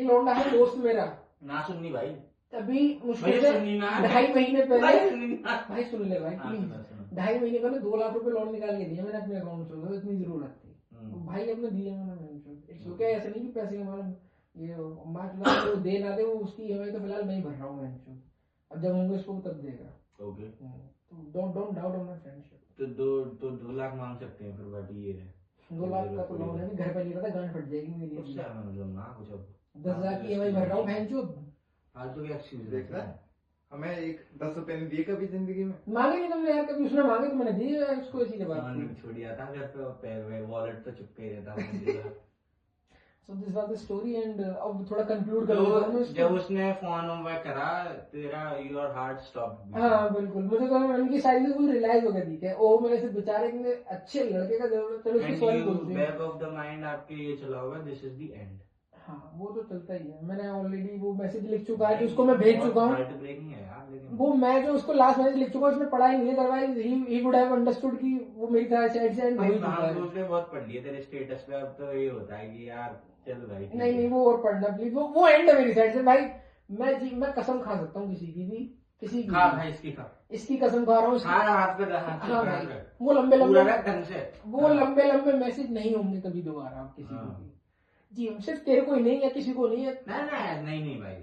लौंडा है दोस्त मेरा, ना सुननी भाई, तभी मुश्किल भाई से सुननी ना, 2.5 महीने भाई पहले, सुननी ना। भाई सुन ले भाई हाँ, प्लीज, सुनो, सुनो। 2.5 महीने पहले 2 लाख रुपए लोन निकाल के दिया मैंने अपने अकाउंट से, तो इतनी जरूरत थी तो भाई अपने दिए मैंने। इट्स ओके, ऐसा नहीं कि पैसे के मामले ये माँ वो दे ना दे, वो उसकी ईएमआई तो फिलहाल मैं ही भर रहा हूँ बहन चोद, अब जब होंगे इसको तब देगा। ओके, तो don't doubt on my friendship. तो 2 लाख मांग सकते हैं फिर, बाकी ये है 2 लाख का तो लोन है, घर पे नहीं रहता, गांड फट जाएगी मेरी। उससे हमें मतलब ना कुछ, अब 10,000 की ईएमआई भर रहा हूँ बहन चोद। फालतू के एक्सक्यूज देख रहा है, हमें एक 10 रुपए नहीं दिए कभी जिंदगी में। मांगे नहीं तुमने यार, कभी उसने मांगे तो मैंने दिए यार उसको, इसी के बाद। छोड़ दिया था घर पे, पैर में वॉलेट तो चुपके ही रहता। So this was the story and अब थोड़ा कंक्लूड कर लेता हूं मैं तो इसको। जब उसने फोन में करा तेरा, योर हार्ट स्टॉप। हाँ बिल्कुल, मुझे तो उनकी साइड से कुछ रियलाइज हो गया थी कि ओ मेरे से बेचारे के अच्छे लड़के का जरूरत, चलो उसकी सॉरी बोलते हैं। बैक ऑफ द माइंड आपके ये चला होगा, दिस इज द एंड। हाँ वो तो चलता ही है, मैंने ऑलरेडी वो मैसेज लिख चुका है कि उसको मैं भेज चुका हूँ। हार्ट ब्रेकिंग है यार, लेकिन वो मैं जो उसको लास्ट मैसेज लिख चुका हूँ उसमें पढ़ा ही नहीं है, otherwise he would have understood कि वो मेरी तरह से एंड हो भाई ही चुका है। उसने बहुत पढ़ लिया तेरे स्टेटस पे, अब तो ये होता है कि यार चल भाई ठीक नहीं है। नहीं वो और पढ़ना प्लीज, वो एंड है मेरी साइड से भाई। मैं कसम खा सकता हूँ किसी की भी, किसी की खा भी। भाई इसकी खा, इसकी कसम खा रहा हूँ खा हाथ पे रख, हाथ पे हाँ रख, भाई, रख। वो लंबे पूरा लंबे रख ढंग से। वो हाँ। लंबे लंबे मैसेज नहीं होंगे कभी दोबारा आप किसी को हाँ। भी। जी सिर्फ तेरे को ही नहीं है, किसी को नहीं है। नहीं भाई,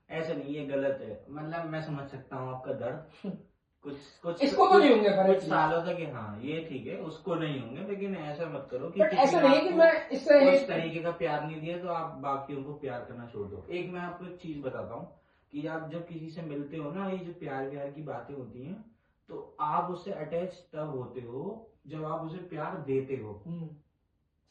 ऐसा नहीं, ये गलत है। मतलब मैं समझ सकता हूँ आपका दर्द, कुछ कुछ इसको तो नहीं होंगे पर कुछ सालों तक, हाँ ये ठीक है, उसको नहीं होंगे, लेकिन ऐसा मत करो कि बट किसी ऐसा ने नहीं है कि आपको मैं इससे उस तरीके का प्यार नहीं दिया तो आप बाकियों को प्यार करना छोड़ दो। एक मैं आपको एक चीज बताता हूँ कि आप जब किसी से मिलते हो ना, ये जो प्यार व्यार की बातें होती हैं, तो आप उससे अटैच तब होते हो जब आप उसे प्यार देते हो।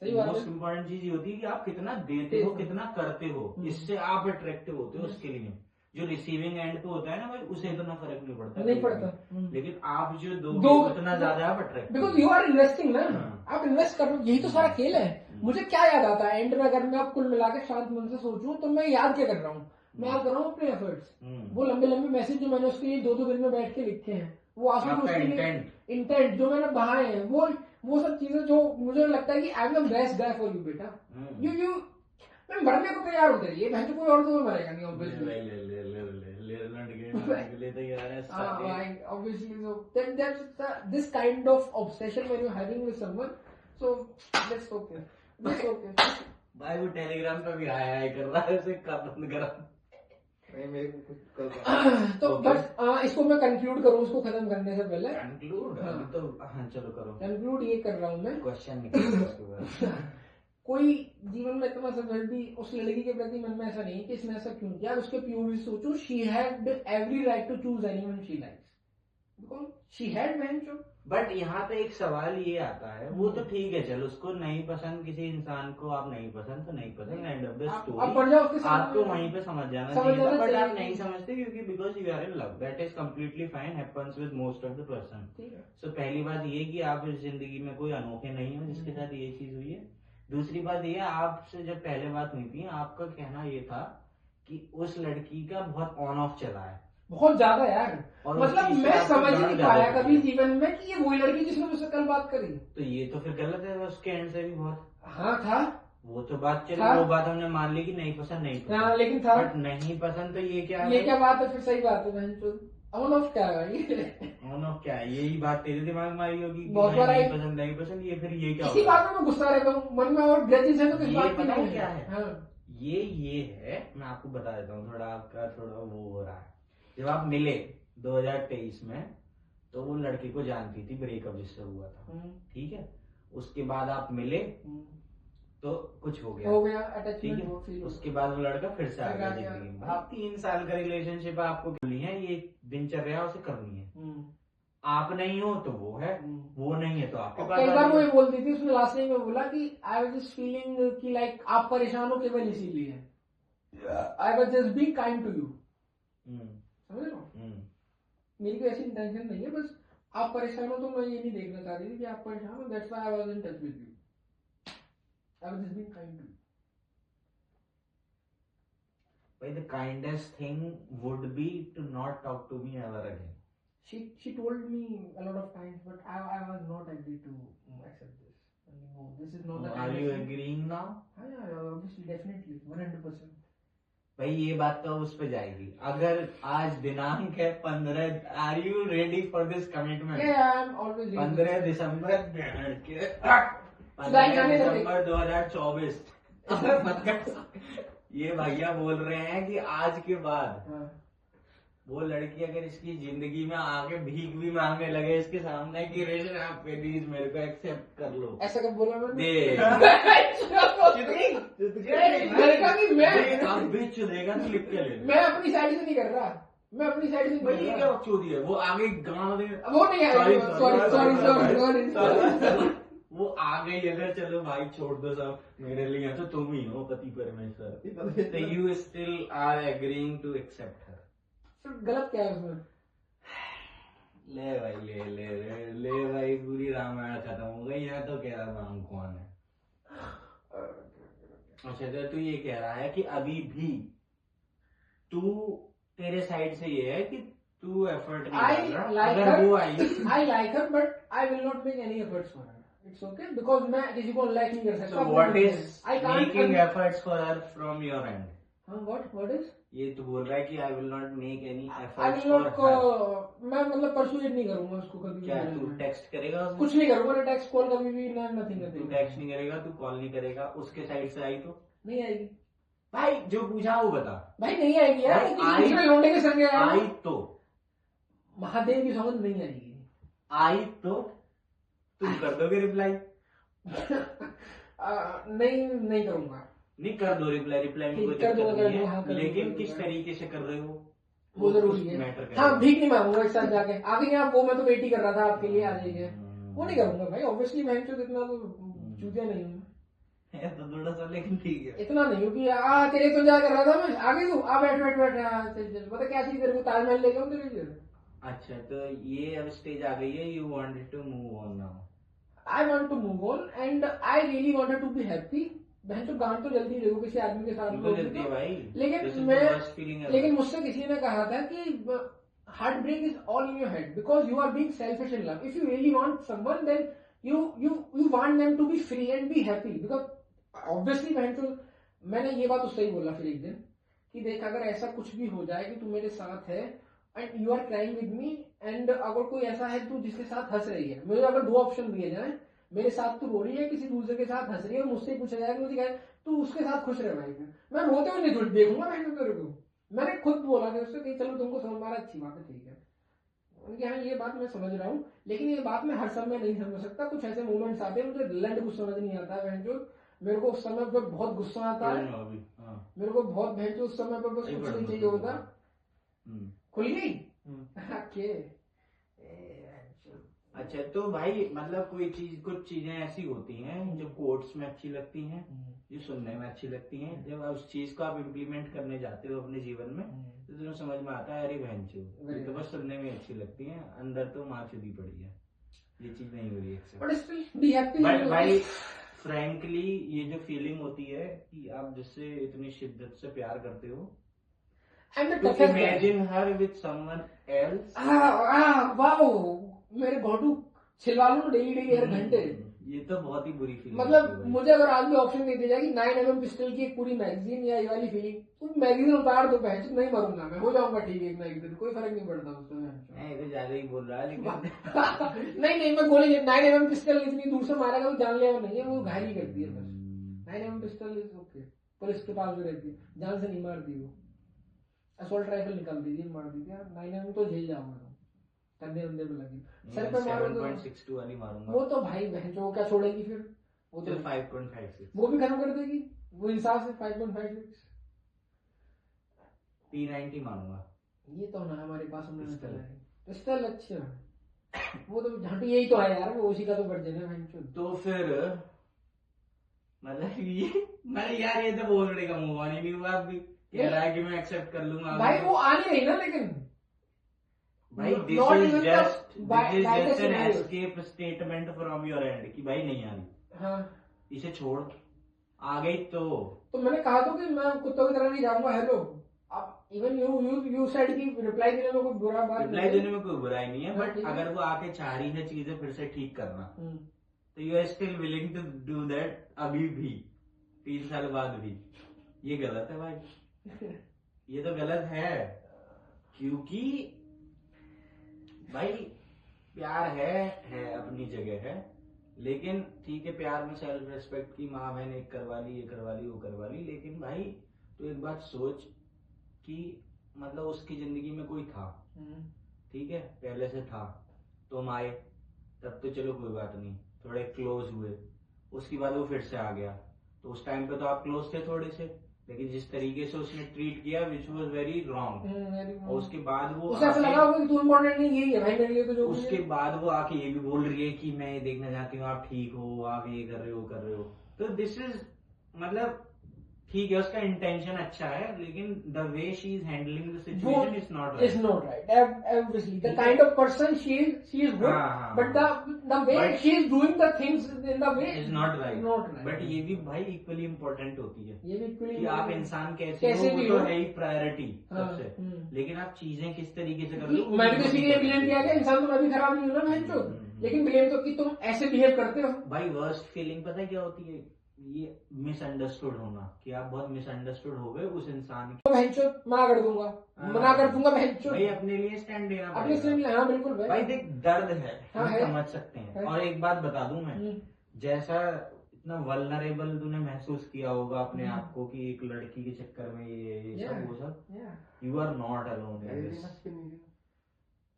सही बात मोस्ट है। इम्पोर्टेंट चीज ये होती है कि आप कितना देते हो, कितना करते हो, इससे आप अट्रैक्टिव होते हो उसके लिए। जो रिसीविंग एंड पे होता है ना भाई, उसे इतना फर्क नहीं पड़ता, नहीं पड़ता। लेकिन आप जो दो दोगे उतना ज्यादा आप attractive. Because you are investing ना, हाँ। आप इन्वेस्ट कर रहे हो, यही तो सारा खेल है। मुझे क्या याद आता है एंड में, अगर मैं अब कुल मिला के शांत मन से सोचूं तो मैं याद क्या कर रहा हूँ, मैं याद कर रहा हूँ अपने एफर्ट्स। वो लंबे लंबे मैसेज जो मैंने उसके लिए 2-2 दिन में बैठ के लिखे हैं, वो आंसू आपका उसके लिए इंटेंट इंटेंट जो मैंने बहाए हैं, वो सब चीजें जो मुझे लगता है कि I am the best guy for you बेटा। यू मैं मरने को तैयार होते रहिए, मैं कोई और तो मरेगा नहीं obviously. Obviously, so then there's this kind of obsession when you're having with someone. So that's okay. That's okay. भाई वो टेलीग्राम पे भी हाय कर रहा है, उसे कब बंद करा। तो बस इसको मैं कंक्लूड करूँ, उसको खत्म करने से पहले कंक्लूड तो हाँ चलो करो। कंक्लूड ये कर रहा हूँ मैं, क्वेश्चन निकल उसके बाद। कोई जीवन में इतना सब भी उस लड़की के प्रति मन में ऐसा नहीं कि इसने ऐसा क्यों किया। उसके प्योर सोचो, she had every right to choose anyone she likes, because she had man जो। बट यहाँ पे एक सवाल ये आता है, वो तो ठीक है चलो, उसको नहीं पसंद किसी इंसान को, आप नहीं पसंद तो नहीं पसंद, एंड ऑफ द स्टोरी। आपको वहीं पे समझ जाना चाहिए, बट आप नहीं समझते क्योंकि because you are in love, that is completely fine, happens with most of the person. So पहली बात ये कि आप इस जिंदगी में कोई अनोखे नहीं हो जिसके साथ ये चीज हुई है। दूसरी बात ये, आपसे जब पहले बात हुई थी, आपका कहना ये था कि उस लड़की का बहुत ऑन ऑफ चला है, बहुत ज्यादा यार। मतलब मैं समझ नहीं पाया कभी जीवन में कि ये वही लड़की जिसने मुझसे कल बात करी। तो ये तो फिर गलत है उसके एंड से भी बहुत। हाँ था वो तो बात चलो, वो बात हमने मान ली कि नहीं पसंद, नहीं पसंद। हाँ, लेकिन था बट नहीं पसंद तो ये क्या है? ये क्या बात है फिर? सही बात है बहन चो, ऑन ऑफ क्या है भाई? ऑन ऑफ क्या है? यही बात तेरे दिमाग में आई होगी, बहुत बार आई। पसंद नहीं पसंद, ये फिर ये क्या इसी बात में मैं गुस्सा रहता हूँ मन में, और ग्रजेस है तो किस बात की पता नहीं क्या है? हाँ। ये है, मैं आपको बता देता हूँ, थोड़ा आपका थोड़ा वो हो रहा है। जब आप मिले 2023 में, तो वो लड़की को जानती थी, ब्रेकअप जिससे हुआ था, ठीक है। उसके बाद आप मिले तो कुछ हो गया अटैचमेंट हो, उसके बाद वो लड़का फिर से आ गया जिंदगी में। आप 3 साल का रिलेशनशिप आपको करनी है, ये दिनचर्या उसे करनी है। आप नहीं हो तो वो है, वो नहीं है तो आपके पास। कई बार वो ये बोलती थी, उसने लास्ट में बोला कि आई वाज जस्ट फीलिंग कि लाइक आप परेशान हो केवल इसीलिए, I was just being kind to you. समझ रहे हो, मेरी कोई ऐसी इंटेंशन नहीं है, बस आप परेशान हो तो मैं ये नहीं देखना चाह रही थी कि आप परेशान हो, that's why I was in touch with you, I was just being kind to you. But the kindest thing would be to not talk to me ever again. She told me a lot of times, but I was not agree to accept this. No, this is not the Are you agreeing now? Yeah, obviously, definitely, 100%. भाई ये बात तो उस पे जाएगी। अगर आज दिनांक है 15, are you ready for this commitment? Yeah, I'm always ready. 15 दिसंबर 2024। ये भैया बोल रहे हैं कि आज के बाद वो लड़की अगर इसकी जिंदगी में आगे भीख भी मांगने लगे इसके सामने कि रेशन आप प्लीज मेरे को एक्सेप्ट कर लो, ऐसा कब बोला मैंने? मैंने कहा कि मैं अब भी चुदेगा तो लिख के ले। मैं अपनी साइड से नहीं कर रहा, मैं अपनी साइड से भाई ये क्या चोदी है? वो आगे गाँव दे, वो नहीं है, सॉरी वो आ गई अगर, चलो भाई छोड़ दो सब, मेरे लिए तो तुम ही हो पति परमेश्वर, तो you still are agreeing to accept her. गलत क्या है उसमें? ले भाई ले भाई, पूरी रामायण खत्म हो गई। यहाँ तो कह रहा नाम कौन है? अच्छा तो तू ये कह रहा है कि अभी भी तू तेरे साइड से ये है कि तू एफर्ट नहीं I डाल रहा, like अगर वो her. I I like her, but I will not make any efforts for her. It's okay because मैं किसी को like नहीं कर सकता. so what is I can't. making efforts for her from your end? हाँ, what is? ये तू बोल रहा है कि I will not make any I efforts will for not. her. मैं मतलब परसुएट नहीं करूंगा उसको कभी भी. क्या तू टेक्स्ट करेगा उसे? कुछ नहीं करूंगा, ना टेक्स्ट कॉल कभी भी, ना नथिंग तू नथिंग. टेक्स्ट नहीं करेगा, तू कॉल नहीं करेगा, उसके साइड से आई तो नहीं आएगी भाई जो पूछा वो बता. भाई, नहीं आएगी यार. आई- दूसरे लौंडे के संग है यार. आई तो महादेव की समझ नहीं आएगी. आई तो तुम कर दोगे रिप्लाई? नहीं करूंगा. नहीं कर दो रिप्लाई, रिप्लाई में कोई कर दो, दिक्कत कर नहीं दो, हाँ, है, कर दो, लेकिन कर दो, किस कर दो। तरीके से कर रहे हो वो जरूरी है. मैटर हाँ, भीख नहीं मांगूंगा एक साथ जाके. आ गई आप, वो मैं तो वेट ही कर रहा था आपके लिए, आ जाइए. वो नहीं करूंगा भाई, ऑब्वियसली मैं तो इतना तो चूतिया नहीं हूँ. है तो थोड़ा सा, लेकिन ठीक है. इतना नहीं हूँ कि तेरे तो जा कर रहा था मैं. आगे तू आ, बैठ बैठ बैठ. चल चल, पता क्या चीज तेरे को ताजमहल ले जाऊँ तेरे लिए. अच्छा तो ये अब स्टेज आ गई है, you wanted to move on now. I want to move on and I really wanted to be happy. बहन तो गांड तो जल्दी देखो किसी आदमी के साथ. तुमको जल्दी है भाई. लेकिन This is the मैं worst feeling ever. लेकिन मुझसे किसी ने कहा था कि heart break is all in your head because you are being selfish in love. If you really want someone then you want them to be free and be happy because obviously बहन तो मैंने ये बात उससे ही बोला फिर एक दिन कि देख, अगर ऐसा कुछ भी हो जाए कि तू मेरे साथ है and you are crying with me and अगर कोई ऐसा है तू जिसके साथ हंस रही है, मुझे अगर दो ऑप्शन दिए जाए, मेरे साथ तू रो रही है, किसी दूसरे के साथ हंस रही है, और मुझसे पूछा जाए कि मुझे कहे तू उसके साथ खुश रह भाई, मैं रोते हुए नहीं देखूंगा मैं तेरे को. मैंने खुद बोला था उससे कि चलो तुमको समझ मारा, अच्छी बात है, ठीक है. उनके हाँ ये बात मैं समझ रहा हूँ, लेकिन ये बात मैं हर समय नहीं समझ सकता. कुछ ऐसे मोमेंट्स आते हैं मुझे लैंड कुछ समझ नहीं आता है. जो मेरे को उस समय पर बहुत गुस्सा आता है, मेरे को बहुत बहन उस समय पर बस कुछ नहीं चाहिए होता. खुल गई. अच्छा तो भाई मतलब कुछ चीजें ऐसी होती हैं जो कोट्स में अच्छी लगती हैं, जो सुनने में अच्छी लगती हैं, जब उस चीज को आप इम्प्लीमेंट करने जाते हो अपने जीवन में तो तुम्हें समझ में आता है अरे बहन ये तो बस सुनने में अच्छी लगती है, अंदर तो माँ चुदी पड़ी है, ये चीज नहीं हो रही है. बट भाई फ्रैंकली ये जो फीलिंग होती है कि आप जिससे इतनी शिद्दत से प्यार करते हो, to imagine her with someone else. Wow, मेरे घोटू छिलवा लूं डेली हर घंटे. ये तो बहुत ही बुरी फीलिंग. मतलब मुझे अगर आज भी ऑप्शन दे दिया जाए कि 9mm पिस्टल की एक पूरी मैगजीन या ये वाली फीलिंग, तो मैगजीन उतार दो, पहचान नहीं मरूंगा मैं, हो जाऊंगा ठीक है एक दिन, कोई फर्क नहीं पड़ता उसमें. ये तो ज्यादा ही बोल रहा है लेकिन नहीं मैं गोली 9mm पिस्टल इतनी दूर से मारेगा तो जानलेवा नहीं है, वो घायल ही करती है बस. 9mm pistil is okay, police के पास भी रहती है, जान से नहीं मारती वो. असॉल्ट राइफल निकाल दीजिए, मार दीजिए. 9mm तो झेल जाऊंगा, कंधे अंधे पे लगी, सर पे मारो तो 7.62 वाली मारूंगा. वो तो भाई बहन जो क्या छोड़ेगी फिर, वो तो 5.56 वो भी खत्म कर देगी वो इंसाफ से. 5.56 P90 मारूंगा. ये तो ना हमारे पास हमने चला है पिस्टल. अच्छा वो तो झांटू यही तो है यार, वो उसी का तो वर्जन है बहन. तो फिर मतलब ये मैं यार ये तो बोलने का मुंह ही नहीं हुआ, अभी कह रहा है कि मैं एक्सेप्ट कर लूंगा भाई. वो आ नहीं रही ना, लेकिन भाई this is just an escape statement from your and कि भाई नहीं आ रही. हाँ इसे छोड़, आ गई तो मैंने कहा तो कि मैं कुत्तों की तरह नहीं जाऊंगा. हेलो, अब इवन यू सेड कि रिप्लाई देने में कोई बुरा बात, रिप्लाई देने में कोई बुराई नहीं है, हाँ, बट ठीक है. अगर वो आके चाह रही है चीजें फिर से ठीक करना, तो you are still willing to do that अभी भी 3 साल बाद भी. ये गलत है भाई, ये तो गलत है. क्योंकि भाई प्यार है अपनी जगह है, लेकिन ठीक है प्यार में सेल्फ रेस्पेक्ट की माँ बहन एक करवा ली, ये करवा ली, वो करवा ली, लेकिन भाई तो एक बात सोच कि मतलब उसकी जिंदगी में कोई था, ठीक है पहले से था, तुम आए तब तो चलो कोई बात नहीं, थोड़े क्लोज हुए, उसके बाद वो फिर से आ गया, तो उस टाइम पे तो आप क्लोज थे थोड़े से, लेकिन जिस तरीके से उसने ट्रीट किया विच वाज वेरी रॉन्ग, और उसके बाद वो उसे ऐसा लगा होगा कि तू इम्पोर्टेंट नहीं, यही है भाई मेरे लिए तो जो उसके बाद वो आके ये भी बोल रही है कि मैं ये देखना चाहती हूँ आप ठीक हो, आप ये कर रहे हो, तो दिस इज मतलब ठीक है उसका इंटेंशन अच्छा है लेकिन the way she is handling the situation is not It's right. not right. Obviously, the kind of person she is good, हाँ, but the way But- she is doing the things in the way is not right. not right. But ये भी भाई equally important होती है ये भी equally कि आप important. इंसान कैसे कैसे हो भी वो तो हो। है ही प्रायोरिटी हाँ, सबसे, लेकिन आप चीजें किस तरीके से कर कि मैंने तो इसी के लिए ब्लेम किया कि इंसान तो मैं भी खराब नहीं हूँ ना बहनचोद, लेकिन ब्लेम तो कि तुम ऐसे बिहेव करते हो। भाई वर्स्ट फीलिंग पता है क्या होती है? ये मिसअंडरस्टूड होना, कि आप बहुत मिसअंडरस्टूड हो गए उस इंसान की। तो बहनचोद मना कर दूंगा, मना कर दूंगा बहनचोद। भाई अपने लिए स्टैंड लेना अपने पड़ेगा। स्टैंड, हाँ बिल्कुल भाई। भाई देख दर्द है, हाँ, हम है। समझ सकते हैं। है। और एक बात बता दूं मैं, हम्म, जैसा इतना वल्नरेबल तूने महसूस किया होगा अपने आप को कि एक लड़की के चक्कर में ये Yeah. सब वो सब, yeah. You are not alone in this.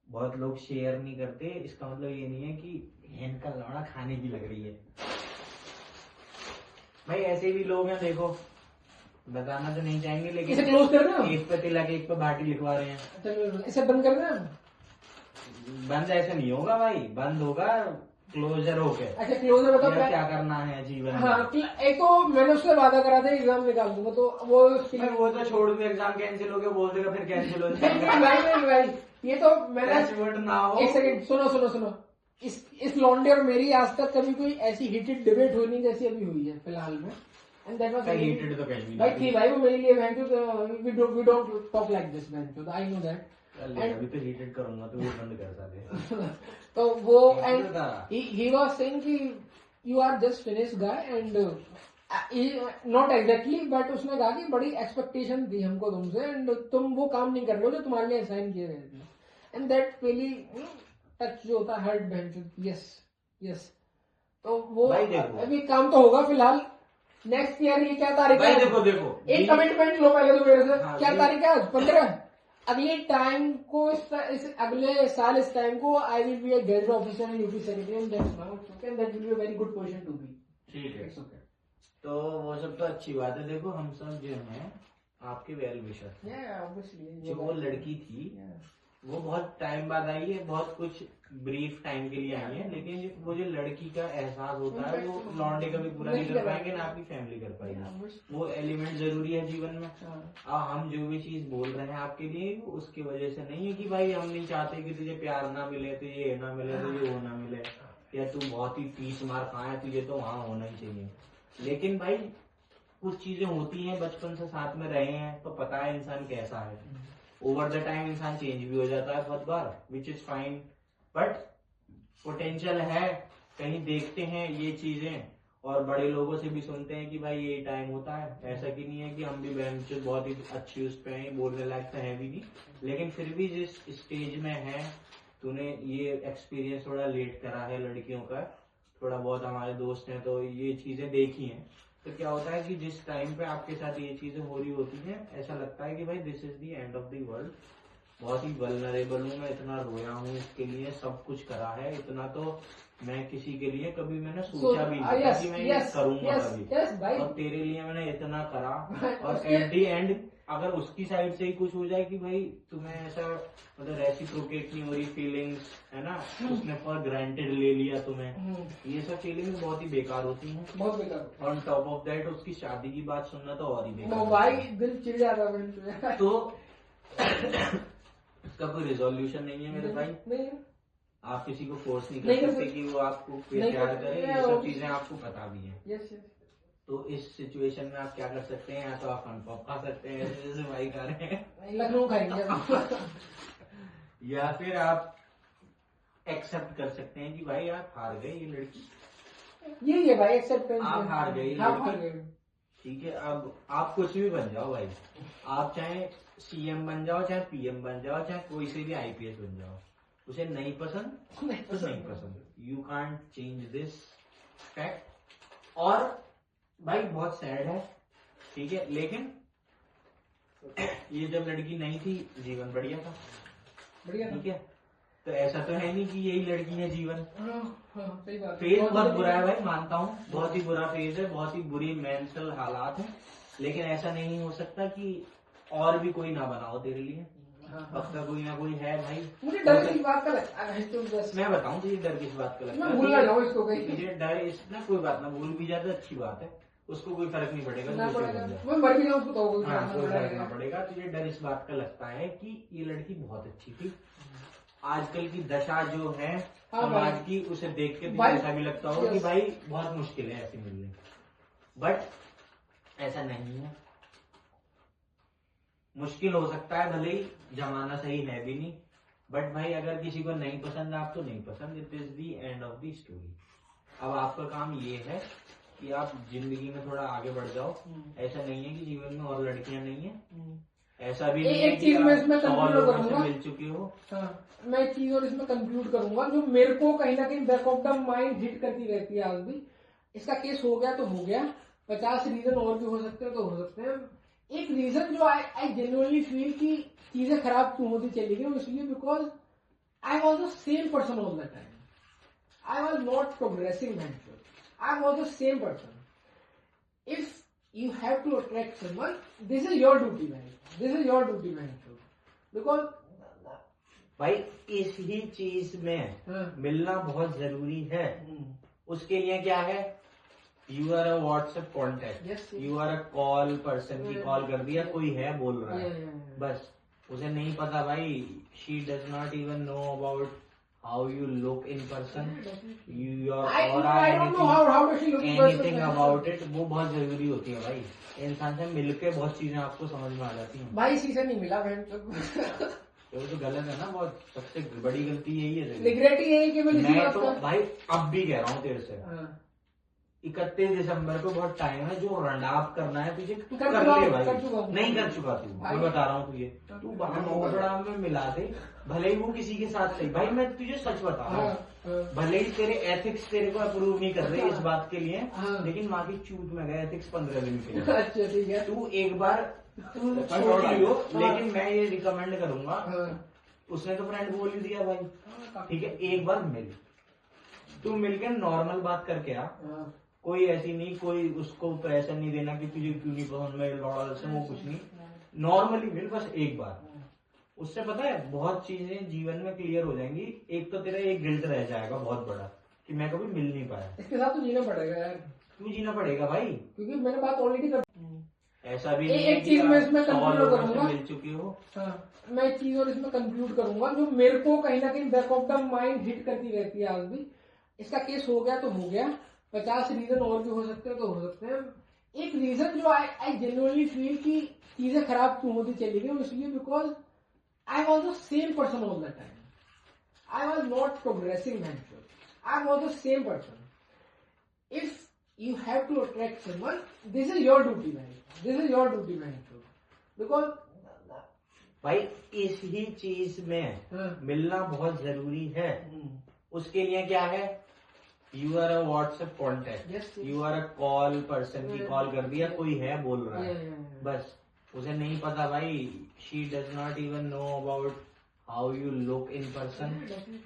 बहुत लोग शेयर नहीं करते, इसका मतलब ये नहीं है कि हैन का लौड़ा खाने की लग रही है। भाई ऐसे भी लोग हैं, देखो बताना तो नहीं चाहेंगे इसे लेकिन क्लोज कर दो। एक पे तिलक एक पे बाटी लिखवा रहे हैं। चलो इसे बंद कर दो। बंद ऐसे नहीं होगा भाई, बंद होगा क्लोजर होके। अच्छा क्लोजर बताओ यार क्या? क्या करना है जीवन में। हाँ एक तो मैंने उससे वादा करा था एग्जाम निकाल दूंगा, तो वो उसके लिए भाई वो तो छोड़ दो, एग्जाम कैंसिल हो गया बोल देगा फिर कैंसिल हो नहीं जाएगा। भाई नहीं भाई, ये तो मैंने Touch wood ना हो। एक सेकंड सुनो सुनो सुनो, इस लॉन्डे और मेरी आज तक कभी कोई ऐसी हीटेड डिबेट हुई नहीं जैसी अभी हुई है फिलहाल में। एंड दैट वाज कहीं heated तो कहीं भी भाई नहीं। थी भाई, वो मेरे लिए बहन we don't talk like this बहन, आई नो दैट। अभी तो हीटेड करूंगा तो वो बंद कर सकते। तो वो Heated एंड था। ही वाज सेइंग कि you are just finish guy and not exactly, but उसने कहा कि बड़ी एक्सपेक्टेशन थी हमको तुमसे एंड तुम वो काम नहीं कर रहे हो जो तुम्हारे लिए असाइन किए गए थे। एंड दैट रियली टच जो होता है हर्ट बहन। यस यस, तो वो भाई देखो। अभी काम तो होगा फिलहाल। नेक्स्ट ईयर ये क्या तारीख भाई है? देखो देखो एक कमिटमेंट लो पहले तो मेरे से। हाँ, क्या ये- तारीख है आज? 15। अगले टाइम को इस अगले साल इस टाइम को I will be a gazette officer in UP secretary and that will be a very good position to be. ठीक है। It's okay. तो वो सब तो अच्छी बात है। देखो हम सब जो हैं आपके वेल विशर, या ऑब्वियसली जो वो लड़की थी वो बहुत टाइम बाद आई है, बहुत कुछ ब्रीफ टाइम के लिए आई है, लेकिन वो जो लड़की का एहसास होता है वो लौंडे कभी पूरा नहीं कर पाएंगे ना आपकी फैमिली कर पाएगी। वो एलिमेंट जरूरी है जीवन में। हम जो भी चीज बोल रहे हैं आपके लिए वो उसकी वजह से नहीं है कि भाई हम नहीं चाहते कि तुझे प्यार ना मिले, तुझे ये ना मिले, तुझे वो ना मिले, या तू बहुत ही 30 मार खाए तुझे तो वहां होना ही चाहिए। लेकिन भाई कुछ चीजें होती हैं, बचपन से साथ में रहे हैं तो पता है इंसान कैसा है। ओवर द टाइम इंसान चेंज भी हो जाता है बहुत बार, which is fine, but potential है। कहीं देखते हैं ये चीजें और बड़े लोगों से भी सुनते हैं कि भाई ये टाइम होता है। ऐसा कि नहीं है कि हम भी बहन बहुत ही अच्छी उस पे हैं, बोलने लायक तो है भी नहीं, लेकिन फिर भी जिस स्टेज में है तूने ये एक्सपीरियंस थोड़ा लेट करा है लड़कियों का, थोड़ा बहुत हमारे दोस्त हैं तो ये चीजें देखी हैं। तो क्या होता है कि जिस टाइम पे आपके साथ ये चीजें हो रही होती हैं ऐसा लगता है कि भाई this is the end of the world, बहुत ही वल्नरेबल हूँ मैं, इतना रोया हूँ इसके लिए, सब कुछ करा है, इतना तो मैं किसी के लिए कभी मैंने सोचा भी नहीं था कि मैं ये करूंगा कभी, और तेरे लिए मैंने इतना करा। और एट दी एंड अगर उसकी साइड से ही कुछ हो जाए कि भाई तुम्हें ऐसा मतलब रेसिप्रोकेट नहीं हो रही फीलिंग्स है ना, उसने फॉर ग्रांटेड ले लिया तुम्हें, ये सब फीलिंग्स बहुत ही बेकार होती हैं। बहुत बेकार। ऑन टॉप ऑफ दैट उसकी शादी की बात सुनना तो और ही बेकार भाई होता है। दिल चिढ़ जाता है। तो इसका कोई रिजोल्यूशन नहीं है मेरे भाई, नहीं आप किसी को फोर्स नहीं नहीं कर कर सकते सकते। कि वो आपको नहीं प्यार कर करे, सकते। ये सब चीजें आपको पता भी है। Yes yes. तो इस सिचुएशन में आप क्या कर सकते हैं, या तो आप अनपॉप खा सकते हैं जैसे भाई खा रहे हैं, लखनऊ खाएंगे। या फिर आप एक्सेप्ट कर सकते हैं कि भाई आप हार गए, ये लड़की यही है भाई एक्सेप्टेंस। आप हार गए, आप हार गए। ठीक है। अब आप कुछ भी बन जाओ भाई, आप चाहे सीएम बन जाओ, चाहे पीएम बन जाओ, चाहे कोई से भी आईपीएस बन जाओ, उसे नहीं पसंद तो नहीं पसंद, you can't change this fact. और भाई बहुत सैड है, ठीक है, लेकिन ये जब लड़की नहीं थी जीवन बढ़िया था, बढ़िया। ठीक है। तो ऐसा तो है नहीं कि यही लड़की है जीवन। सही बात। फेज बहुत बुरा है भाई, मानता हूँ बहुत ही बुरा फेज है, बहुत ही बुरी मेंटल हालात है, लेकिन ऐसा नहीं हो सकता कि और भी कोई ना बनाओ तेरे लिए। पक्का कोई ना कोई है भाई। मुझे डर की बात का लगता है तो बस मैं बताऊं तुझे डर किस बात का लगता मैं है? भूल ना जाऊं इसको कहीं। तुझे डर इस ना, कोई बात ना, भूल भी जाता अच्छी बात है। उसको कोई फर्क नहीं पड़ेगा, ना दूसरे पड़ेगा, बन जाए। मैं मर भी जाऊँ तो कोई हाँ, कोई फर्क ना पड़ेगा। पड़ेगा। तुझे डर इस बात का लगता है कि ये लड़की बहुत अच्छी थी, आजकल की दशा जो है हाँ समाज भाई। की, उसे देख के तुझे भाई, ऐसा भी लगता होगा कि यस। भाई बहुत मुश्किल है ऐसी मिलनी, बट ऐसा नहीं है। मुश्किल हो सकता है, भले ही जमाना सही है भी नहीं, बट भाई अगर किसी को नहीं पसंद आप तो नहीं पसंद, it is the end of the story. अब आपका काम ये है कि आप जिंदगी में थोड़ा आगे बढ़ जाओ। ऐसा नहीं है कि जीवन में और लड़कियां नहीं है, ऐसा भी नहीं है एक कि चीज मैं आप इसमें 100 कंक्लूड लोगों से करूंगा। मिल चुके हो। हाँ, मैं एक चीज और इसमें कंक्लूड करूंगा जो मेरे को कहीं ना कहीं back of the mind hit करती रहती है आज भी। इसका केस हो गया तो हो गया, 50 रीजन और भी हो सकते हैं तो हो सकते हैं। एक रीजन जो आई जेन्युइनली फील कि चीजें खराब क्यों होती चली गई, इसलिए because I was the same person all the time. I was not progressing mentally. I was the same person. If you have to attract someone, this is your duty, man. This is your duty, man. Because भाई इस ही चीज में हाँ, मिलना बहुत जरूरी है। उसके लिए क्या है, you are a WhatsApp contact, yes, yes. You are a call person की Yeah. कॉल कर दिया, कोई है बोल रहा Yeah, है, yeah, yeah. बस उसे नहीं पता भाई, she does not even know about how you look in person, your I don't know how does she look in person. Anything about it, वो बहुत जरूरी होती है भाई। इंसान से मिलके बहुत चीजें आपको समझ में आ जाती हैं। भाई सीजन नहीं मिला बहन। तो वो तो गलत है ना, बहुत सबसे बड़ी गलती यही है तेरी। रिग्रेट ही यही कि मैंने इसी मैं बात तो का। भाई अब भी कह रहा हूँ तेरे से, हाँ, 31 दिसंबर को बहुत टाइम है, जो रंडाप करना है तुझे तू कर कर चुका ले हूँ, भाई। कर चुका हूँ। नहीं कर चुका तू, भाई। मैं बता रहा हूँ तुझे, तू बाहर मोहड़ा में मिला दे, भले ही वो किसी के साथ सही। भाई मैं तुझे सच बता रहा हाँ, हूँ, हाँ, भले ही तेरे एथिक्स तेरे को अप्रूव नहीं कर रहे इस बात के लिए, हाँ। लेकिन माँ की चूत में गए एथिक्स 15 दिन के लिए। अच्छा ठीक है। तू एक बार तू छोड़ लियो, लेकिन मैं ये रिकमेंड करूंगा, हाँ, उसने तो फ्रेंड बोल ही दिया भाई, हाँ, ठीक है, एक बार मिल, तू मिलके नॉर्मल बात करके आ। हाँ, कोई ऐसी नहीं, कोई उसको प्रेशर नहीं देना कि तुझे क्यों नहीं पसंद, मैं लौड़ा से वो कुछ नहीं, नॉर्मली मिल बस एक बार। उससे पता है बहुत चीजें जीवन में क्लियर हो जाएंगी। एक तो तेरा एक गिल्ट रह जाएगा बहुत बड़ा कि मैं कभी मिल नहीं पाया, इसके साथ तो जीना पड़ेगा यार, क्यों जीना पड़ेगा भाई, क्योंकि मैंने बात ऑलरेडी कर। ऐसा भी नहीं एक है कि चीज मैं आप इसमें 100 conclude लोगों से करूंगा। मिल चुके हो। हाँ, मैं एक चीज और इसमें कंक्लूड करूंगा जो मेरे को कहीं ना कहीं back of the mind hit करती रहती है आज भी। इसका केस हो गया तो हो गया, 50 रीजन और भी हो सकते हैं तो हो सकते हैं। एक रीजन जो आई जेन्युइनली फील कि चीजें खराब क्यों होती चली गई, इसलिए because I was the same person all the time. I was not progressing mentally. I was the same person. If you have to attract someone, this is your duty, man. This is your duty, man. Because भाई इस ही चीज में हाँ, मिलना बहुत जरूरी है। उसके लिए क्या है, you are a WhatsApp contact, yes, yes. You are a call person की Yeah. कॉल कर दिया, कोई है बोल रहा Yeah, है, yeah, yeah. बस उसे नहीं पता भाई, she does not even know about how you look in person,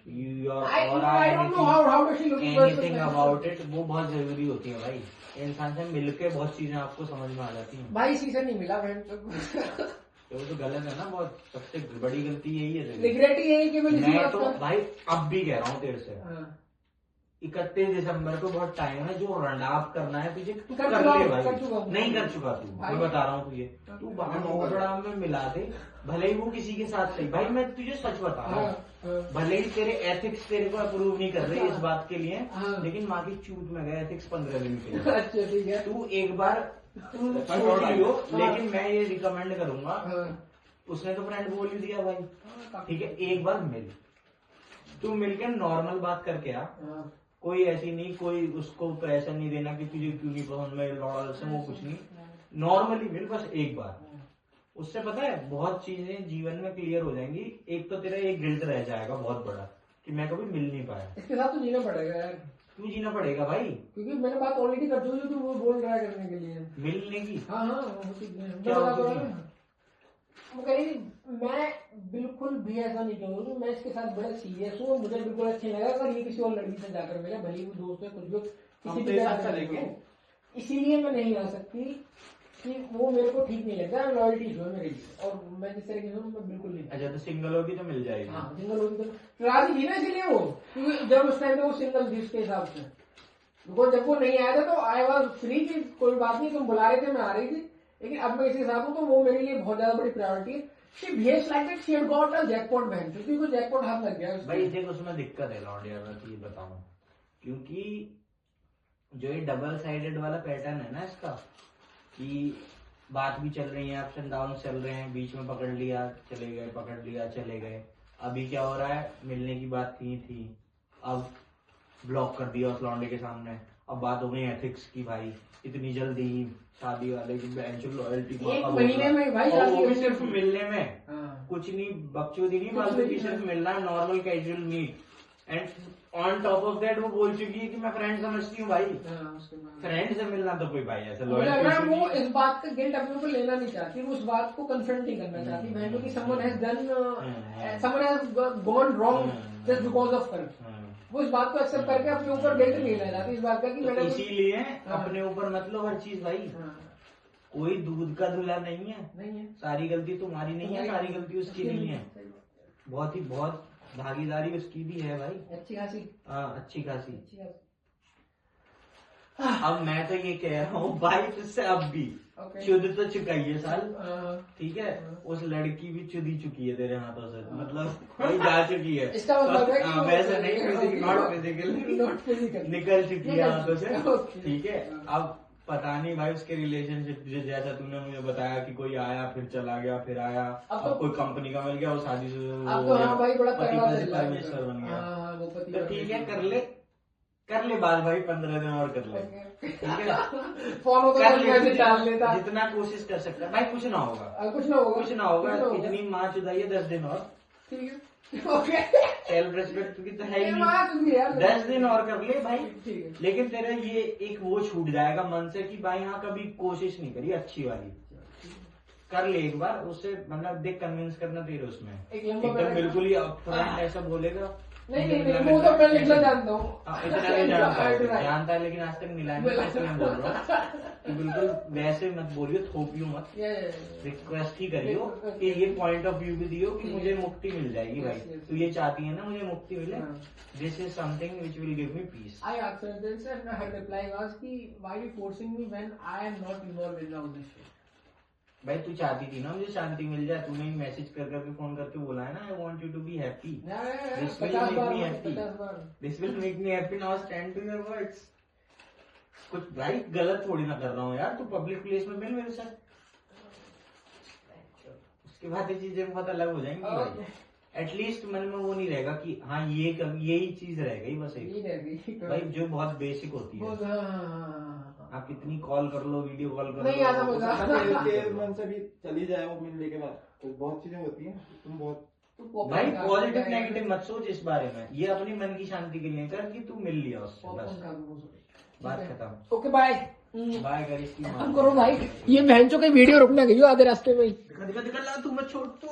your I don't know how does she look in person. Anything about it, वो बहुत जरूरी होती है भाई। इंसान से मिलके बहुत चीजें आपको समझ में आ जाती हैं। भाई सीजन नहीं मिला बहन। तो वो तो गलत है ना, बहुत सबसे बड़ी गलती यही है तेरी। रिग्रेट ही यही कि मैंने इसी मैं बात तो का। भाई अब भी कह रहा हूँ तेरे से, हाँ, 31 दिसंबर को बहुत टाइम है, जो रंडाप करना है तुझे तू कर कर चुका ले हूँ, भाई। कर चुका हूँ। नहीं कर चुका तू, भाई। मैं बता रहा हूँ तुझे, तू बाहर मोहड़ा में मिला दे, भले ही वो किसी के साथ सही। भाई मैं तुझे सच बता रहा हाँ, हूँ, हाँ, भले ही तेरे एथिक्स तेरे को अप्रूव नहीं कर रहे इस बात के लिए, हाँ। लेकिन माँ की चूत में गए एथिक्स 15 दिन के लिए। अच्छा ठीक है। तू एक बार तू छोड़ लियो, लेकिन मैं ये रिकमेंड करूंगा, हाँ, उसने तो फ्रेंड बोल ही दिया भाई, हाँ, ठीक है, एक बार मिल, तू मिलकर नॉर्मल बात करके आ। हाँ, कोई ऐसी नहीं, कोई उसको प्रेशर नहीं देना कि तुझे क्यों नहीं पसंद, मैं लौड़ा से वो कुछ नहीं, नॉर्मली मिल बस एक बार। उससे पता है बहुत चीजें जीवन में क्लियर हो जाएंगी। एक तो तेरा एक गिल्ट रह जाएगा बहुत बड़ा कि मैं कभी मिल नहीं पाया, इसके साथ तो जीना पड़ेगा यार, क्यों जीना पड़ेगा भाई, क्योंकि मैंने बात ऑलरेडी कर चुकी थी, वो बोल रहा है करने के लिए। मिलने की। हाँ हाँ, वो ठीक है। क्या मैं बता होती तो थी? रहा हूँ। वो कह रही मैं बिल्कुल भी ऐसा नहीं कहूँगी, मैं इसके साथ बड़ा सीरियस हूँ, मुझे बिल्कुल अच्छा नहीं लगा अगर ये किसी और लड़की से जाकर मिले, भले ही वो दोस्त है कुछ भी, हम किसी तो भी ये साथ जगह चलेंगे। हो। इसीलिए मैं नहीं आ सकती कि वो मेरे को ठीक नहीं लगता, लॉयल्टी जो है मेरे लिए, और मैं जिस तरीके से हूँ मैं बिल्कुल नहीं। अच्छा तो सिंगल होगी तो मिल जाएगी। हाँ, सिंगल होगी तो राजी थी ना, इसीलिए वो, क्योंकि जब उस टाइम पे वो सिंगल थी उसके हिसाब से। बिकॉज जब वो नहीं आया था तो आई वॉज फ्री की कोई बात नहीं, तुम बुला रहे थे मैं आ रही थी, लेकिन अब मैं इसके साथ हूँ तो वो मेरे लिए बहुत ज्यादा बड़ी प्रायोरिटी है। She behaves like that she had got a jackpot man, क्योंकि वो जैकपॉट हाथ लग गया उसको। भाई देख उसमें दिक्कत है लौंडिया में, तो ये बताऊं क्योंकि जो ये डबल साइडेड वाला पैटर्न है ना इसका, कि बात भी चल रही है, अप्स एंड डाउन चल रहे हैं, बीच में पकड़ लिया चले गए, पकड़ लिया चले गए। अभी क्या हो रहा है, मिलने की बात थी अब ब्लॉक कर दिया उस लौंडे के सामने। अब बात हो गई एथिक्स की, भाई इतनी जल्दी शादी वाले की लॉयल्टी, एक महीने में भाई और वो भी शादी सिर्फ मिलने में, हाँ। कुछ नहीं बकचोदी नहीं, कुछ फालतू की नहीं, सिर्फ हाँ। मिलना है, normal casual meet. And on top of that वो बोल चुकी है कि मैं फ्रेंड समझती हूँ भाई, हाँ, उसके बाद फ्रेंड से मिलना तो कोई भाई ऐसा मुझे लग रहा है वो लॉयल्टी इस बात का गिल्ट अपने ऊपर लेना नहीं चाहती, वो उस बात को कन्फ्रंट नहीं करना चाहती। बहनों की someone has done, someone has gone wrong just because of हर, वो इस बात को एक्सेप्ट करके अपने ऊपर गिल्ट नहीं लेना चाहती इस बात का कि मैंने इसीलिए हाँ। अपने ऊपर मतलब हर चीज भाई, हाँ, कोई दूध का धुला नहीं है, नहीं है सारी गलती तुम्हारी नहीं है, सारी गलती उसकी नहीं है, बहुत भागीदारी उसकी भी है भाई, अच्छी खासी हाँ अच्छी खासी। अच्छी खासी। अब मैं तो ये कह रहा हूँ भाई तुझसे अब भी ओके चुद तो चुका ही है साल, हाँ। ठीक है, उस लड़की भी चुदी चुकी है तेरे हाथों से, मतलब वही जा चुकी है, इसका मतलब है कि हाँ, वैसे नहीं, नॉट फिजिकल, नॉट फिजिकल निकल चुकी है हाथों से, ओके। ठीक है। अब पता नहीं भाई उसके रिलेशनशिप जैसा तूने मुझे बताया कि कोई आया फिर चला गया फिर आया, अब अब कोई कंपनी का मिल गया, वो शादी से अब तो हाँ भाई बड़ा पति तगड़ा चल रहा है। परमेश्वर बन गया, हाँ, वो पति तो ठीक है कर ले बात भाई, 15 दिन और कर ले, ठीक है, फॉलो तो कर कैसे डाल लेता, जितना कोशिश कर सकता है भाई, कुछ ना होगा, कुछ ना होगा कुछ ना होगा, इतनी माँ चुदाई है 10 दिन और, ठीक है ओके सेल्फ रेस्पेक्ट की तो है ही ये नहीं, बात भी यार 10 दिन और कर ले भाई, ठीक है लेकिन तेरा ये एक वो छूट जाएगा मन से कि भाई हाँ कभी कोशिश नहीं करी अच्छी वाली, कर ले एक बार उससे, मतलब देख कन्विंस करना तेरे उसमें, एक लंबा एकदम बिल्कुल ही अपफ्रंट ऐसा बोलेगा, नहीं वो तो मैं लिखना जानता हूँ, हाँ, इतना नहीं जानता है लेकिन आज तक मिला नहीं, इसलिए मैं बोल रहा हूँ कि बिल्कुल वैसे मत बोलियो, थोपियो मत, रिक्वेस्ट ही करियो कि ये पॉइंट ऑफ व्यू भी दियो कि मुझे मुक्ति मिल जाएगी भाई, तू ये चाहती है ना मुझे मुक्ति मिले, this is something which will give me peace. I asked her this and her reply was कि why you forcing me when I am not involved in all this shit। भाई तू चाहती थी ना मुझे शांति मिल जाए, तूने मैसेज कर करके फोन करके बोला है ना, I want you to be happy, This will 50 make बार me happy. 50 बार this will make me happy, now stand to your words. कुछ भाई गलत थोड़ी ना कर रहा हूँ यार, तू पब्लिक प्लेस में मिल मेरे साथ, उसके बाद ये चीजें बहुत अलग हो जाएंगी भाई, एटलीस्ट मन में वो नहीं रहेगा कि हाँ ये यही चीज रह गई बस एक, ये रह गई भाई जो बहुत बेसिक होती है, आप कितनी कॉल कर लो, वीडियो कॉल कर लो, नहीं आता मजा। के मन से भी चली जाए वो मिलने के बाद, तो बहुत चीजें होती हैं, तुम बहुत भाई पॉजिटिव नेगेटिव मत सोच इस बारे में, ये अपनी मन की शांति के लिए कर कि तू मिल लिया उससे, बस बात खत्म, ओके बाय बाय कर इसकी खत्म करो भाई, ये बहनचों की वीडियो रुकना गई हो आधे रास्ते में ही। दिखा दिखा दिखा ला, तू मत छोड़, तू